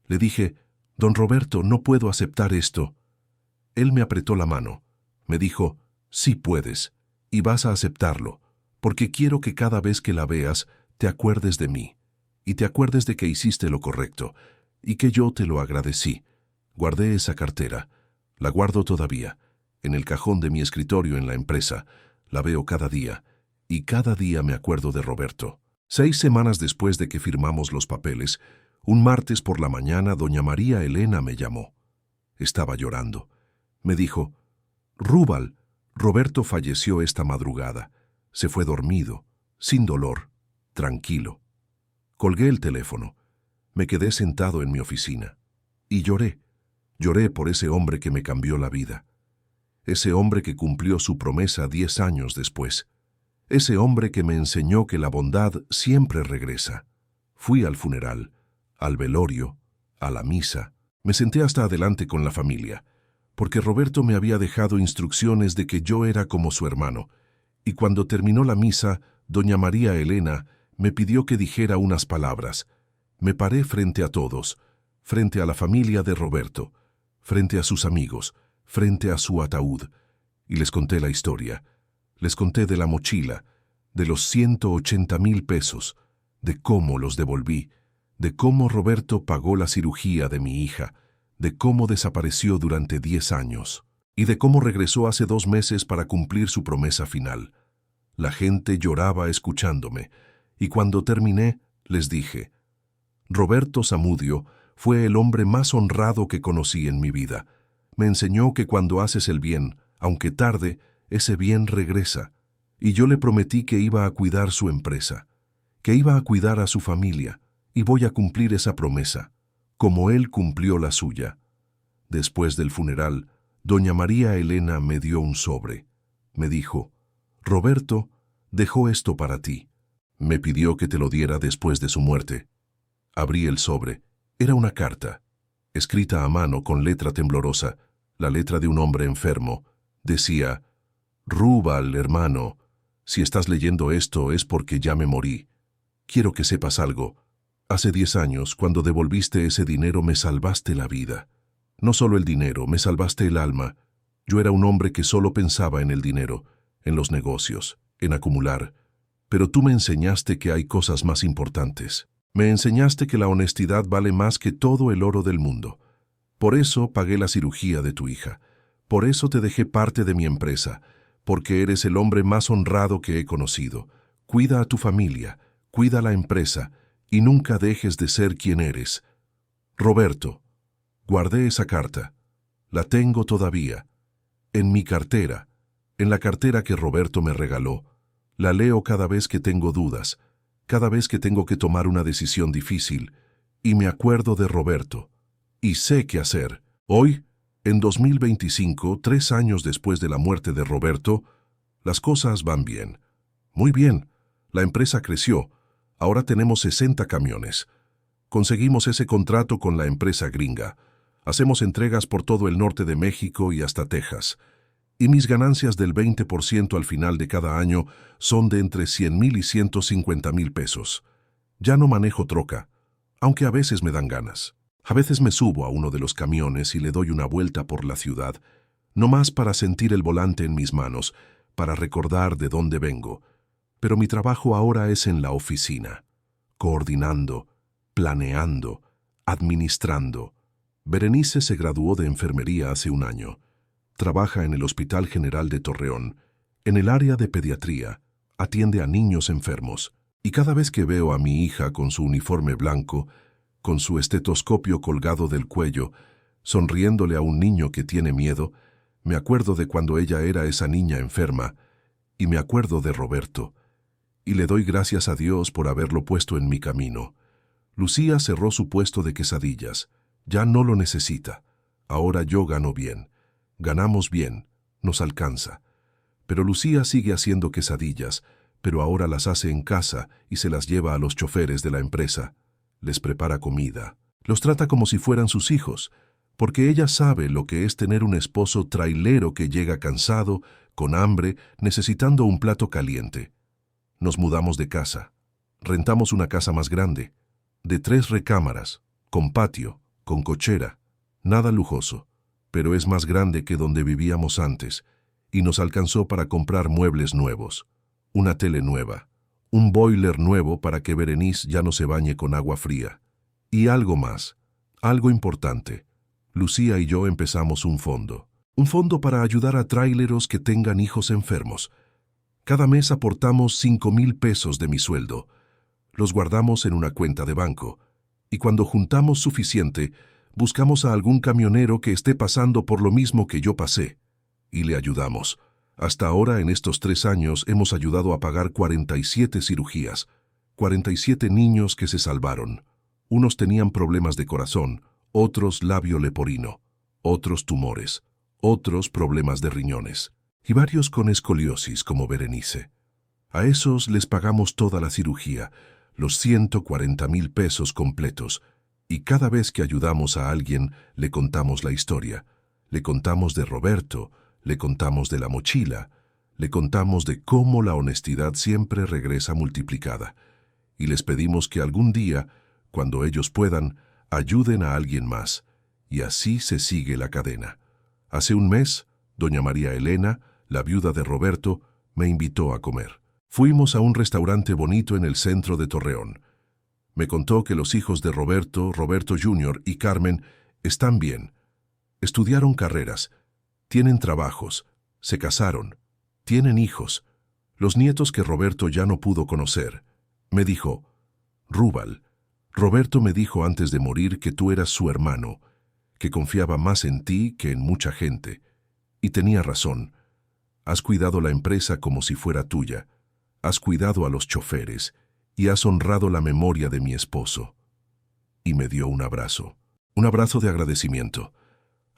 Le dije, «Don Roberto, no puedo aceptar esto». Él me apretó la mano. Me dijo, «Sí puedes, y vas a aceptarlo, porque quiero que cada vez que la veas te acuerdes de mí, y te acuerdes de que hiciste lo correcto, y que yo te lo agradecí». Guardé esa cartera. La guardo todavía, en el cajón de mi escritorio en la empresa. La veo cada día, y cada día me acuerdo de Roberto. 6 semanas después de que firmamos los papeles, un martes por la mañana, doña María Elena me llamó. Estaba llorando. Me dijo, «Rubal, Roberto falleció esta madrugada. Se fue dormido, sin dolor, tranquilo». Colgué el teléfono. Me quedé sentado en mi oficina. Y lloré. Lloré por ese hombre que me cambió la vida. Ese hombre que cumplió su promesa 10 años después. Ese hombre que me enseñó que la bondad siempre regresa. Fui al funeral, al velorio, a la misa. Me senté hasta adelante con la familia, porque Roberto me había dejado instrucciones de que yo era como su hermano. Y cuando terminó la misa, doña María Elena me pidió que dijera unas palabras. Me paré frente a todos, frente a la familia de Roberto, frente a sus amigos, frente a su ataúd, y les conté la historia. Les conté de la mochila, de los 180,000 pesos, de cómo los devolví, de cómo Roberto pagó la cirugía de mi hija, de cómo desapareció durante 10 años, y de cómo regresó hace 2 meses para cumplir su promesa final. La gente lloraba escuchándome, y cuando terminé, les dije, «Roberto Zamudio fue el hombre más honrado que conocí en mi vida. Me enseñó que cuando haces el bien, aunque tarde, ese bien regresa. Y yo le prometí que iba a cuidar su empresa, que iba a cuidar a su familia, y voy a cumplir esa promesa, como él cumplió la suya». Después del funeral, doña María Elena me dio un sobre. Me dijo, «Roberto dejó esto para ti. Me pidió que te lo diera después de su muerte». Abrí el sobre. Era una carta, escrita a mano con letra temblorosa, la letra de un hombre enfermo. Decía, «Rubal, hermano, si estás leyendo esto es porque ya me morí. Quiero que sepas algo. Hace 10 años, cuando devolviste ese dinero, me salvaste la vida. No solo el dinero, me salvaste el alma. Yo era un hombre que solo pensaba en el dinero, en los negocios, en acumular. Pero tú me enseñaste que hay cosas más importantes. Me enseñaste que la honestidad vale más que todo el oro del mundo. Por eso pagué la cirugía de tu hija. Por eso te dejé parte de mi empresa, porque eres el hombre más honrado que he conocido. Cuida a tu familia, cuida la empresa, y nunca dejes de ser quien eres. Roberto». Guardé esa carta. La tengo todavía, en mi cartera, en la cartera que Roberto me regaló. La leo cada vez que tengo dudas, cada vez que tengo que tomar una decisión difícil, y me acuerdo de Roberto, y sé qué hacer. Hoy, en 2025, 3 años después de la muerte de Roberto, las cosas van bien. Muy bien. La empresa creció. Ahora tenemos 60 camiones. Conseguimos ese contrato con la empresa gringa. Hacemos entregas por todo el norte de México y hasta Texas. Y mis ganancias del 20% al final de cada año son de entre 100,000 y 150,000 pesos. Ya no manejo troca, aunque a veces me dan ganas. A veces me subo a uno de los camiones y le doy una vuelta por la ciudad, no más para sentir el volante en mis manos, para recordar de dónde vengo. Pero mi trabajo ahora es en la oficina, coordinando, planeando, administrando. Berenice se graduó de enfermería hace un año. Trabaja en el Hospital General de Torreón, en el área de pediatría, atiende a niños enfermos. Y cada vez que veo a mi hija con su uniforme blanco, con su estetoscopio colgado del cuello, sonriéndole a un niño que tiene miedo, me acuerdo de cuando ella era esa niña enferma, y me acuerdo de Roberto, y le doy gracias a Dios por haberlo puesto en mi camino. Lucía cerró su puesto de quesadillas. Ya no lo necesita. Ahora yo gano bien. Ganamos bien. Nos alcanza. Pero Lucía sigue haciendo quesadillas, pero ahora las hace en casa y se las lleva a los choferes de la empresa. Les prepara comida. Los trata como si fueran sus hijos, porque ella sabe lo que es tener un esposo trailero que llega cansado, con hambre, necesitando un plato caliente. Nos mudamos de casa. Rentamos una casa más grande, de 3 recámaras, con patio, con cochera. Nada lujoso, pero es más grande que donde vivíamos antes, y nos alcanzó para comprar muebles nuevos, una tele nueva, un boiler nuevo para que Berenice ya no se bañe con agua fría. Y algo más, algo importante. Lucía y yo empezamos un fondo para ayudar a tráileros que tengan hijos enfermos. Cada mes aportamos 5,000 pesos de mi sueldo. Los guardamos en una cuenta de banco, y cuando juntamos suficiente, buscamos a algún camionero que esté pasando por lo mismo que yo pasé, y le ayudamos. Hasta ahora, en estos 3 años, hemos ayudado a pagar 47 cirugías, 47 niños que se salvaron. Unos tenían problemas de corazón, otros labio leporino, otros tumores, otros problemas de riñones, y varios con escoliosis como Berenice. A esos les pagamos toda la cirugía, los 140,000 pesos completos, y cada vez que ayudamos a alguien le contamos la historia. Le contamos de Roberto, le contamos de la mochila, le contamos de cómo la honestidad siempre regresa multiplicada, y les pedimos que algún día, cuando ellos puedan, ayuden a alguien más, y así se sigue la cadena. Hace un mes, doña María Elena, la viuda de Roberto, me invitó a comer. Fuimos a un restaurante bonito en el centro de Torreón. Me contó que los hijos de Roberto, Roberto Jr. y Carmen, están bien. Estudiaron carreras, tienen trabajos, se casaron, tienen hijos, los nietos que Roberto ya no pudo conocer. Me dijo, Rubal, Roberto me dijo antes de morir que tú eras su hermano, que confiaba más en ti que en mucha gente. Y tenía razón. Has cuidado la empresa como si fuera tuya. Has cuidado a los choferes y has honrado la memoria de mi esposo. Y me dio un abrazo de agradecimiento.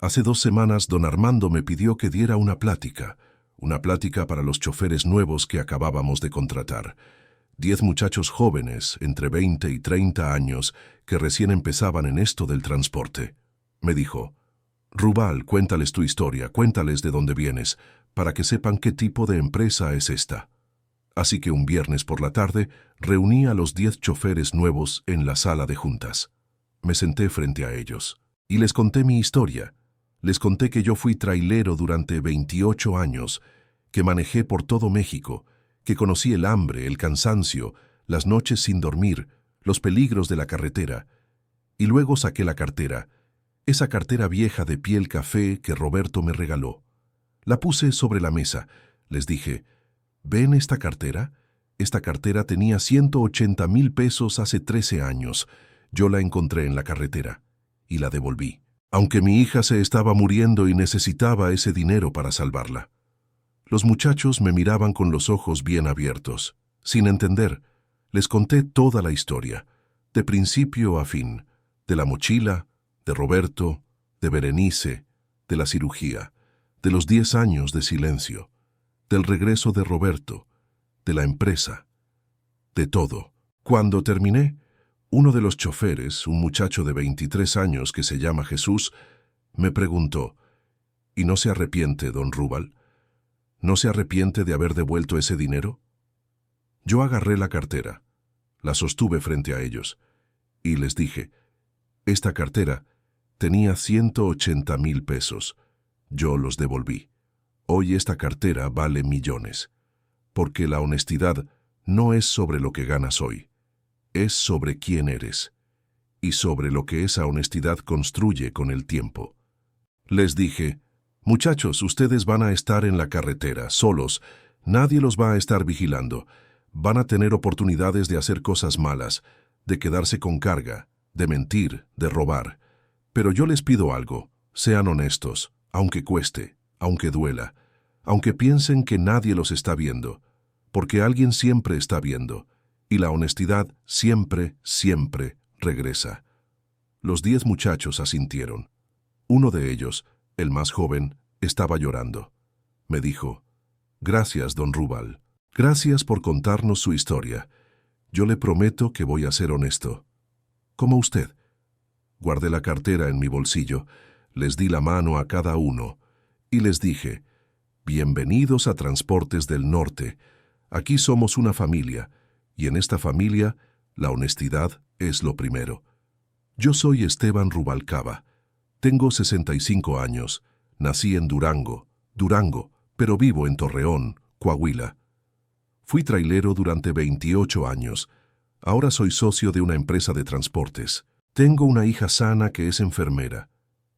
Hace 2 semanas don Armando me pidió que diera una plática para los choferes nuevos que acabábamos de contratar. 10 muchachos jóvenes, entre 20 y 30 años, que recién empezaban en esto del transporte. Me dijo, Rubal, cuéntales tu historia, cuéntales de dónde vienes, para que sepan qué tipo de empresa es esta. Así que un viernes por la tarde reuní a los 10 choferes nuevos en la sala de juntas. Me senté frente a ellos y les conté mi historia. Les conté que yo fui trailero durante 28 años, que manejé por todo México, que conocí el hambre, el cansancio, las noches sin dormir, los peligros de la carretera. Y luego saqué la cartera, esa cartera vieja de piel café que Roberto me regaló. La puse sobre la mesa. Les dije, ¿ven esta cartera? Esta cartera tenía 180,000 pesos hace 13 años. Yo la encontré en la carretera y la devolví, aunque mi hija se estaba muriendo y necesitaba ese dinero para salvarla. Los muchachos me miraban con los ojos bien abiertos, sin entender. Les conté toda la historia, de principio a fin, de la mochila, de Roberto, de Berenice, de la cirugía, de los 10 años de silencio, del regreso de Roberto, de la empresa, de todo. Cuando terminé, uno de los choferes, un muchacho de 23 años que se llama Jesús, me preguntó, ¿y no se arrepiente, don Rubal? ¿No se arrepiente de haber devuelto ese dinero? Yo agarré la cartera, la sostuve frente a ellos, y les dije, esta cartera tenía 180,000 pesos. Yo los devolví. Hoy esta cartera vale millones, porque la honestidad no es sobre lo que ganas hoy, es sobre quién eres, y sobre lo que esa honestidad construye con el tiempo. Les dije, muchachos, ustedes van a estar en la carretera, solos, nadie los va a estar vigilando, van a tener oportunidades de hacer cosas malas, de quedarse con carga, de mentir, de robar. Pero yo les pido algo, sean honestos, aunque cueste, aunque duela, aunque piensen que nadie los está viendo, porque alguien siempre está viendo, y la honestidad siempre, siempre regresa. Los 10 muchachos asintieron. Uno de ellos, el más joven, estaba llorando. Me dijo, gracias, don Rubal, gracias por contarnos su historia. Yo le prometo que voy a ser honesto. Como usted. Guardé la cartera en mi bolsillo, les di la mano a cada uno y les dije, bienvenidos a Transportes del Norte. Aquí somos una familia, y en esta familia la honestidad es lo primero. Yo soy Esteban Rubalcaba. Tengo 65 años. Nací en Durango, pero vivo en Torreón, Coahuila. Fui trailero durante 28 años. Ahora soy socio de una empresa de transportes. Tengo una hija sana que es enfermera.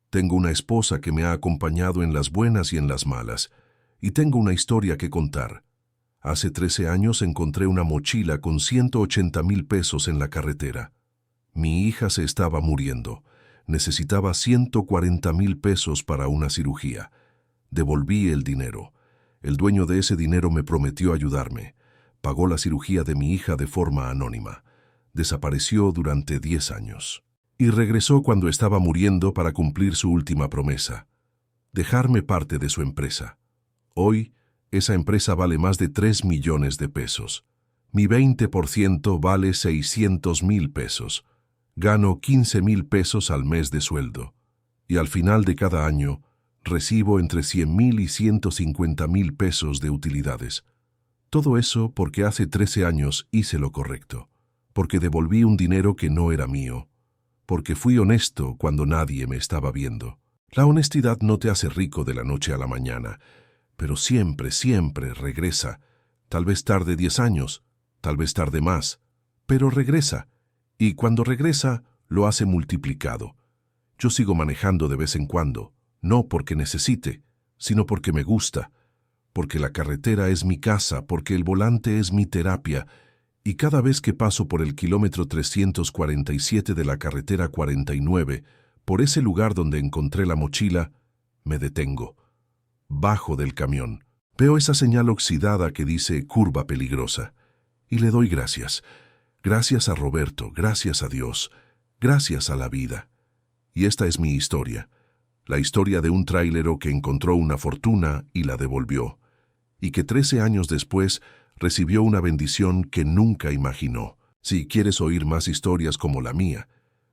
Tengo una esposa que me ha acompañado en las buenas y en las malas. Y tengo una historia que contar. Hace 13 años encontré una mochila con 180,000 pesos en la carretera. Mi hija se estaba muriendo. Necesitaba 140,000 pesos para una cirugía. Devolví el dinero. El dueño de ese dinero me prometió ayudarme. Pagó la cirugía de mi hija de forma anónima. Desapareció durante 10 años. Y regresó cuando estaba muriendo para cumplir su última promesa: dejarme parte de su empresa. Hoy, esa empresa vale más de 3 millones de pesos. Mi 20% vale 600,000 pesos. Gano 15,000 pesos al mes de sueldo. Y al final de cada año, recibo entre 100,000 y 150,000 pesos de utilidades. Todo eso porque hace 13 años hice lo correcto. Porque devolví un dinero que no era mío. Porque fui honesto cuando nadie me estaba viendo. La honestidad no te hace rico de la noche a la mañana, pero siempre, siempre regresa. Tal vez tarde 10 años, tal vez tarde más, pero regresa. Y cuando regresa, lo hace multiplicado. Yo sigo manejando de vez en cuando, no porque necesite, sino porque me gusta, porque la carretera es mi casa, porque el volante es mi terapia, y cada vez que paso por el kilómetro 347 de la carretera 49, por ese lugar donde encontré la mochila, me detengo. Bajo del camión. Veo esa señal oxidada que dice curva peligrosa. Y le doy gracias. Gracias a Roberto, gracias a Dios, gracias a la vida. Y esta es mi historia. La historia de un trailero que encontró una fortuna y la devolvió. Y que 13 años después recibió una bendición que nunca imaginó. Si quieres oír más historias como la mía,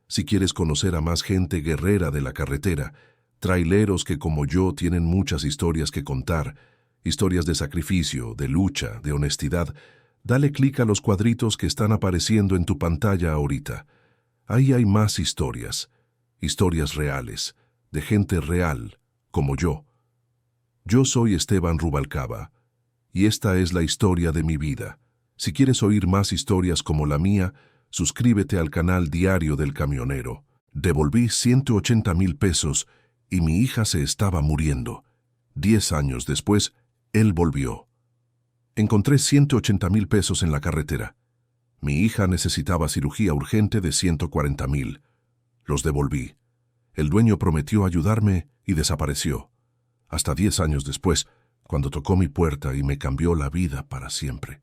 si quieres conocer a más gente guerrera de la carretera, traileros que como yo tienen muchas historias que contar, historias de sacrificio, de lucha, de honestidad, dale clic a los cuadritos que están apareciendo en tu pantalla ahorita. Ahí hay más historias, historias reales, de gente real, como yo. Yo soy Esteban Rubalcaba, y esta es la historia de mi vida. Si quieres oír más historias como la mía, suscríbete al canal Diario del Camionero. Devolví 180,000 pesos y mi hija se estaba muriendo. 10 años después, él volvió. Encontré 180,000 pesos en la carretera. Mi hija necesitaba cirugía urgente de 140,000. Los devolví. El dueño prometió ayudarme y desapareció. Hasta 10 años después, cuando tocó mi puerta y me cambió la vida para siempre.